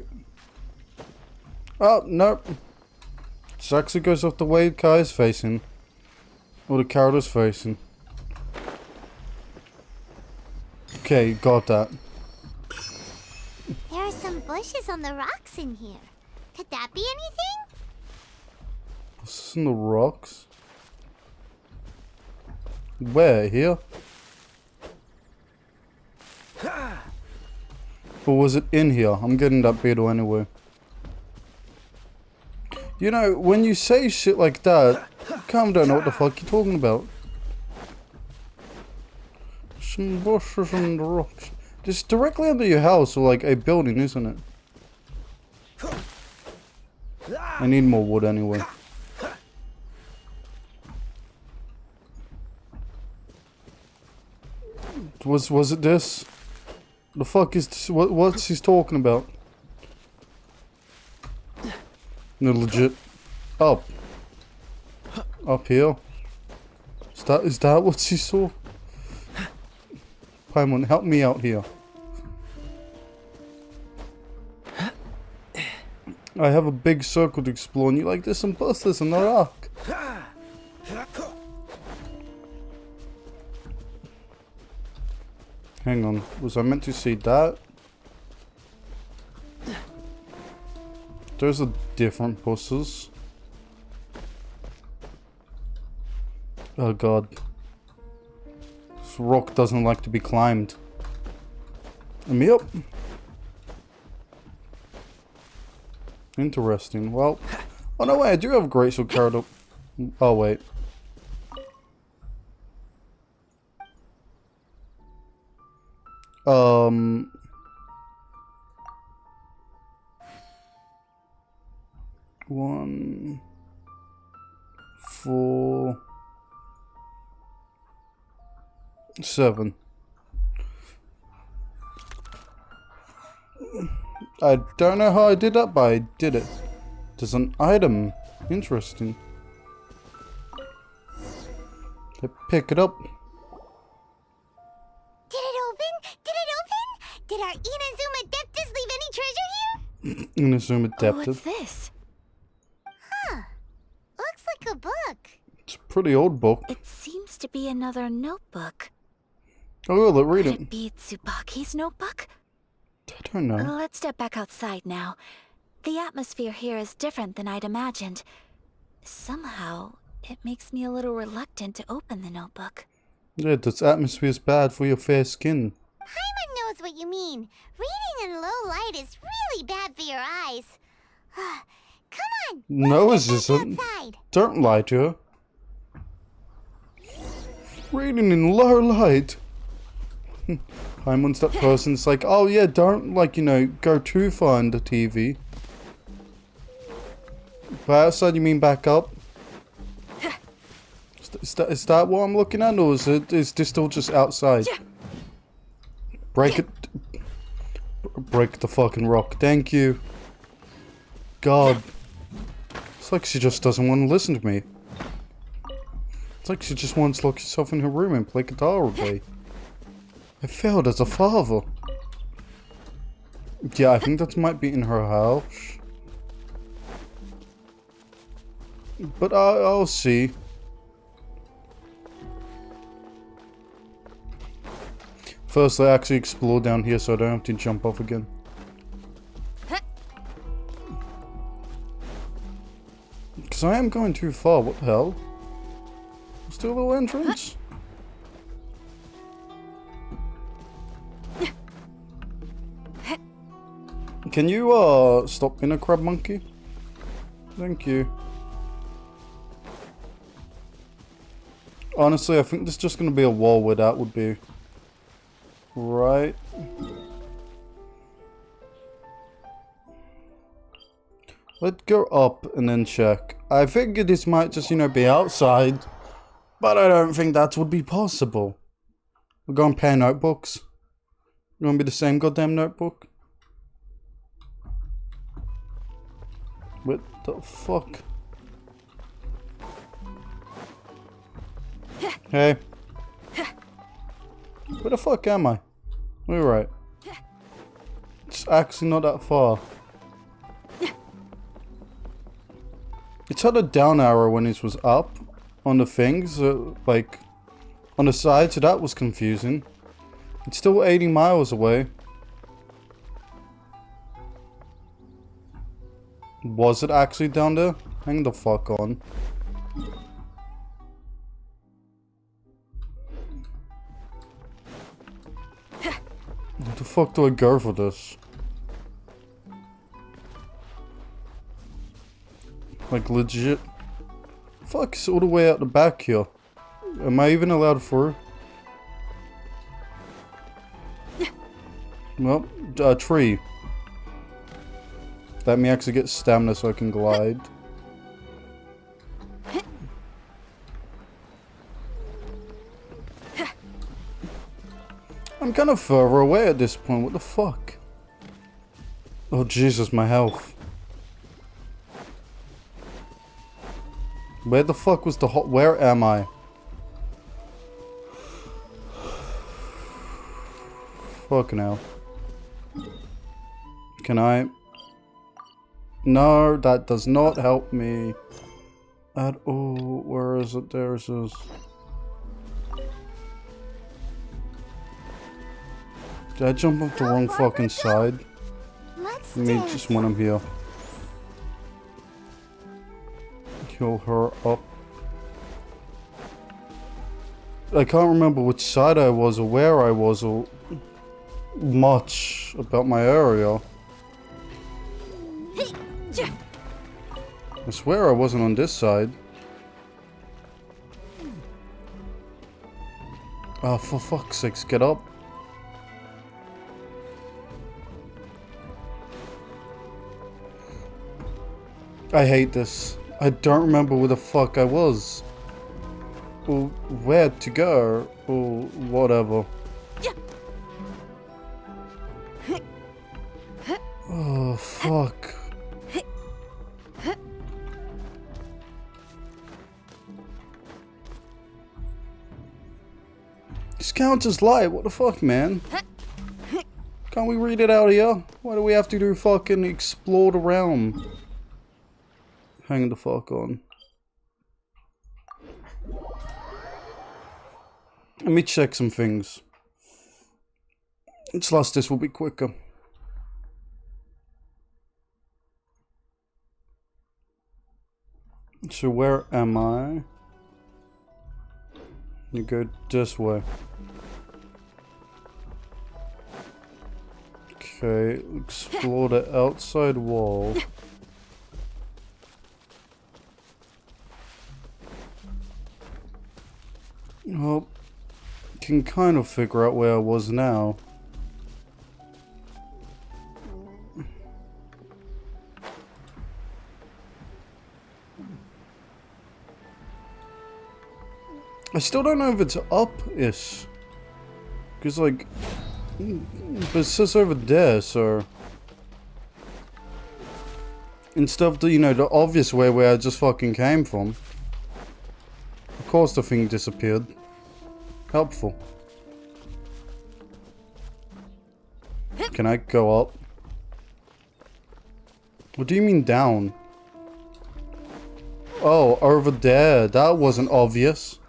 S1: Oh, nope. This actually goes off the way Kaya's facing. Or the character's facing. Okay, got that.
S14: There are some bushes on the rocks in here. Could that be anything?
S1: What's in the rocks? Where? Here? Or was it in here? I'm getting that beetle anyway. You know, when you say shit like that, I calm down, know what the fuck you're talking about. Some bushes on the rocks. Just directly under your house, or like a building, isn't it? I need more wood anyway. Was it this? The fuck is this? What's he talking about? No, legit. Up. Up here. Is that what she saw? Paimon, help me out here. I have a big circle to explore, and you like there's some busters in the rock. Hang on, was I meant to see that? There's a different busters. Oh god. This rock doesn't like to be climbed. Let me up. Interesting. Well, oh no way, I do have a great sword card up. Oh wait. One, 4, 7. I don't know how I did that, but I did it. There's an item. Interesting. I pick it up.
S14: Did it open? Did it open? Did our Inazuma Deptus leave any treasure here?
S1: Inazuma Deptus.
S4: What's this?
S14: Huh. Looks like a book.
S1: It's a pretty old book.
S4: It seems to be another notebook.
S1: Oh, well, read
S4: Could
S1: it.
S4: it be Tsubaki's notebook?
S1: I don't know.
S4: Let's step back outside now. The atmosphere here is different than I'd imagined. Somehow, it makes me a little reluctant to open the notebook.
S1: Yeah, this atmosphere is bad for your fair skin.
S14: Paimon knows what what you mean. Reading in low light is really bad for your eyes. Come on.
S1: No, it
S14: let's get
S1: isn't.
S14: back outside.
S1: Don't lie to her. Reading in low light. I'm once that person's like, oh yeah, don't, like, you know, go too far in the TV. By outside, you mean back up? Is that what I'm looking at, or is this still just outside? Break it. Break the fucking rock. Thank you. God. It's like she just doesn't want to listen to me. It's like she just wants to lock herself in her room and play guitar all day. I failed as a father. Yeah, I think that might be in her house. But I'll see. First, I actually explore down here so I don't have to jump off again. Because I am going too far, what the hell? Still a little entrance? Can you, stop being a crab monkey? Thank you. Honestly, I think there's just gonna be a wall where that would be. Right. Let's go up and then check. I figured this might just, you know, be outside. But I don't think that would be possible. We're going to pair notebooks. We're going to be the same goddamn notebook. What the fuck? Hey. Where the fuck am I? We're right. It's actually not that far. It's had a down arrow when it was up on the things, like on the side, so that was confusing. It's still 80 miles away. Was it actually down there? Hang the fuck on. Where the fuck do I go for this? Like legit. Fuck, it's all the way out the back here. Am I even allowed through? Well, a tree. Let me actually get stamina so I can glide. I'm kind of further away at this point, what the fuck? Oh Jesus, my health. Where the fuck was the where am I? Fucking hell. Can I? No, that does not help me at all. Where is it? There it is. Did I jump off the wrong fucking side? Let me just when I'm here. Heal her up. I can't remember which side I was or where I was or much about my area. I swear I wasn't on this side. Oh, for fuck's sakes, get up. I hate this. I don't remember where the fuck I was. Or where to go. Or whatever. Oh, fuck. This counts as light. What the fuck, man? Can't we read it out here? Why do we have to do fucking explore the realm? Hang the fuck on. Let me check some things. It's last this will be quicker. So where am I? You go this way. Okay, explore the outside wall. Well, can kind of figure out where I was now. I still don't know if it's up-ish. Because, like, but it says over there, so... Instead of the, you know, the obvious way where I just fucking came from. Of course the thing disappeared. Helpful. Can I go up? What do you mean down? Oh, over there. That wasn't obvious.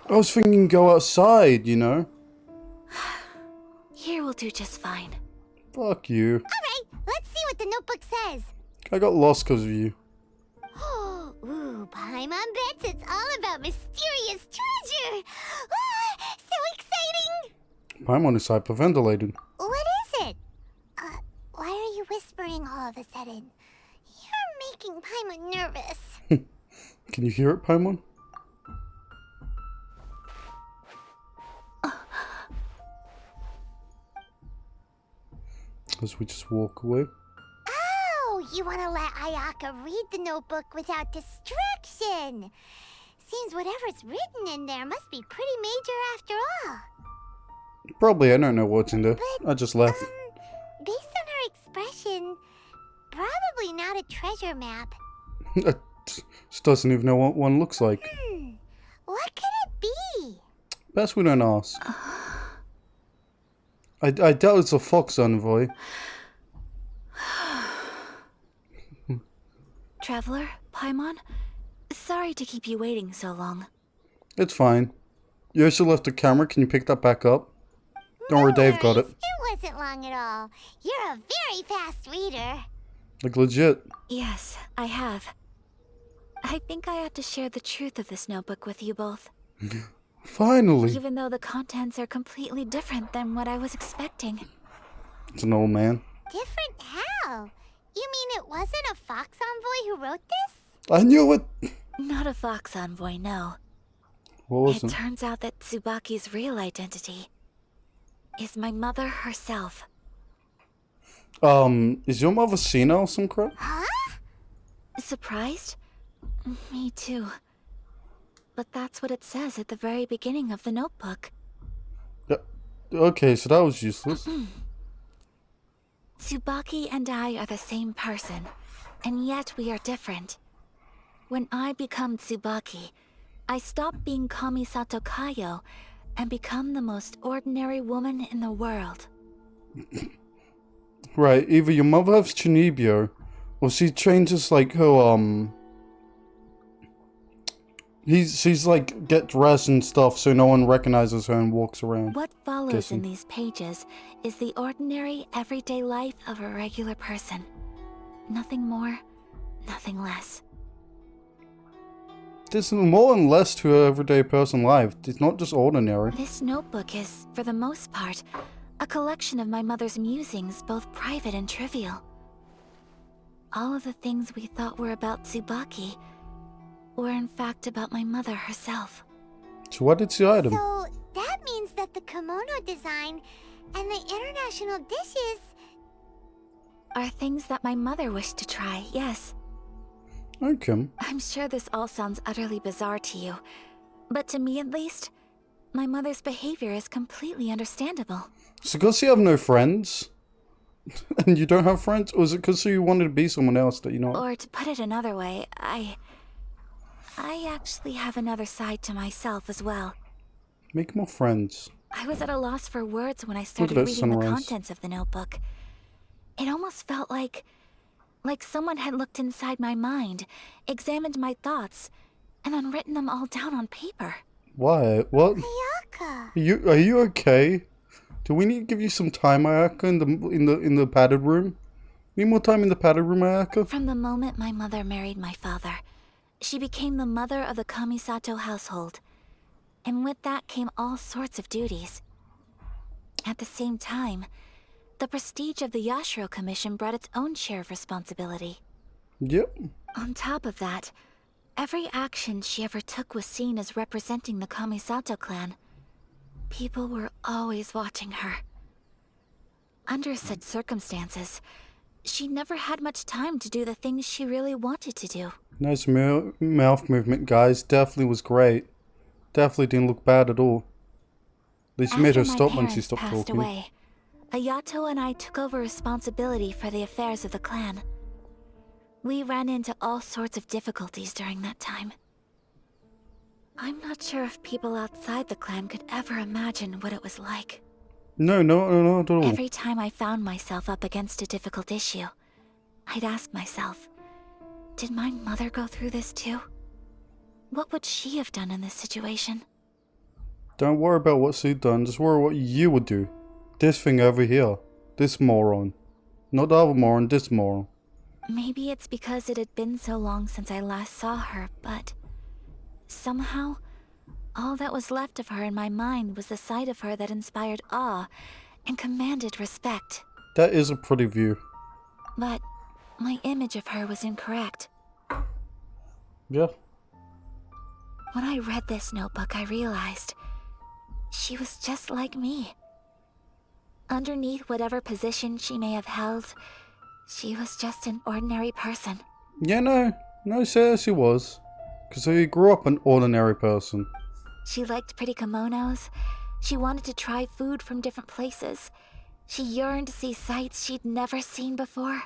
S1: I was thinking go outside, you know?
S4: Here will do just fine.
S1: Fuck you.
S14: Alright, let's see what the notebook says.
S1: I got lost because of you.
S14: Ooh, Paimon bets it's all about mysterious treasure. Ah, so exciting!
S1: Paimon is hyperventilating.
S14: What is it? Why are you whispering all of a sudden? You're making Paimon nervous.
S1: Can you hear it, Paimon? As we just walk away.
S14: Oh, you want to let Ayaka read the notebook without distraction. Seems whatever's written in there must be pretty major after all.
S1: Probably, I don't know what's in there.
S14: But,
S1: I just left.
S14: Based on her expression, probably not a treasure map.
S1: I just doesn't even know what one looks like.
S14: What could it be?
S1: Best we don't ask. I doubt it's a fox envoy.
S4: Traveler, Paimon, sorry to keep you waiting so long.
S1: It's fine. You also left the camera. Can you pick that back up? Don't worry, Dave got it.
S14: It wasn't long at all. You're a very fast reader.
S1: Like legit.
S4: Yes, I have. I think I ought to share the truth of this notebook with you both.
S1: Finally.
S4: Even though the contents are completely different than what I was expecting.
S1: It's an old man.
S14: Different how? You mean it wasn't a Fox Envoy who wrote this?
S1: I knew it!
S4: Not a Fox Envoy, no.
S1: What was it?
S4: It turns out that Tsubaki's real identity is my mother herself.
S1: Is your mother senile or some crap?
S14: Huh?
S4: Surprised? Me too. But that's what it says at the very beginning of the notebook.
S1: Yeah. Okay, so that was useless.
S4: Tsubaki and I are the same person, and yet we are different. When I become Tsubaki, I stop being Kamisato Kayo and become the most ordinary woman in the world.
S1: Right, either your mother has Chunibyo, or she changes like her, she's like, get dressed and stuff so no one recognizes her and walks around.
S4: What follows
S1: Guessing.
S4: in these pages is the ordinary, everyday life of a regular person. Nothing more, nothing less.
S1: There's more and less to her everyday person life. It's not just ordinary.
S4: This notebook is, for the most part, a collection of my mother's musings, both private and trivial. All of the things we thought were about Tsubaki were in fact about my mother herself.
S1: So what did she hide him?
S14: So that means that the kimono design and the international dishes
S4: are things that my mother wished to try, yes.
S1: Okay.
S4: I'm sure this all sounds utterly bizarre to you, but to me at least, my mother's behavior is completely understandable.
S1: So because you have no friends? And you don't have friends? Or is it because you wanted to be someone else that you know?
S4: Or to put it another way, I actually have another side to myself as well.
S1: Make more friends.
S4: I was at a loss for words when I started
S1: that
S4: reading the
S1: sunrise.
S4: contents of the notebook. It almost felt like someone had looked inside my mind, examined my thoughts, and then written them all down on paper.
S1: Why? What?
S14: Ayaka.
S1: Are you okay? Do we need to give you some time, Ayaka, in the padded room? Need more time in the padded room, Ayaka?
S4: From the moment my mother married my father, she became the mother of the Kamisato household. And with that came all sorts of duties. At the same time, the prestige of the Yashiro Commission brought its own share of responsibility.
S1: Yep.
S4: On top of that, every action she ever took was seen as representing the Kamisato clan. People were always watching her. Under such circumstances, she never had much time to do the things she really wanted to do.
S1: Nice mouth movement, guys. Definitely was great. Definitely didn't look bad at all. At least made her stop when she stopped talking.
S4: Away, Ayato and I took over responsibility for the affairs of the clan. We ran into all sorts of difficulties during that time. I'm not sure if people outside the clan could ever imagine what it was like.
S1: No, not at all.
S4: Every time I found myself up against a difficult issue, I'd ask myself, did my mother go through this too? What would she have done in this situation?
S1: Don't worry about what she'd done, just worry what you would do. This thing over here. This moron. Not the other moron, this moron.
S4: Maybe it's because it had been so long since I last saw her, but somehow, all that was left of her in my mind was the side of her that inspired awe and commanded respect.
S1: That is a pretty view.
S4: But my image of her was incorrect.
S1: Yeah.
S4: When I read this notebook, I realized she was just like me. Underneath whatever position she may have held, she was just an ordinary person.
S1: Yeah, no, say she was. Because he grew up an ordinary person.
S4: She liked pretty kimonos. She wanted to try food from different places. She yearned to see sights she'd never seen before.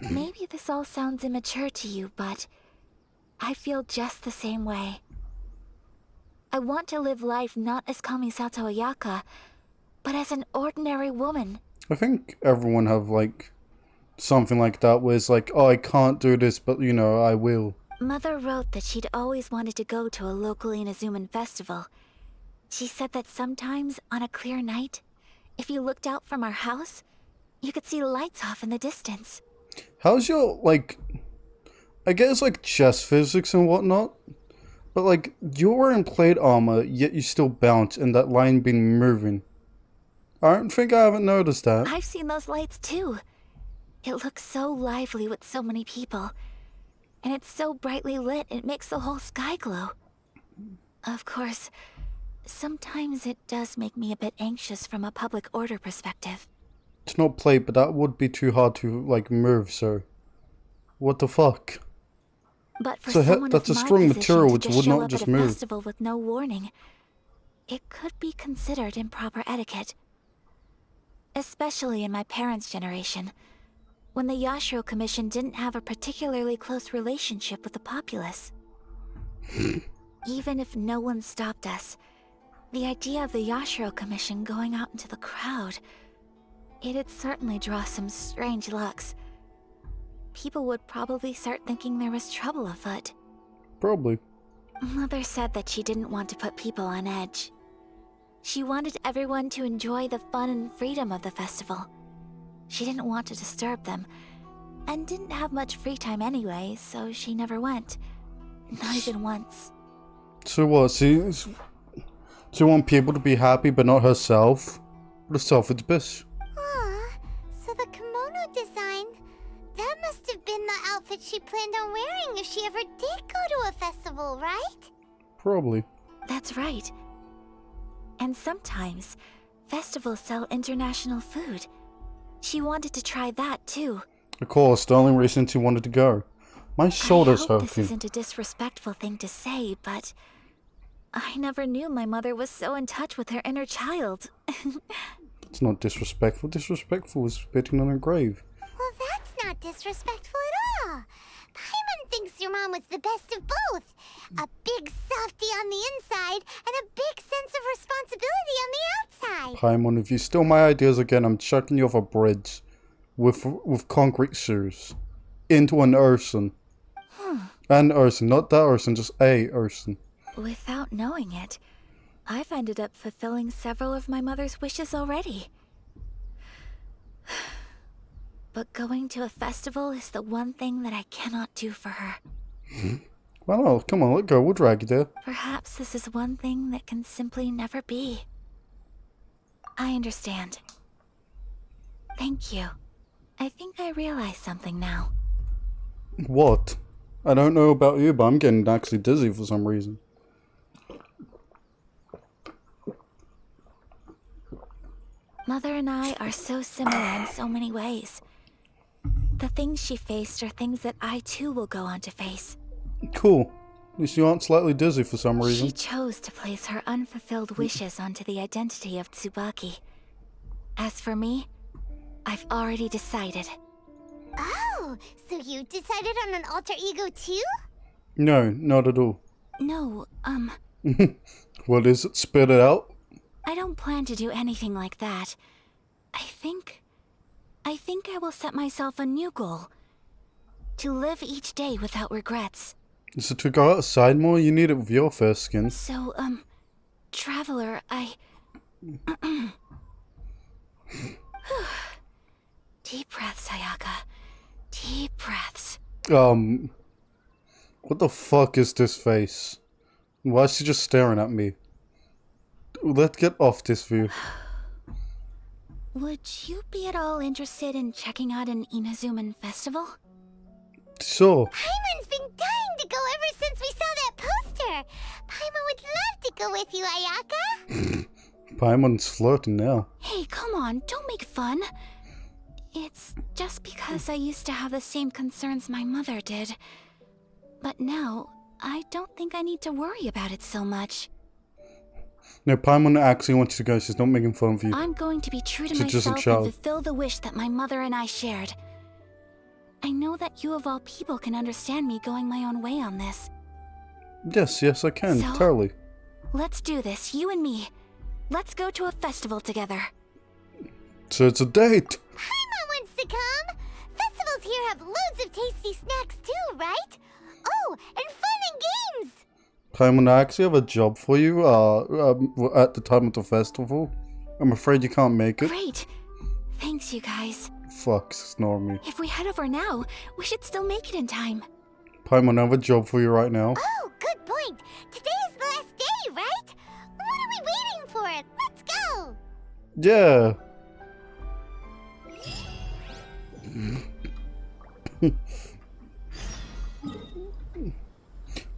S4: Maybe this all sounds immature to you, but I feel just the same way. I want to live life not as Kamisato Ayaka, but as an ordinary woman.
S1: I think everyone have, like, something like that where it's like, oh, I can't do this, but, you know, I will.
S4: Mother wrote that she'd always wanted to go to a local Inazuman festival. She said that sometimes, on a clear night, if you looked out from our house, you could see lights off in the distance.
S1: How's your, like, I guess, like, chess physics and whatnot, but, like, you're wearing plate armor, yet you still bounce, and that line been moving. I don't think I haven't noticed that.
S4: I've seen those lights, too. It looks so lively with so many people. And it's so brightly lit, it makes the whole sky glow. Of course, sometimes it does make me a bit anxious from a public order perspective.
S1: It's not plate, but that would be too hard to, like, move, so... What the fuck?
S4: But for someone
S1: that's
S4: of
S1: a
S4: my
S1: strong
S4: position
S1: material which
S4: to
S1: would
S4: show
S1: not
S4: up
S1: just
S4: at a
S1: move.
S4: festival with no warning, it could be considered improper etiquette. Especially in my parents' generation, when the Yashiro Commission didn't have a particularly close relationship with the populace. Even if no one stopped us, the idea of the Yashiro Commission going out into the crowd, it'd certainly draw some strange looks. People would probably start thinking there was trouble afoot.
S1: Probably.
S4: Mother said that she didn't want to put people on edge. She wanted everyone to enjoy the fun and freedom of the festival. She didn't want to disturb them, and didn't have much free time anyway, so she never went. Not even once.
S1: So what, she want people to be happy but not herself? What a selfish bitch.
S14: Aw, so the kimono design, that must have been the outfit she planned on wearing if she ever did go to a festival, right?
S1: Probably.
S4: That's right. And sometimes, festivals sell international food. She wanted to try that too.
S1: Of course, the only reason she wanted to go. My shoulder's
S4: I hope this
S1: hurting.
S4: isn't a disrespectful thing to say, but I never knew my mother was so in touch with her inner child.
S1: It's not disrespectful. Disrespectful is spitting on her grave.
S14: Well, that's not disrespectful at all. Paimon thinks your mom was the best of both. A big softy on the inside and a big sense of responsibility on the outside.
S1: Paimon, if you steal my ideas again, I'm chucking you off a bridge with concrete shoes into an Urson. An Urson, not that Urson, just a Urson.
S4: Without knowing it, I've ended up fulfilling several of my mother's wishes already. But going to a festival is the one thing that I cannot do for her.
S1: Well, no, come on, let go, we'll drag you there.
S4: Perhaps this is one thing that can simply never be. I understand. Thank you. I think I realize something now.
S1: What? I don't know about you, but I'm getting actually dizzy for some reason.
S4: Mother and I are so similar in so many ways. The things she faced are things that I too will go on to face.
S1: Cool. At least you aren't slightly dizzy for some reason.
S4: She chose to place her unfulfilled wishes onto the identity of Tsubaki. As for me, I've already decided.
S14: Oh, so you decided on an alter ego too?
S1: No, not at all.
S4: No,
S1: What is it? Spit it out?
S4: I don't plan to do anything like that. I think I will set myself a new goal. To live each day without regrets.
S1: Is it to go outside more? You need it with your fair skin.
S4: So, Traveler, Deep breaths, Ayaka. Deep breaths.
S1: What the fuck is this face? Why is she just staring at me? Let's get off this view.
S4: Would you be at all interested in checking out an Inazuman festival?
S1: Sure.
S14: Paimon's been dying to go ever since we saw that poster. Paimon would love to go with you, Ayaka.
S1: Paimon's flirting now.
S4: Hey, come on, don't make fun. It's just because I used to have the same concerns my mother did. But now, I don't think I need to worry about it so much.
S1: No, Paimon actually wants to go. She's not making fun of you.
S4: I'm going to be true to
S1: She's just a
S4: myself
S1: child.
S4: and fulfill the wish that my mother and I shared. I know that you of all people can understand me going my own way on this.
S1: Yes, I can.
S4: So?
S1: Totally.
S4: Let's do this, you and me. Let's go to a festival together.
S1: So it's a date.
S14: Paimon wants to come. Festivals here have loads of tasty snacks too, right? Oh, and fun and games.
S1: Paimon, I actually have a job for you at the time of the festival. I'm afraid you can't make it.
S4: Great. Thanks, you guys.
S1: Fuck, ignore me.
S4: If we head over now, we should still make it in time.
S1: Paimon, I have a job for you right now.
S14: Oh, good point. Today is the last day, right? What are we waiting for? Let's go.
S1: Yeah.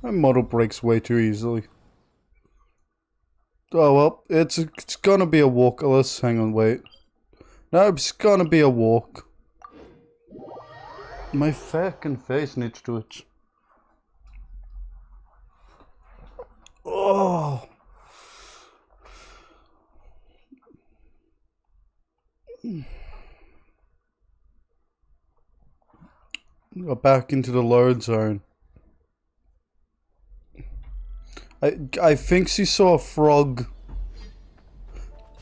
S1: My model breaks way too easily. Oh well, it's gonna be a walk. Let's hang on, wait. No, it's gonna be a walk. My fucking face needs to itch. Oh. Go back into the load zone. I think she saw a frog.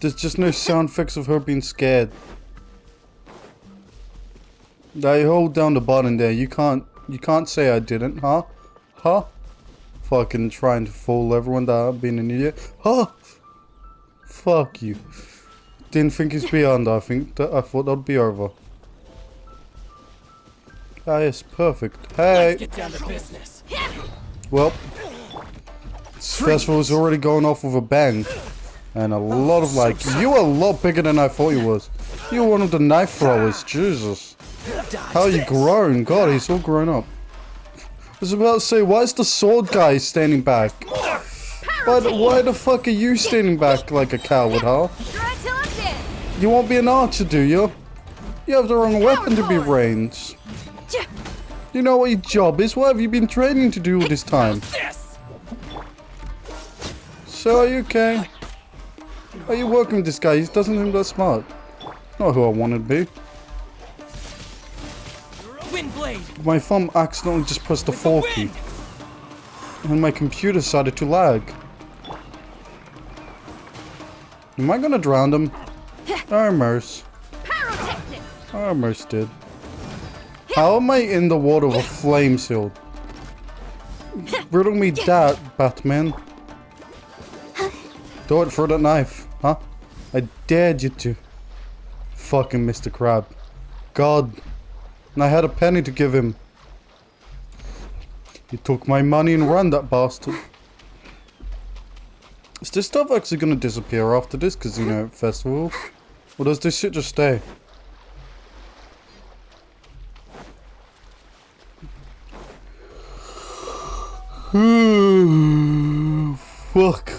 S1: There's just no sound effects of her being scared. Now you hold down the button there. You can't say I didn't, huh? Huh? Fucking trying to fool everyone that I'm being an idiot. Huh? Fuck you. Didn't think it's beyond. I thought that'd be over. Ah, yes, perfect. Hey.
S10: Let's get down to business.
S1: Well, this festival's already going off with a bang. And a lot of you are a lot bigger than I thought you was. You're one of the knife throwers, Jesus. How you grown? God, he's all grown up. I was about to say, why is the sword guy standing back? Why the fuck are you standing back like a coward, huh? You won't be an archer, do you? You have the wrong weapon to be ranged. You know what your job is? What have you been training to do all this time? So are you okay? Are you working with this guy? He doesn't seem that smart. Not who I wanted to be. My thumb accidentally just pressed the 4 key. And my computer decided to lag. Am I gonna drown him? Almost. Almost did. How am I in the water with flame shield? Riddle me that, Batman. Do it for that knife, huh? I dared you to. Fucking Mr. Crab. God. And I had a penny to give him. He took my money and ran, that bastard. Is this stuff actually gonna disappear after this? Because, you know, festival? Or does this shit just stay? fuck?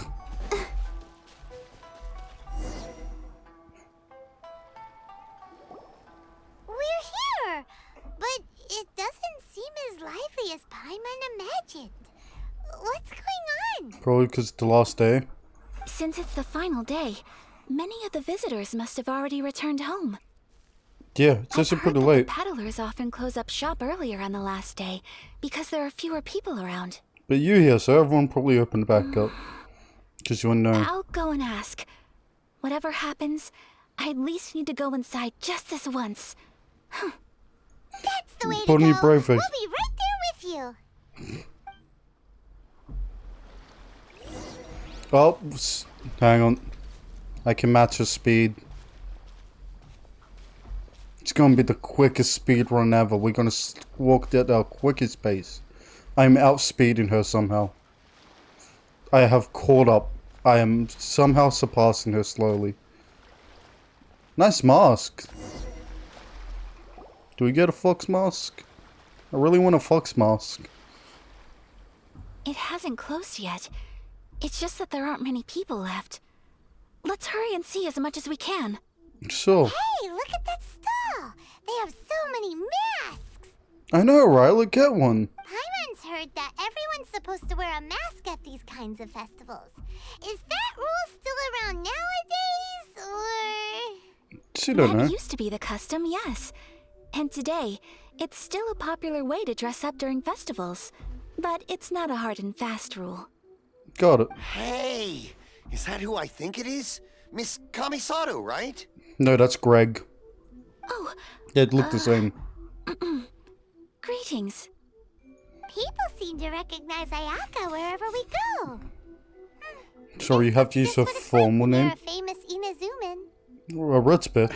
S14: We're here, but it doesn't seem as lively as Paimon imagined. What's going on?
S1: Probably because it's the last day.
S4: Since it's the final day, many of the visitors must have already returned home.
S1: Yeah, it's actually pretty late.
S4: Peddlers often close up shop earlier on the last day because there are fewer people around.
S1: But you here, so everyone probably opened back up. Because you wouldn't know.
S4: I'll go and ask. Whatever happens, I at least need to go inside just this once.
S14: That's the way to
S1: Put on your
S14: go.
S1: brave face.
S14: We'll be right there with you.
S1: Oh, hang on. I can match her speed. It's gonna be the quickest speed run ever. We're gonna walk at our quickest pace. I'm outspeeding her somehow. I have caught up. I am somehow surpassing her slowly. Nice mask. Do we get a fox mask? I really want a fox mask.
S4: It hasn't closed yet. It's just that there aren't many people left. Let's hurry and see as much as we can.
S1: Sure.
S14: Hey, look at that stall. They have so many masks.
S1: I know, right? Look, get one.
S14: Paimon's heard that everyone's supposed to wear a mask at these kinds of festivals. Is that rule still around nowadays, or...?
S1: She don't know.
S4: That used to be the custom, yes. And today, it's still a popular way to dress up during festivals. But it's not a hard and fast rule.
S1: Got it.
S15: Hey, is that who I think it is? Miss Kamisato, right?
S1: No, that's Greg.
S4: Oh.
S1: Yeah, it looked the same.
S14: Greetings. People seem to recognize Ayaka wherever we go.
S1: Sorry, you have to use her formal
S14: They're
S1: name.
S14: a famous Inazuman.
S1: A red spit.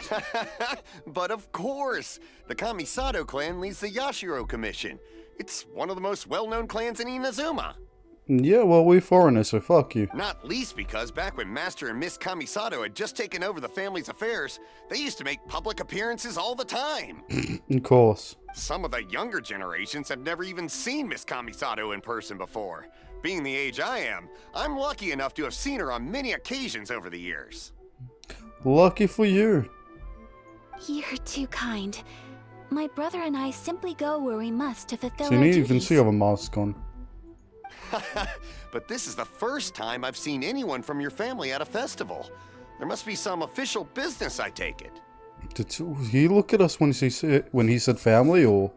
S15: But of course, the Kamisato clan leads the Yashiro Commission. It's one of the most well-known clans in Inazuma.
S1: Yeah, well, we foreigners, so fuck you.
S15: Not least because back when Master and Miss Kamisato had just taken over the family's affairs, they used to make public appearances all the time.
S1: Of course.
S15: Some of the younger generations have never even seen Miss Kamisato in person before. Being the age I am, I'm lucky enough to have seen her on many occasions over the years.
S1: Lucky for you.
S4: You're too kind. My brother and I simply go where we must to fulfill
S1: So you
S4: our
S1: need to
S4: duties.
S1: even see I have a mask on.
S15: But this is the first time I've seen anyone from your family at a festival. There must be some official business, I take it.
S1: Did he look at us when he said family, or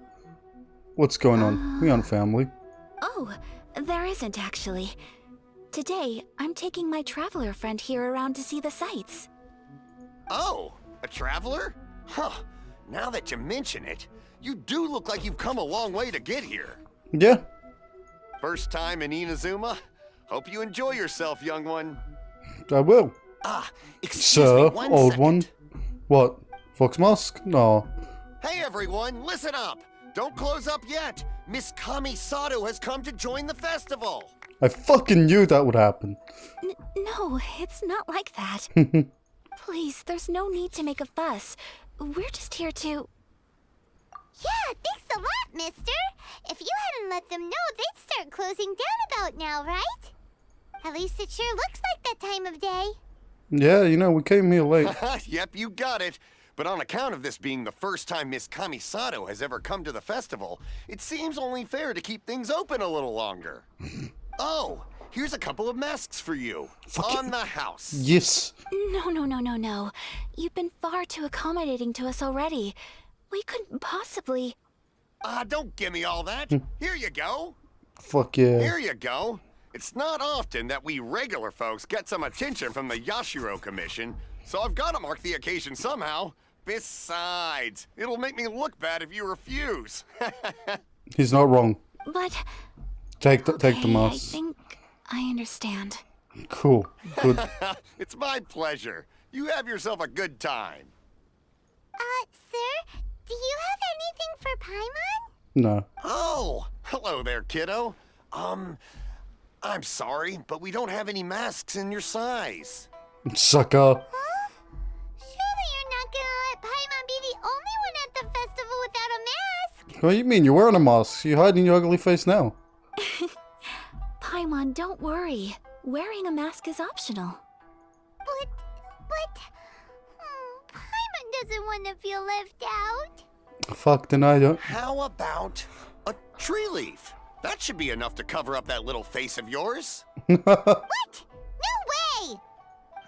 S1: what's going on? We aren't family.
S4: Oh, there isn't actually. Today, I'm taking my traveler friend here around to see the sights.
S15: Oh, a traveler? Huh. Now that you mention it, you do look like you've come a long way to get here.
S1: Yeah.
S15: First time in Inazuma? Hope you enjoy yourself, young one.
S1: I will.
S15: Excuse
S1: Sir,
S15: me, one
S1: old
S15: second.
S1: one. What? Fox mask? No.
S15: Hey everyone, listen up! Don't close up yet! Miss Kamisato has come to join the festival!
S1: I fucking knew that would happen.
S4: No, it's not like that. Please, there's no need to make a fuss. We're just here to...
S14: Yeah, thanks a lot, mister. If you hadn't let them know, they'd start closing down about now, right? At least it sure looks like that time of day.
S1: Yeah, you know, we came here late.
S15: Yep, you got it. But on account of this being the first time Miss Kamisato has ever come to the festival, it seems only fair to keep things open a little longer. Oh, here's a couple of masks for you. On the house.
S1: Yes.
S4: No. You've been far too accommodating to us already. We couldn't possibly...
S15: Don't give me all that. Here you go.
S1: Fuck yeah.
S15: Here you go. It's not often that we regular folks get some attention from the Yashiro Commission, so I've got to mark the occasion somehow. Besides, it'll make me look bad if you refuse.
S1: He's not wrong.
S4: But...
S1: Take the
S4: I
S1: mask.
S4: think I understand.
S1: Cool. Good.
S15: It's my pleasure. You have yourself a good time.
S14: Sir, do you have anything for Paimon?
S1: No.
S15: Oh, hello there, kiddo. I'm sorry, but we don't have any masks in your size.
S1: Sucker.
S14: Surely you're not gonna let Paimon be the only one at the festival without a mask?
S1: What do you mean? You're wearing a mask. You're hiding your ugly face now.
S4: Paimon, don't worry. Wearing a mask is optional.
S14: But... Paimon doesn't want to feel left out.
S1: Fuck, then I don't.
S15: How about a tree leaf? That should be enough to cover up that little face of yours.
S14: What? No way!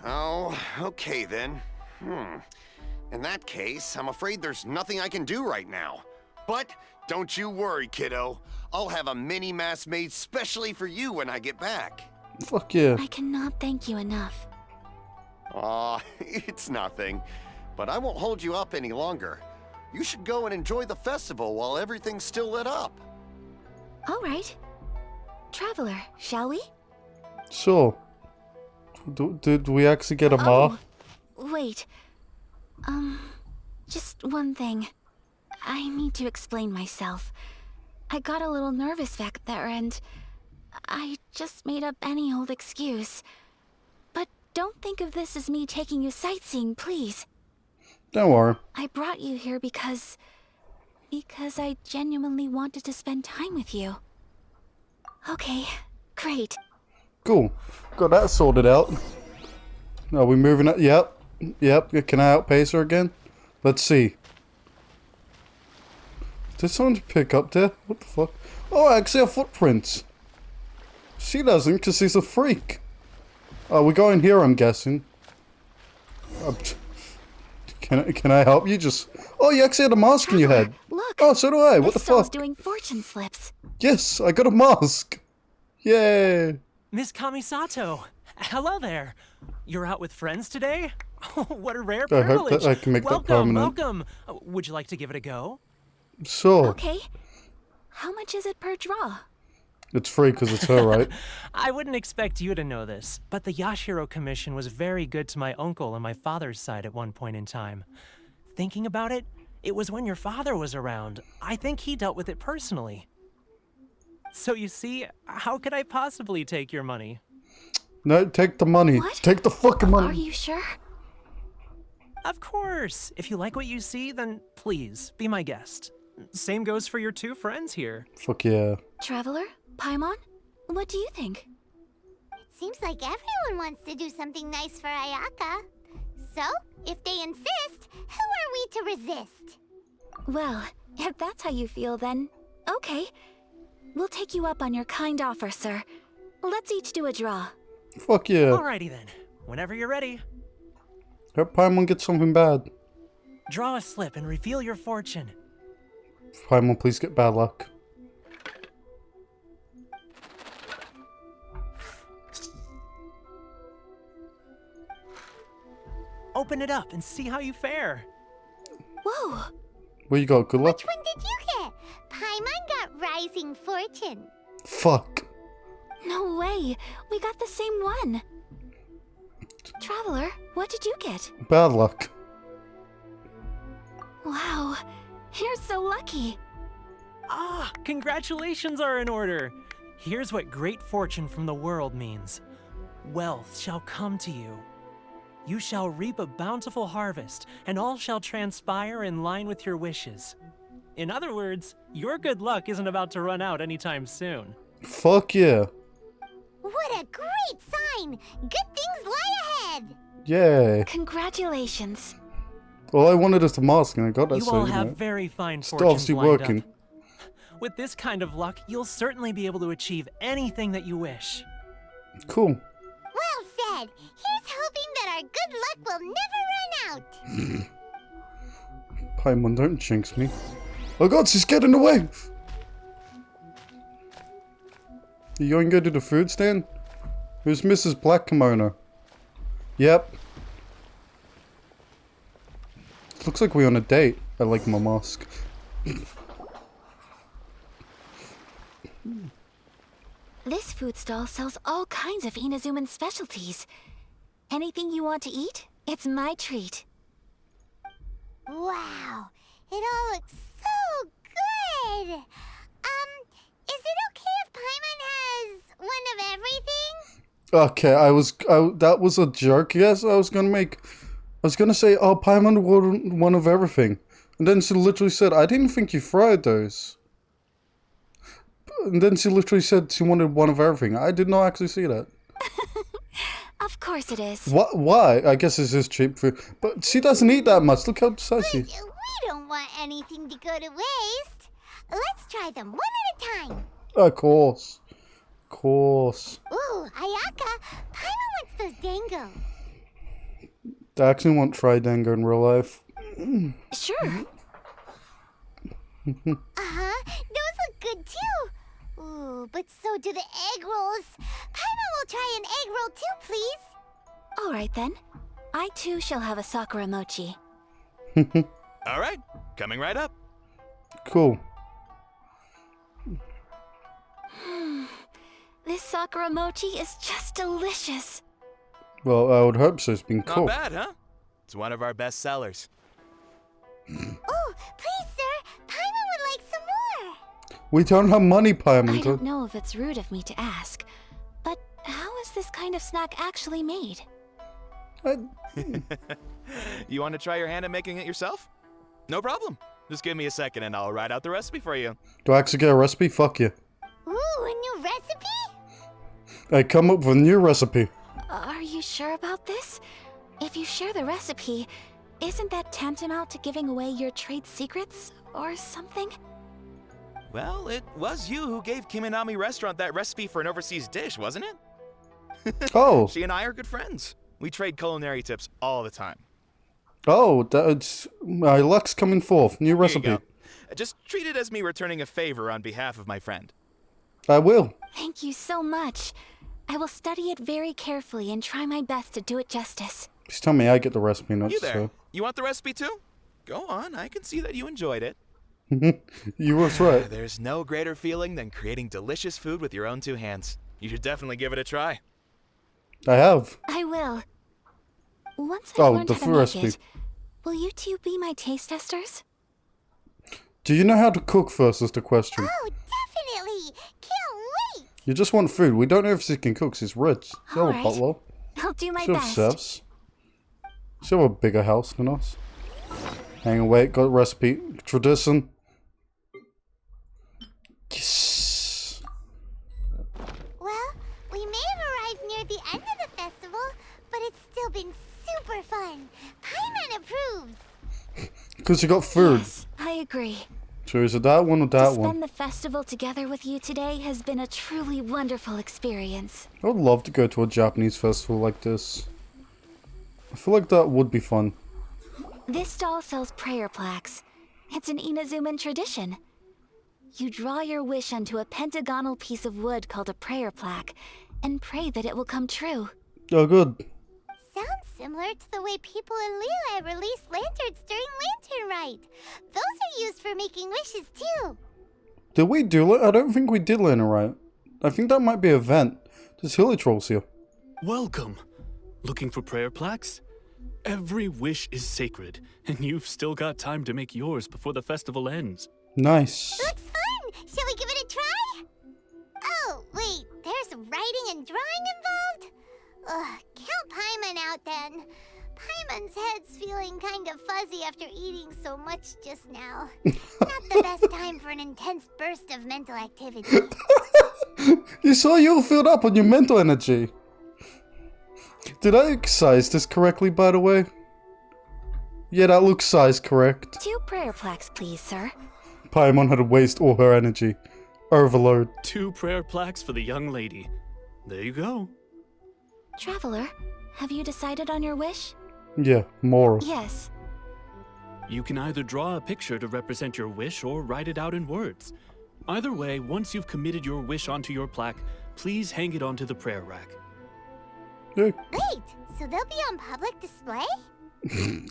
S15: Oh, okay then. In that case, I'm afraid there's nothing I can do right now. But don't you worry, kiddo. I'll have a mini mask made specially for you when I get back.
S1: Fuck yeah.
S4: I cannot thank you enough.
S15: Aw, it's nothing. But I won't hold you up any longer. You should go and enjoy the festival while everything's still lit up.
S4: All right. Traveler, shall we?
S1: Sure. Did we actually get a mask?
S4: Wait. Just one thing. I need to explain myself. I got a little nervous back there and I just made up any old excuse. But don't think of this as me taking you sightseeing, please.
S1: Don't worry.
S4: I brought you here because I genuinely wanted to spend time with you. Okay, great.
S1: Cool. Got that sorted out. Are we moving it? Yep. Yep. Can I outpace her again? Let's see. Did someone pick up there? What the fuck? Oh, I actually have footprints. She doesn't because she's a freak. Oh, we're going here, I'm guessing. Can I help you? Just... Oh, you actually had a mask on your head.
S4: Look.
S1: Oh, so do I. What the fuck?
S4: Doing fortune slips.
S1: Yes, I got a mask. Yay.
S16: Miss Kamisato, hello there. You're out with friends today? Oh, what a rare
S1: I hope
S16: privilege.
S1: that I can make that permanent.
S16: Welcome. Would you like to give it a go?
S1: Sure.
S4: Okay. How much is it per draw?
S1: It's free because it's her, right?
S16: I wouldn't expect you to know this, but the Yashiro Commission was very good to my uncle on my father's side at one point in time. Thinking about it, it was when your father was around. I think he dealt with it personally. So you see, how could I possibly take your money?
S1: No, take the money.
S4: What?
S1: Take the fucking money.
S4: Are you sure?
S16: Of course. If you like what you see, then please, be my guest. Same goes for your two friends here.
S1: Fuck yeah.
S4: Traveler? Paimon? What do you think?
S14: It seems like everyone wants to do something nice for Ayaka. So, if they insist, who are we to resist?
S4: Well, if that's how you feel, then okay. We'll take you up on your kind offer, sir. Let's each do a draw.
S1: Fuck yeah.
S16: Alrighty then. Whenever you're ready.
S1: Hope Paimon gets something bad.
S16: Draw a slip and reveal your fortune.
S1: Paimon, please get bad luck.
S16: Open it up and see how you fare.
S4: Whoa!
S1: What you got? Good luck?
S14: Which one did you get? Paimon got Rising Fortune.
S1: Fuck.
S4: No way! We got the same one! Traveler, what did you get?
S1: Bad luck.
S4: Wow, you're so lucky.
S16: Ah, congratulations are in order. Here's what great fortune from the world means. Wealth shall come to you. You shall reap a bountiful harvest, and all shall transpire in line with your wishes. In other words, your good luck isn't about to run out anytime soon.
S1: Fuck yeah.
S14: What a great sign! Good things lie ahead!
S1: Yay.
S4: Congratulations.
S1: All I wanted is the mask and I got that,
S16: You
S1: so
S16: all
S1: you
S16: have
S1: know.
S16: very fine
S1: It's
S16: fortunes
S1: obviously
S16: lined
S1: working.
S16: up. With this kind of luck, you'll certainly be able to achieve anything that you wish.
S1: Cool.
S14: Well said! Here's hoping that our good luck will never run out!
S1: Paimon, don't jinx me. Oh god, she's getting away! You going to go to the food stand? Who's Mrs. Black Kimono? Yep. Looks like we're on a date. I like my mask.
S4: This food stall sells all kinds of Inazuman specialties. Anything you want to eat, it's my treat.
S14: Wow, it all looks so good! Is it okay if Paimon has one of everything?
S1: Okay, that was a joke, yes, I was gonna say, oh, Paimon wanted one of everything. And then she literally said, I didn't think you fried those. And then she literally said she wanted one of everything. I did not actually see that.
S2: Of course it is.
S1: What? Why? I guess it's just cheap food. But she doesn't eat that much. Look how size she is.
S14: We don't want anything to go to waste. Let's try them one at a time.
S1: Of course. Of course.
S14: Ooh, Ayaka, Paimon wants those dango.
S1: I actually want Tridango in real life.
S2: Sure.
S14: Those look good too. Ooh, but so do the egg rolls. Paimon will try an egg roll too, please.
S2: All right then. I too shall have a Sakura mochi.
S9: All right, coming right up.
S1: Cool.
S2: This Sakura mochi is just delicious.
S1: Well, I would hope so. It's been
S9: Not
S1: cooked.
S9: bad, huh? It's one of our best sellers.
S14: Oh, please, sir. Paimon would like some more.
S1: We don't have money, Paimon.
S2: I don't know if it's rude of me to ask, but how is this kind of snack actually made?
S9: You want to try your hand at making it yourself? No problem. Just give me a second and I'll write out the recipe for you.
S1: Do I actually get a recipe? Fuck you.
S14: Ooh, a new recipe?
S1: I come up with a new recipe.
S2: Are you sure about this? If you share the recipe, isn't that tantamount to giving away your trade secrets or something?
S9: Well, it was you who gave Kiminami Restaurant that recipe for an overseas dish, wasn't it?
S1: Oh.
S9: She and I are good friends. We trade culinary tips all the time.
S1: Oh, that's my luck's coming forth. New
S9: Here
S1: recipe.
S9: you go. Just treat it as me returning a favor on behalf of my friend.
S1: I will.
S2: Thank you so much. I will study it very carefully and try my best to do it justice.
S1: Just tell me I get the recipe, not
S9: You there.
S1: so.
S9: You want the recipe too? Go on, I can see that you enjoyed it.
S1: You was right.
S9: There's no greater feeling than creating delicious food with your own two hands. You should definitely give it a try.
S1: I have.
S2: I will. Once I've
S1: Oh,
S2: learned
S1: the
S2: how to
S1: food
S2: make
S1: recipe.
S2: it, will you two be my taste testers?
S1: Do you know how to cook first is the question.
S14: Oh, definitely. Can't wait.
S1: You just want food. We don't know if she can cook. She's rich. She'll have a
S2: Alright.
S1: butler.
S2: I'll do my
S1: She'll have
S2: best.
S1: chefs. She'll have a bigger house than us. Hang on, wait. Got a recipe. Tradition. Yes.
S14: Well, we may have arrived near the end of the festival, but it's still been super fun. Paimon approves.
S1: Because you got food.
S2: Yes, I agree.
S1: So is it that one or
S2: To
S1: that
S2: spend
S1: one?
S2: the festival together with you today has been a truly wonderful experience.
S1: I would love to go to a Japanese festival like this. I feel like that would be fun.
S2: This stall sells prayer plaques. It's an Inazuman tradition. You draw your wish onto a pentagonal piece of wood called a prayer plaque, and pray that it will come true.
S1: Oh, good.
S14: Sounds similar to the way people in Liyue release lanterns during Lantern Rite. Those are used for making wishes too.
S1: Did we do it? I don't think we did learn it right. I think that might be an event. There's Hilly Trolls here.
S3: Welcome. Looking for prayer plaques? Every wish is sacred, and you've still got time to make yours before the festival ends.
S1: Nice.
S14: Looks fun. Shall we give it a try? Oh, wait. There's writing and drawing involved? Ugh, count Paimon out then. Paimon's head's feeling kind of fuzzy after eating so much just now. Not the best time for an intense burst of mental activity.
S1: You saw you all filled up on your mental energy. Did I size this correctly, by the way? Yeah, that looks sized correct.
S2: 2 prayer plaques, please, sir.
S1: Paimon had to waste all her energy. Overload.
S3: 2 prayer plaques for the young lady. There you go.
S2: Traveler, have you decided on your wish?
S1: Yeah, moral.
S2: Yes.
S3: You can either draw a picture to represent your wish or write it out in words. Either way, once you've committed your wish onto your plaque, please hang it onto the prayer rack.
S1: Yeah.
S14: Wait, so they'll be on public display?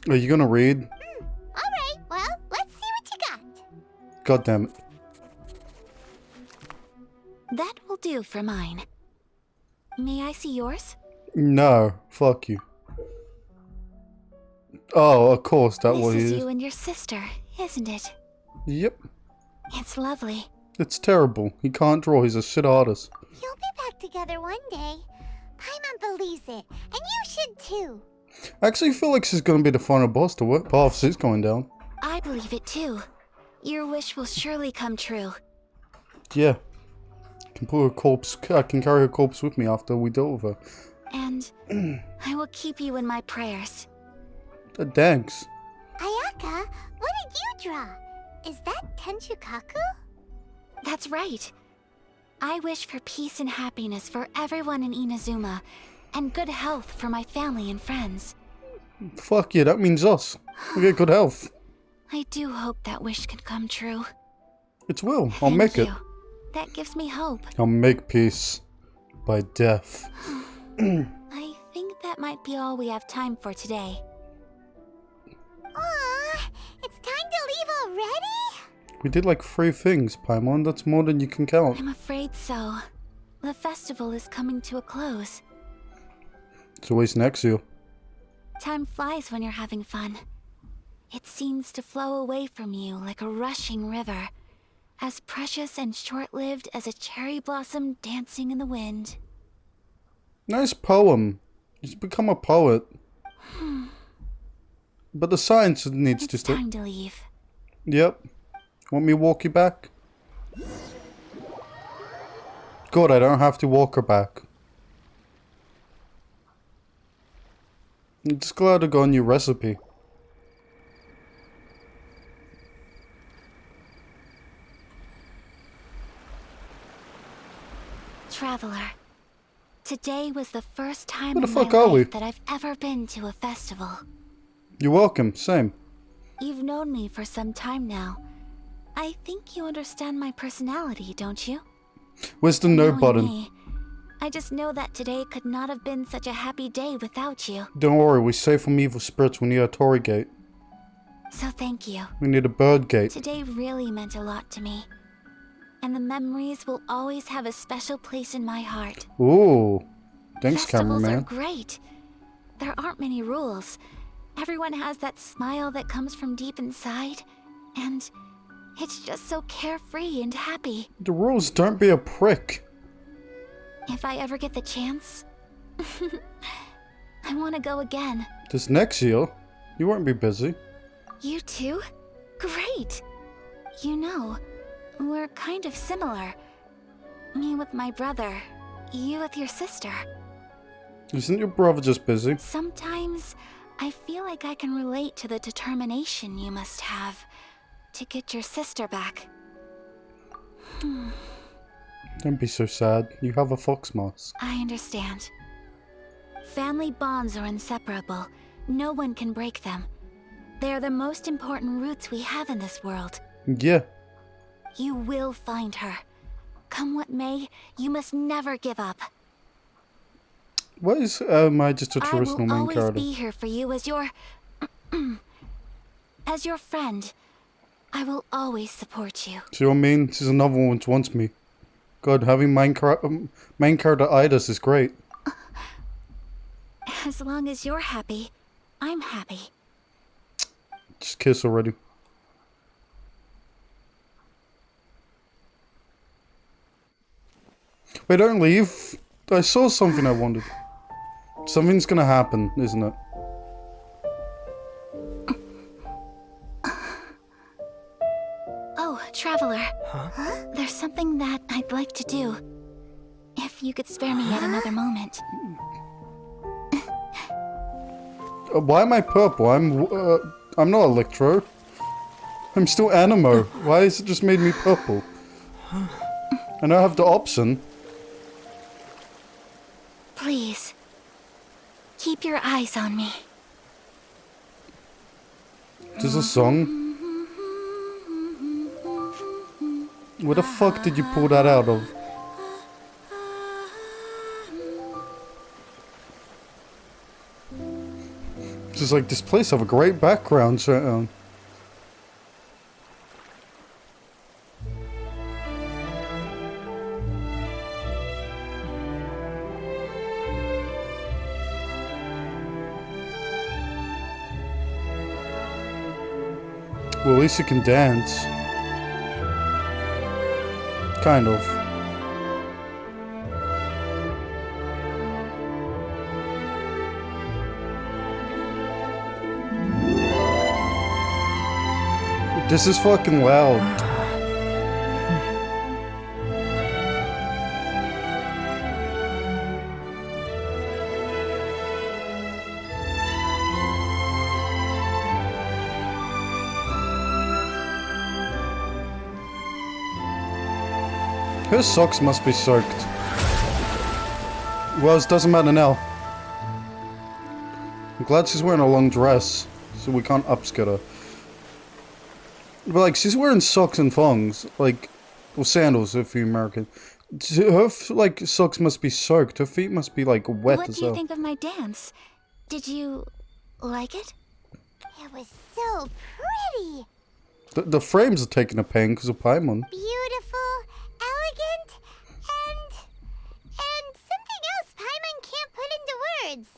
S1: Are you gonna read?
S14: Alright, well, let's see what you got.
S1: God damn it.
S2: That will do for mine. May I see yours?
S1: No, fuck you. Oh, of course, that
S2: This
S1: was
S2: is
S1: you.
S2: you and your sister, isn't it?
S1: Yep.
S2: It's lovely.
S1: It's terrible. He can't draw. He's a shit artist.
S14: You'll be back together one day. Paimon believes it, and you should too.
S1: I actually feel like she's gonna be the final boss to what path she's going down.
S2: I believe it too. Your wish will surely come true.
S1: Yeah. can put her corpse. I can carry her corpse with me after we deal with her.
S4: And I will keep you in my prayers.
S1: Thanks.
S14: Ayaka, what did you draw? Is that Tenchukaku?
S4: That's right. I wish for peace and happiness for everyone in Inazuma, and good health for my family and friends.
S1: Fuck yeah, that means us. We get good health.
S4: I do hope that wish can come true.
S1: It will. I'll make it.
S4: That gives me hope.
S1: I'll make peace by death.
S4: I think that might be all we have time for today.
S14: Aw, it's time to leave already?
S1: We did like 3 things, Paimon. That's more than you can count.
S4: I'm afraid so. The festival is coming to a close.
S1: It's always next year.
S4: Time flies when you're having fun. It seems to flow away from you like a rushing river, as precious and short-lived as a cherry blossom dancing in the wind.
S1: Nice poem. You've become a poet. But the science needs to stay.
S4: It's time to leave.
S1: Yep. Want me to walk you back? Good, I don't have to walk her back. I'm just glad I got a new recipe.
S4: Traveler, today was the first time
S1: Where the
S4: in
S1: fuck
S4: my
S1: are
S4: life
S1: we?
S4: that I've ever been to a festival.
S1: You're welcome, same.
S4: You've known me for some time now. I think you understand my personality, don't you?
S1: Where's the no
S4: Knowing
S1: button?
S4: me, I just know that today could not have been such a happy day without you.
S1: Don't worry, we're safe from evil spirits. We need a Torii gate.
S4: So thank you.
S1: We need a bird gate.
S4: Today really meant a lot to me. And the memories will always have a special place in my heart.
S1: Ooh. Thanks,
S4: Festivals
S1: cameraman.
S4: are great. There aren't many rules. Everyone has that smile that comes from deep inside. And it's just so carefree and happy.
S1: The rules, don't be a prick.
S4: If I ever get the chance, I want to go again.
S1: This next year, you won't be busy.
S4: You too? Great! You know, we're kind of similar. Me with my brother, you with your sister.
S1: Isn't your brother just busy?
S4: Sometimes I feel like I can relate to the determination you must have to get your sister back.
S1: Don't be so sad. You have a fox mask.
S4: I understand. Family bonds are inseparable. No one can break them. They are the most important roots we have in this world.
S1: Yeah.
S4: You will find her. Come what may, you must never give up.
S1: Why is I just a traditional
S4: I will
S1: main
S4: always
S1: character?
S4: be here for you as your... as your friend. I will always support you.
S1: See what I mean? This is another one which wants me. God, having main character Idas is great.
S4: As long as you're happy, I'm happy.
S1: Just kiss already. Wait, don't leave. I saw something I wanted. Something's gonna happen, isn't it?
S4: Oh, Traveler. There's something that I'd like to do. If you could spare me yet another moment.
S1: Why am I purple? I'm not Electro. I'm still Animo. Why has it just made me purple? I now have the option.
S4: Please. Keep your eyes on me.
S1: There's a song. Where the fuck did you pull that out of? Just like, this place have a great background, so well, at least you can dance. Kind of. This is fucking loud. Her socks must be soaked. Well, it doesn't matter now. I'm glad she's wearing a long dress, so we can't upskirt her. But like, she's wearing socks and thongs, like, or sandals if you're American. Her like socks must be soaked. Her feet must be like wet
S2: What
S1: as
S2: do you
S1: well.
S2: think of my dance? Did you like it?
S14: It was so pretty.
S1: The frames are taking a pain because of Paimon.
S14: Beautiful, elegant, and something else Paimon can't put into words.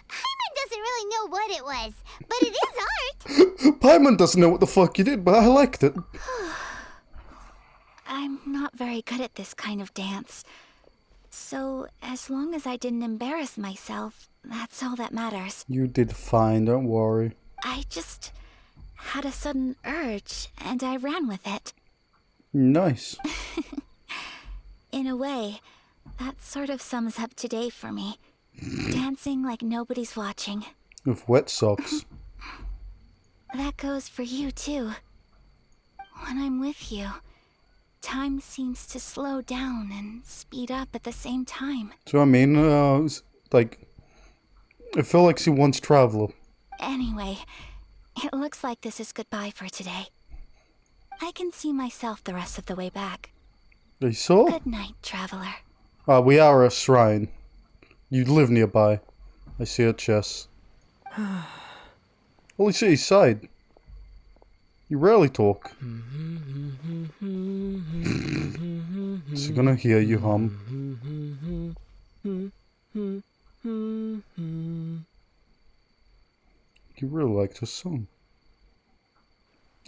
S14: Paimon doesn't really know what it was, but it is art.
S1: Paimon doesn't know what the fuck you did, but I liked it.
S2: I'm not very good at this kind of dance. So, as long as I didn't embarrass myself, that's all that matters.
S1: You did fine, don't worry.
S2: I just had a sudden urge, and I ran with it.
S1: Nice.
S2: In a way, that sort of sums up today for me. Dancing like nobody's watching.
S1: With wet socks.
S2: That goes for you, too. When I'm with you, time seems to slow down and speed up at the same time.
S1: So I mean, like, I feel like she wants Traveler.
S2: Anyway, it looks like this is goodbye for today. I can see myself the rest of the way back.
S1: You saw?
S2: Good night, traveler.
S1: We are a shrine. You live nearby. I see a chest. Holy shit, he's sighed. You rarely talk. Is he gonna hear you hum? You really like this song.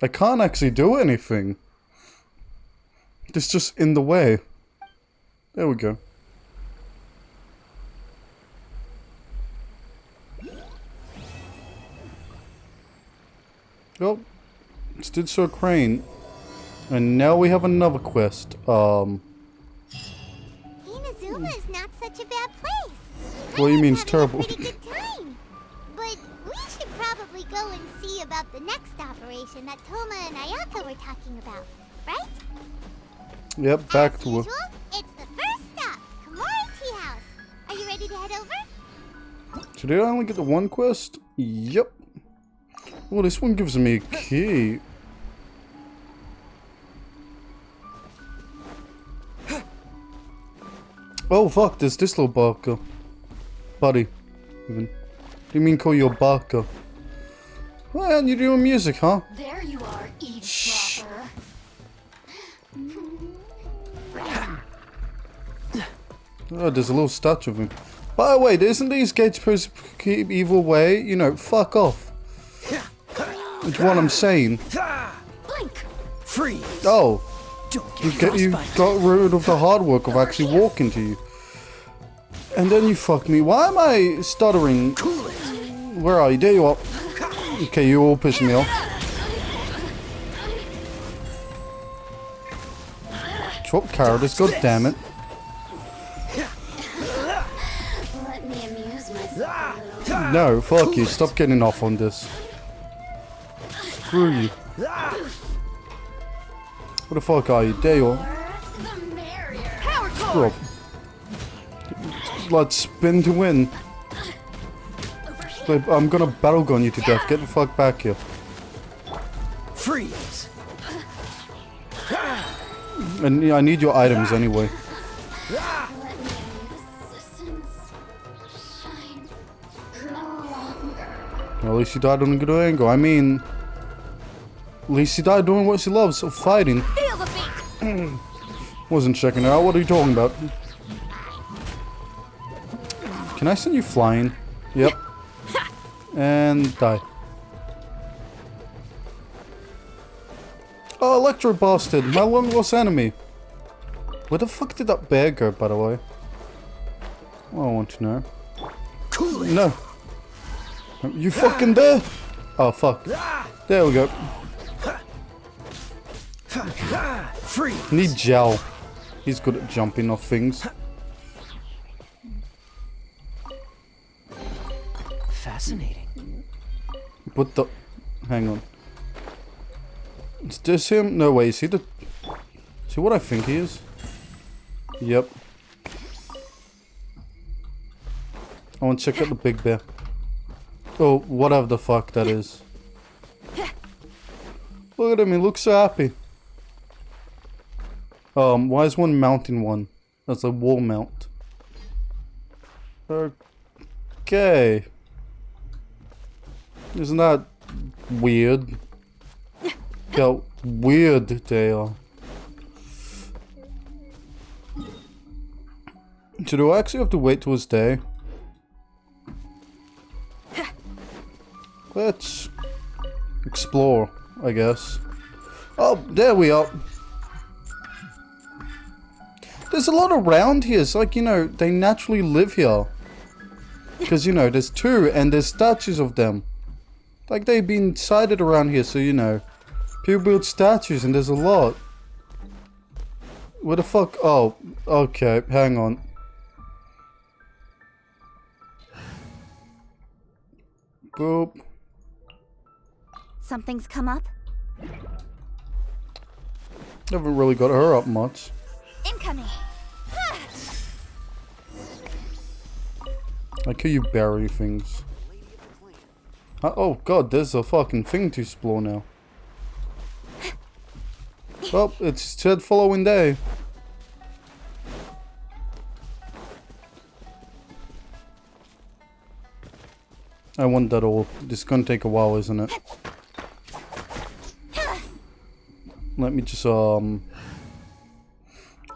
S1: I can't actually do anything. It's just in the way. There we go. Well, it's did so Crane. And now we have another quest.
S14: Inazuma is not such a bad place.
S1: What do you mean it's terrible?
S14: Pretty good time. But we should probably go and see about the next operation that Toma and Ayaka were talking about, right?
S1: Yep, back to
S14: Usual, it's the first stop, Komori Tea House. Are you ready to head over?
S1: So did I only get the one quest? Yep. Well, this one gives me a key. Oh fuck, there's this little barker. Buddy, even. Do you mean call you a barker? Well, you're doing music, huh?
S5: There you are, eavesdropper.
S1: Oh, there's a little statue of him. By the way, isn't these gates supposed to keep evil away? You know, fuck off. That's what I'm saying.
S5: Blink.
S13: Freeze.
S1: Oh.
S13: Don't
S1: You got rid of the hard work of actually walking to you. And then you fucked me. Why am I stuttering? Where are you? There you are. Okay, you're all pissing me off. Swap characters, god damn it.
S5: Let me amuse myself a little.
S1: No, fuck you. Stop getting off on this. Screw you. What the fuck are you? There you are. Screw up. Let's spin to win. I'm gonna battle gun you to death. Get the fuck back here.
S13: Freeze.
S1: And I need your items anyway. Well, at least she died on a good angle. I mean, at least she died doing what she loves, so fighting.
S2: Feel the beat.
S1: Wasn't checking it out. What are you talking about? Can I send you flying? Yep. And die. Oh, Electro Bastard, my long lost enemy. Where the fuck did that bear go, by the way? Well, I want to know. No. You fucking there? Oh, fuck. There we go. Need Gel. He's good at jumping off things.
S10: Fascinating.
S1: What the... Hang on. Is this him? No way, is he the See what I think he is? Yep. I want to check out the big bear. Oh, whatever the fuck that is. Look at him, he looks so happy. Why is one mounting one? That's a wall mount. Okay. Isn't that weird? How weird they are. So do I actually have to wait till it's day? Let's explore, I guess. Oh, there we are. There's a lot around here. It's like, you know, they naturally live here. Because, you know, there's two and there's statues of them. Like, they've been sighted around here, so, you know. People build statues and there's a lot. Where the fuck? Oh, okay, hang on. Boop.
S4: Something's come up?
S1: Haven't really got her up much.
S4: Incoming!
S1: Like how you bury things. Oh god, there's a fucking thing to explore now. Well, it's said following day. I want that all. This is gonna take a while, isn't it? Let me just, I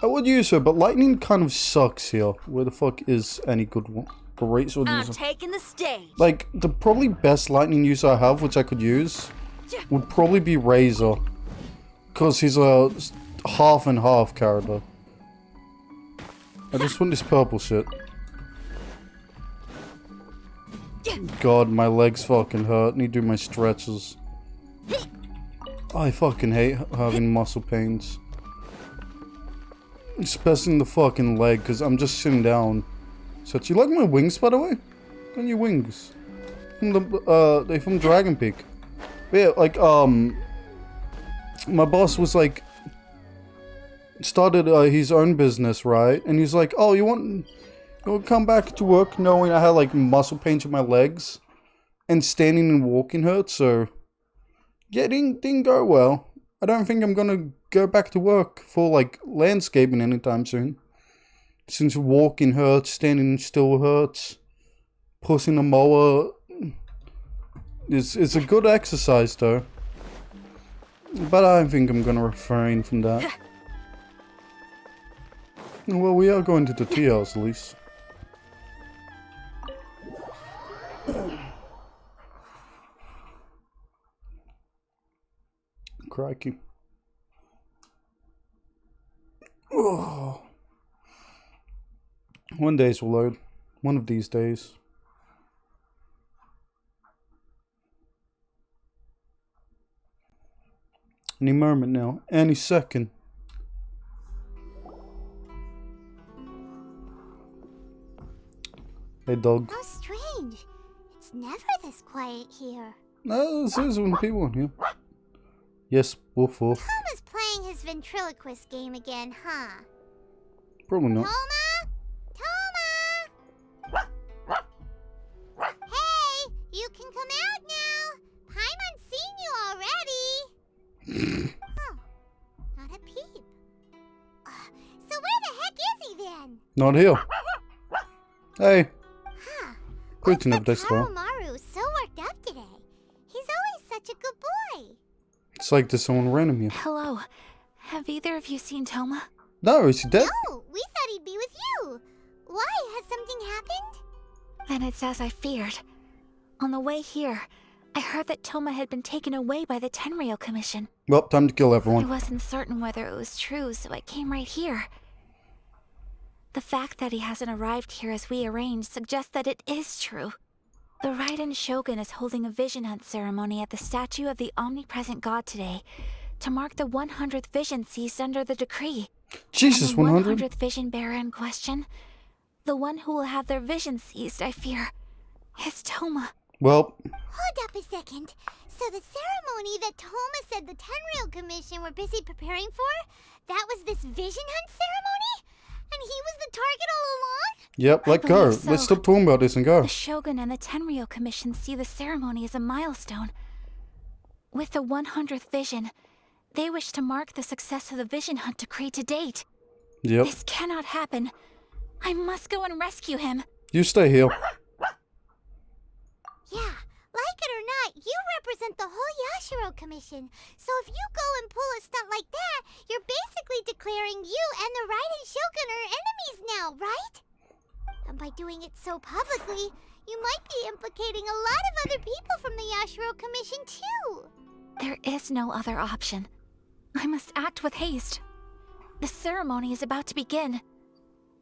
S1: would use her, but lightning kind of sucks here. Where the fuck is any good one? Great sword user.
S4: I'm taking the stage.
S1: Like, the probably best lightning user I have, which I could use, would probably be Razor. Because he's a half and half character. I just want this purple shit. God, my legs fucking hurt. Need to do my stretches. I fucking hate having muscle pains. Especially in the fucking leg, because I'm just sitting down. So, do you like my wings, by the way? Look on your wings. From the, they from Dragon Peak. But yeah, like, my boss was like, started his own business, right? And he's like, oh, you want to come back to work knowing I had like muscle pains in my legs? And standing and walking hurt, so... Yeah, it didn't go well. I don't think I'm gonna go back to work for like landscaping anytime soon. Since walking hurts, standing still hurts, pushing a mower is a good exercise though. But I think I'm gonna refrain from that. Well, we are going to the tea house at least. Crikey. Oh. One days will load. One of these days. Any moment now. Any second. Hey dog.
S14: How strange. It's never this quiet here.
S1: No, this is when people in here. Yes, woof woof.
S14: Toma's playing his ventriloquist game again, huh?
S1: Probably not.
S14: Toma? Toma! Hey, you can come out now. Paimon's seen you already. Oh, not a peep. So where the heck is he then?
S1: Not here. Hey.
S14: Huh.
S1: Good to know this well.
S14: Maru's so worked up today. He's always such a good boy.
S1: It's like there's someone random here.
S4: Hello. Have either of you seen Toma?
S1: No, is he dead?
S14: No, we thought he'd be with you. Why? Has something happened?
S4: And it's as I feared. On the way here, I heard that Toma had been taken away by the Tenryou Commission.
S1: Well, time to kill
S4: I
S1: everyone.
S4: wasn't certain whether it was true, so I came right here. The fact that he hasn't arrived here as we arranged suggests that it is true. The Raiden Shogun is holding a vision hunt ceremony at the statue of the omnipresent god today to mark the 100th vision seized under the decree.
S1: Jesus,
S4: and the
S1: 100?
S4: 100th vision bearer in question, the one who will have their vision seized, I fear, is Toma.
S1: Well,
S14: Hold up a second. So the ceremony that Toma said the Tenryou Commission were busy preparing for, That was this vision hunt ceremony? And he was the target all along?
S1: Yep, let go.
S4: believe so.
S1: Let's stop talking about this and go.
S4: The Shogun and the Tenryo Commission see the ceremony as a milestone. With the 100th vision, they wish to mark the success of the vision hunt decree to date.
S1: Yep.
S4: This cannot happen. I must go and rescue him.
S1: You stay here.
S14: Yeah, like it or not, you represent the whole Yashiro Commission. So if you go and pull a stunt like that, you're basically declaring you and the Raiden Shogun are enemies now, right? And by doing it so publicly, you might be implicating a lot of other people from the Yashiro Commission too.
S4: There is no other option. I must act with haste. The ceremony is about to begin.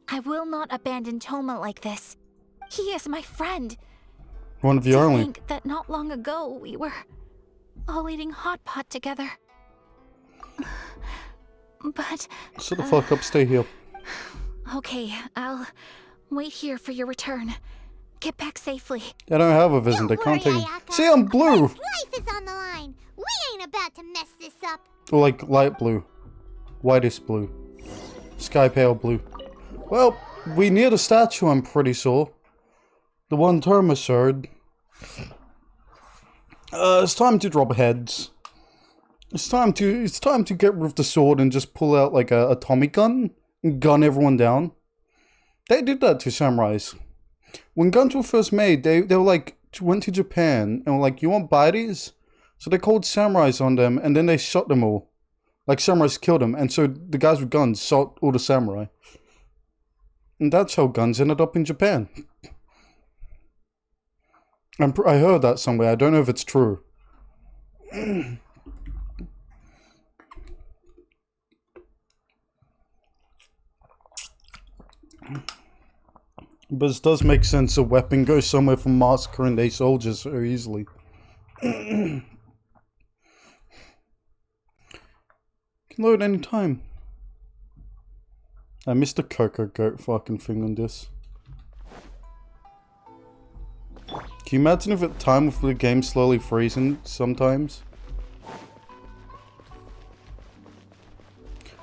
S4: I will not abandon Toma like this. He is my friend.
S1: One of the
S4: To
S1: only.
S4: think that not long ago we were all eating hot pot together. But
S1: Shut the fuck up, stay here.
S4: okay, I'll wait here for your return. Get back safely.
S1: I don't have a vision, they can't take it. See, I'm blue!
S14: Life is on the line. We ain't about to mess this up.
S1: Or like light blue. Whitest blue. Sky pale blue. Well, we near the statue, I'm pretty sure. The one Toma showed. It's time to drop heads. It's time to get rid of the sword and just pull out like a Tommy gun and gun everyone down. They did that to samurais. When guns were first made, they were like went to Japan and were like, "You want buy these?" So they called samurais on them and then they shot them all. Like samurais killed them, and so the guys with guns shot all the samurai. And that's how guns ended up in Japan. I heard that somewhere. I don't know if it's true. But it does make sense a weapon goes somewhere from massacring their soldiers so easily. Can load any time. I missed the Coco Goat fucking thing on this. Can you imagine if at time with the game slowly freezing sometimes?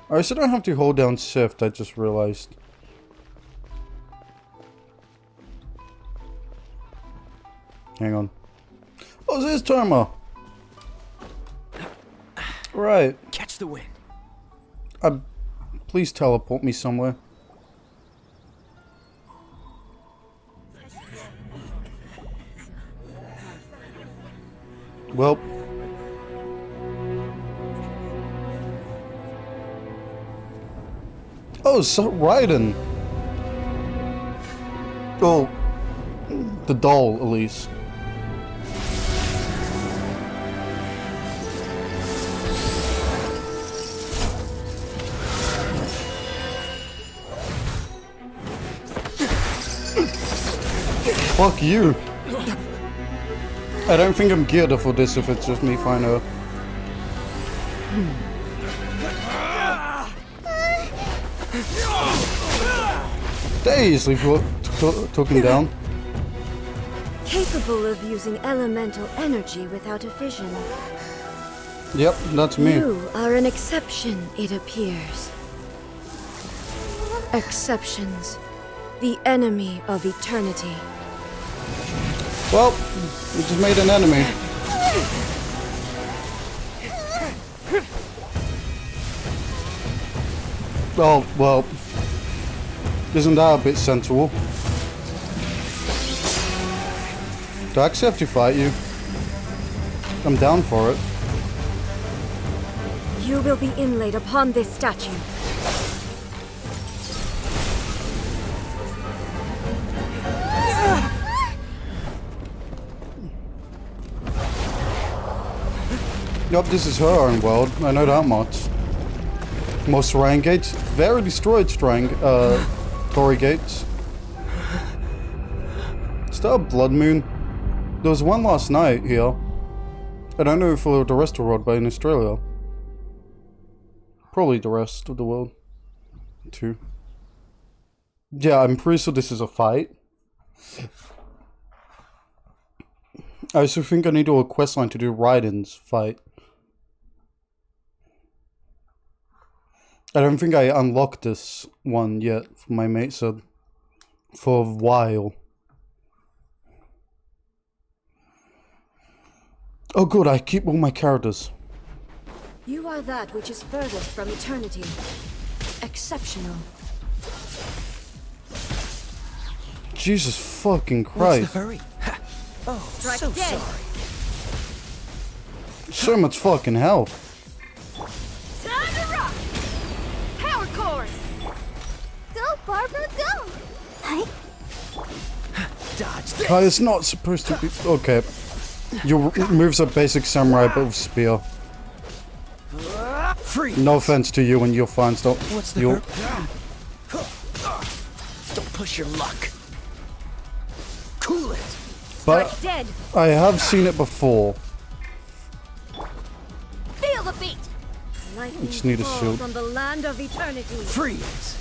S1: I also don't have to hold down shift, I just realized. Hang on. Oh, there's Toma! Right.
S13: Catch the wind.
S1: Please teleport me somewhere. Well. Oh, so Raiden. Oh, the doll, at least. Fuck you. I don't think I'm geared up for this if it's just me finding her. They easily took him down.
S17: Capable of using elemental energy without a fission.
S1: Yep, that's me.
S17: You are an exception, it appears. Exceptions. The enemy of eternity.
S1: Well, we just made an enemy. Oh, well. Isn't that a bit sensible? Do I actually have to fight you? I'm down for it.
S17: You will be inlaid upon this statue.
S1: Yup, this is her own world. I know that much. More Serang gates. Very destroyed Torii gates. Is that a blood moon? There was one last night here. I don't know for the rest of the world, but in Australia. Probably the rest of the world. Too. Yeah, I'm pretty sure this is a fight. I also think I need to do a questline to do Raiden's fight. I don't think I unlocked this one yet, my mate said. For a while. Oh good, I keep all my characters.
S17: You are that which is furthest from eternity. Exceptional.
S1: Jesus fucking Christ.
S10: What's the hurry? Oh,
S17: Strike
S10: so
S17: dead.
S10: sorry.
S1: So much fucking health.
S4: Time to rock! Power chord!
S14: Go, Barbara, go! Hi.
S10: Dodge this.
S1: Kai is not supposed to be. Okay. Your moves are basic samurai but with spear.
S10: Freeze.
S1: No offense to you and your fans don't.
S10: What's the
S1: you
S10: Don't push your luck. Cool it.
S1: But
S4: Dead.
S1: I have seen it before.
S4: Feel the beat!
S1: I just need a
S17: Falls
S1: shield.
S17: on the land of eternity.
S10: Freeze.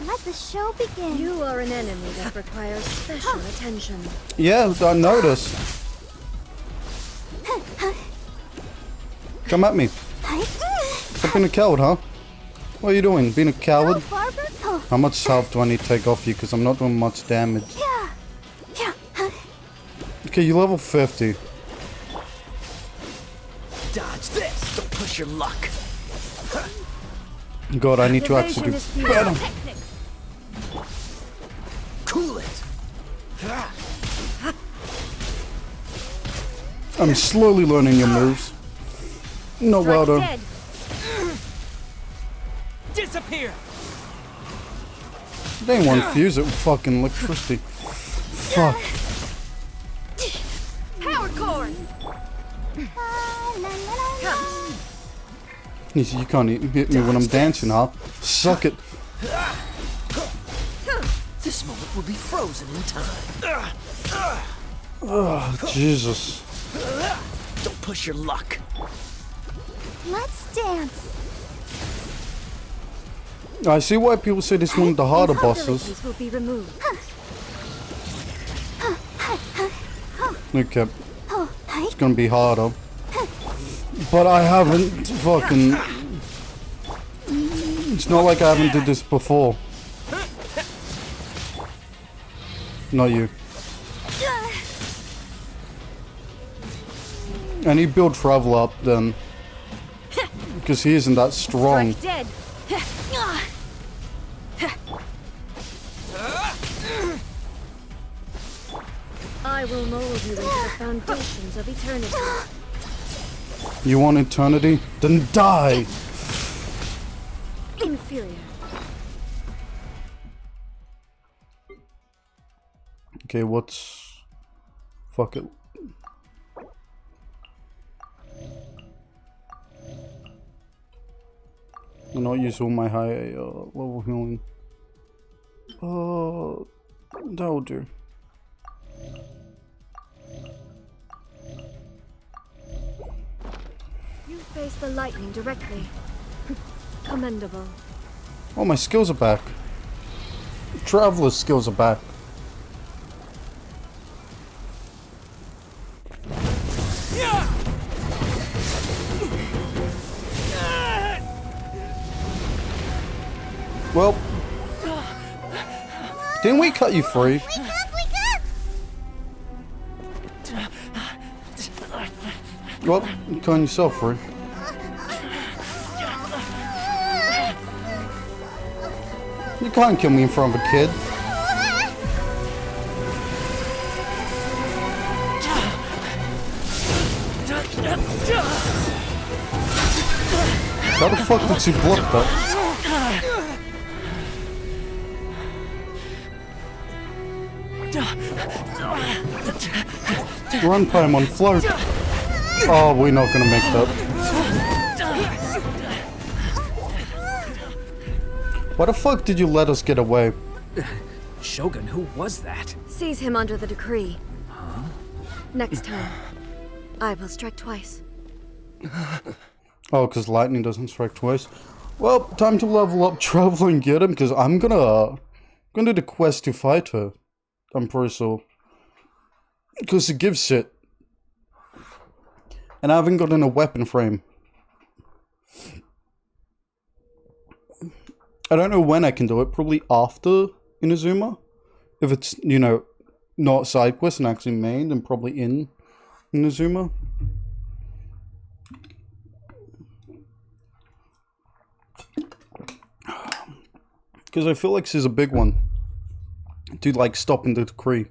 S14: Let the show begin.
S17: You are an enemy that requires special attention.
S1: Yeah, I noticed. Come at me. Stop being a coward, huh? What are you doing? Being a coward?
S14: Barbara, go.
S1: How much health do I need to take off you? Because I'm not doing much damage. Okay, you level 50.
S10: Dodge this. Don't push your luck.
S1: God, I need to actually do better.
S10: Cool it.
S1: I'm slowly learning your moves. No, well done.
S4: Dead.
S10: Disappear.
S1: They ain't one fuse it with fucking electricity. Fuck.
S4: Power chord!
S1: You can't even hit me when I'm dancing, huh? Suck it.
S10: This moment will be frozen in time.
S1: Oh, Jesus.
S10: Don't push your luck.
S14: Let's dance.
S1: I see why people say this is one of the harder bosses.
S17: Impossibilities will be removed.
S1: Okay. It's gonna be harder. But I haven't fucking... It's not like I haven't did this before. Not you. I need build travel up then. Because he isn't that strong.
S4: Dead.
S17: I will mold you into the foundations of eternity.
S1: You want eternity? Then die!
S17: Inferior.
S1: Okay, what's... Fuck it. I'll not use all my high level healing. That'll do.
S17: You face the lightning directly. Commendable.
S1: Oh, my skills are back. Traveler's skills are back. Well, didn't we cut you free? Well, you cutting yourself free. You can't kill me in front of a kid. How the fuck did she block that? Run, Paimon, float! Oh, we're not gonna make that. Why the fuck did you let us get away?
S11: Shogun, who was that?
S17: Seize him under the decree. Next time, I will strike twice.
S1: Oh, because lightning doesn't strike twice. Well, time to level up, travel and get him, because I'm gonna do the quest to fight her. I'm pretty sure. Because it gives shit. And I haven't gotten a weapon frame. I don't know when I can do it, probably after Inazuma. If it's, you know, not side quest and actually main, then probably in Inazuma. Because I feel like this is a big one. To like stopping the decree.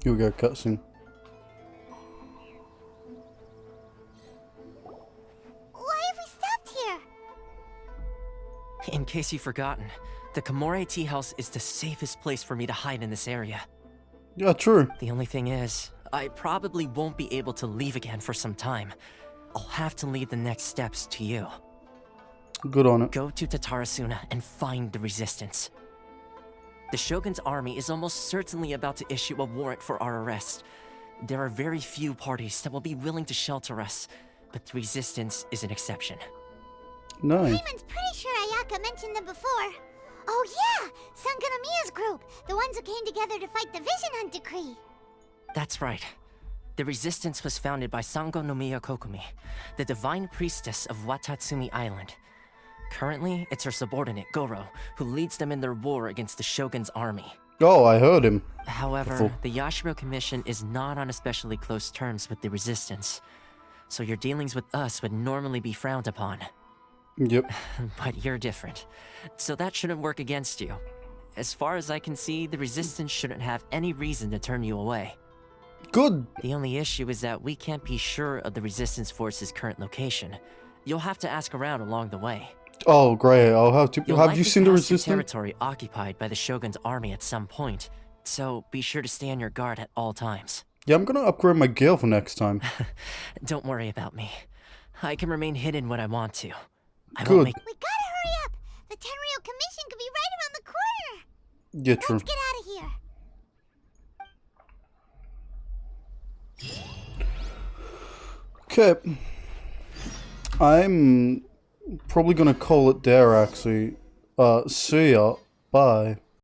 S1: Here we go, cutscene.
S14: Why have we stopped here?
S10: In case you've forgotten, the Komore Tea House is the safest place for me to hide in this area.
S1: Yeah, true.
S10: The only thing is, I probably won't be able to leave again for some time. I'll have to leave the next steps to you.
S1: Good on it.
S10: Go to Tatarasuna and find the resistance. The Shogun's army is almost certainly about to issue a warrant for our arrest. There are very few parties that will be willing to shelter us, but the resistance is an exception.
S1: Nice.
S14: Paimon's pretty sure Ayaka mentioned them before. Oh yeah! Sangonomiya's group! The ones who came together to fight the Vision Hunt Decree!
S10: That's right. The resistance was founded by Sangonomiya Kokumi, the divine priestess of Watatsumi Island. Currently, it's her subordinate, Goro, who leads them in their war against the Shogun's army.
S1: Oh, I heard him.
S10: However, the Yashiro Commission is not on especially close terms with the resistance, so your dealings with us would normally be frowned upon.
S1: Yep.
S10: But you're different, so that shouldn't work against you. As far as I can see, the resistance shouldn't have any reason to turn you away.
S1: Good.
S10: The only issue is that we can't be sure of the resistance force's current location. You'll have to ask around along the way.
S1: Oh, great. I'll have to.
S10: You'll
S1: Have you seen the
S10: pass through
S1: resistance?
S10: territory occupied by the Shogun's army at some point, so be sure to stay on your guard at all times.
S1: Yeah, I'm gonna upgrade my gear for next time.
S10: Don't worry about me. I can remain hidden when I want to. I
S1: Good.
S10: won't make...
S14: We gotta hurry up! The Tenryou Commission could be right around the corner!
S1: Yeah, true.
S14: Let's get out of here!
S1: Okay. I'm probably gonna call it there, actually. See ya. Bye.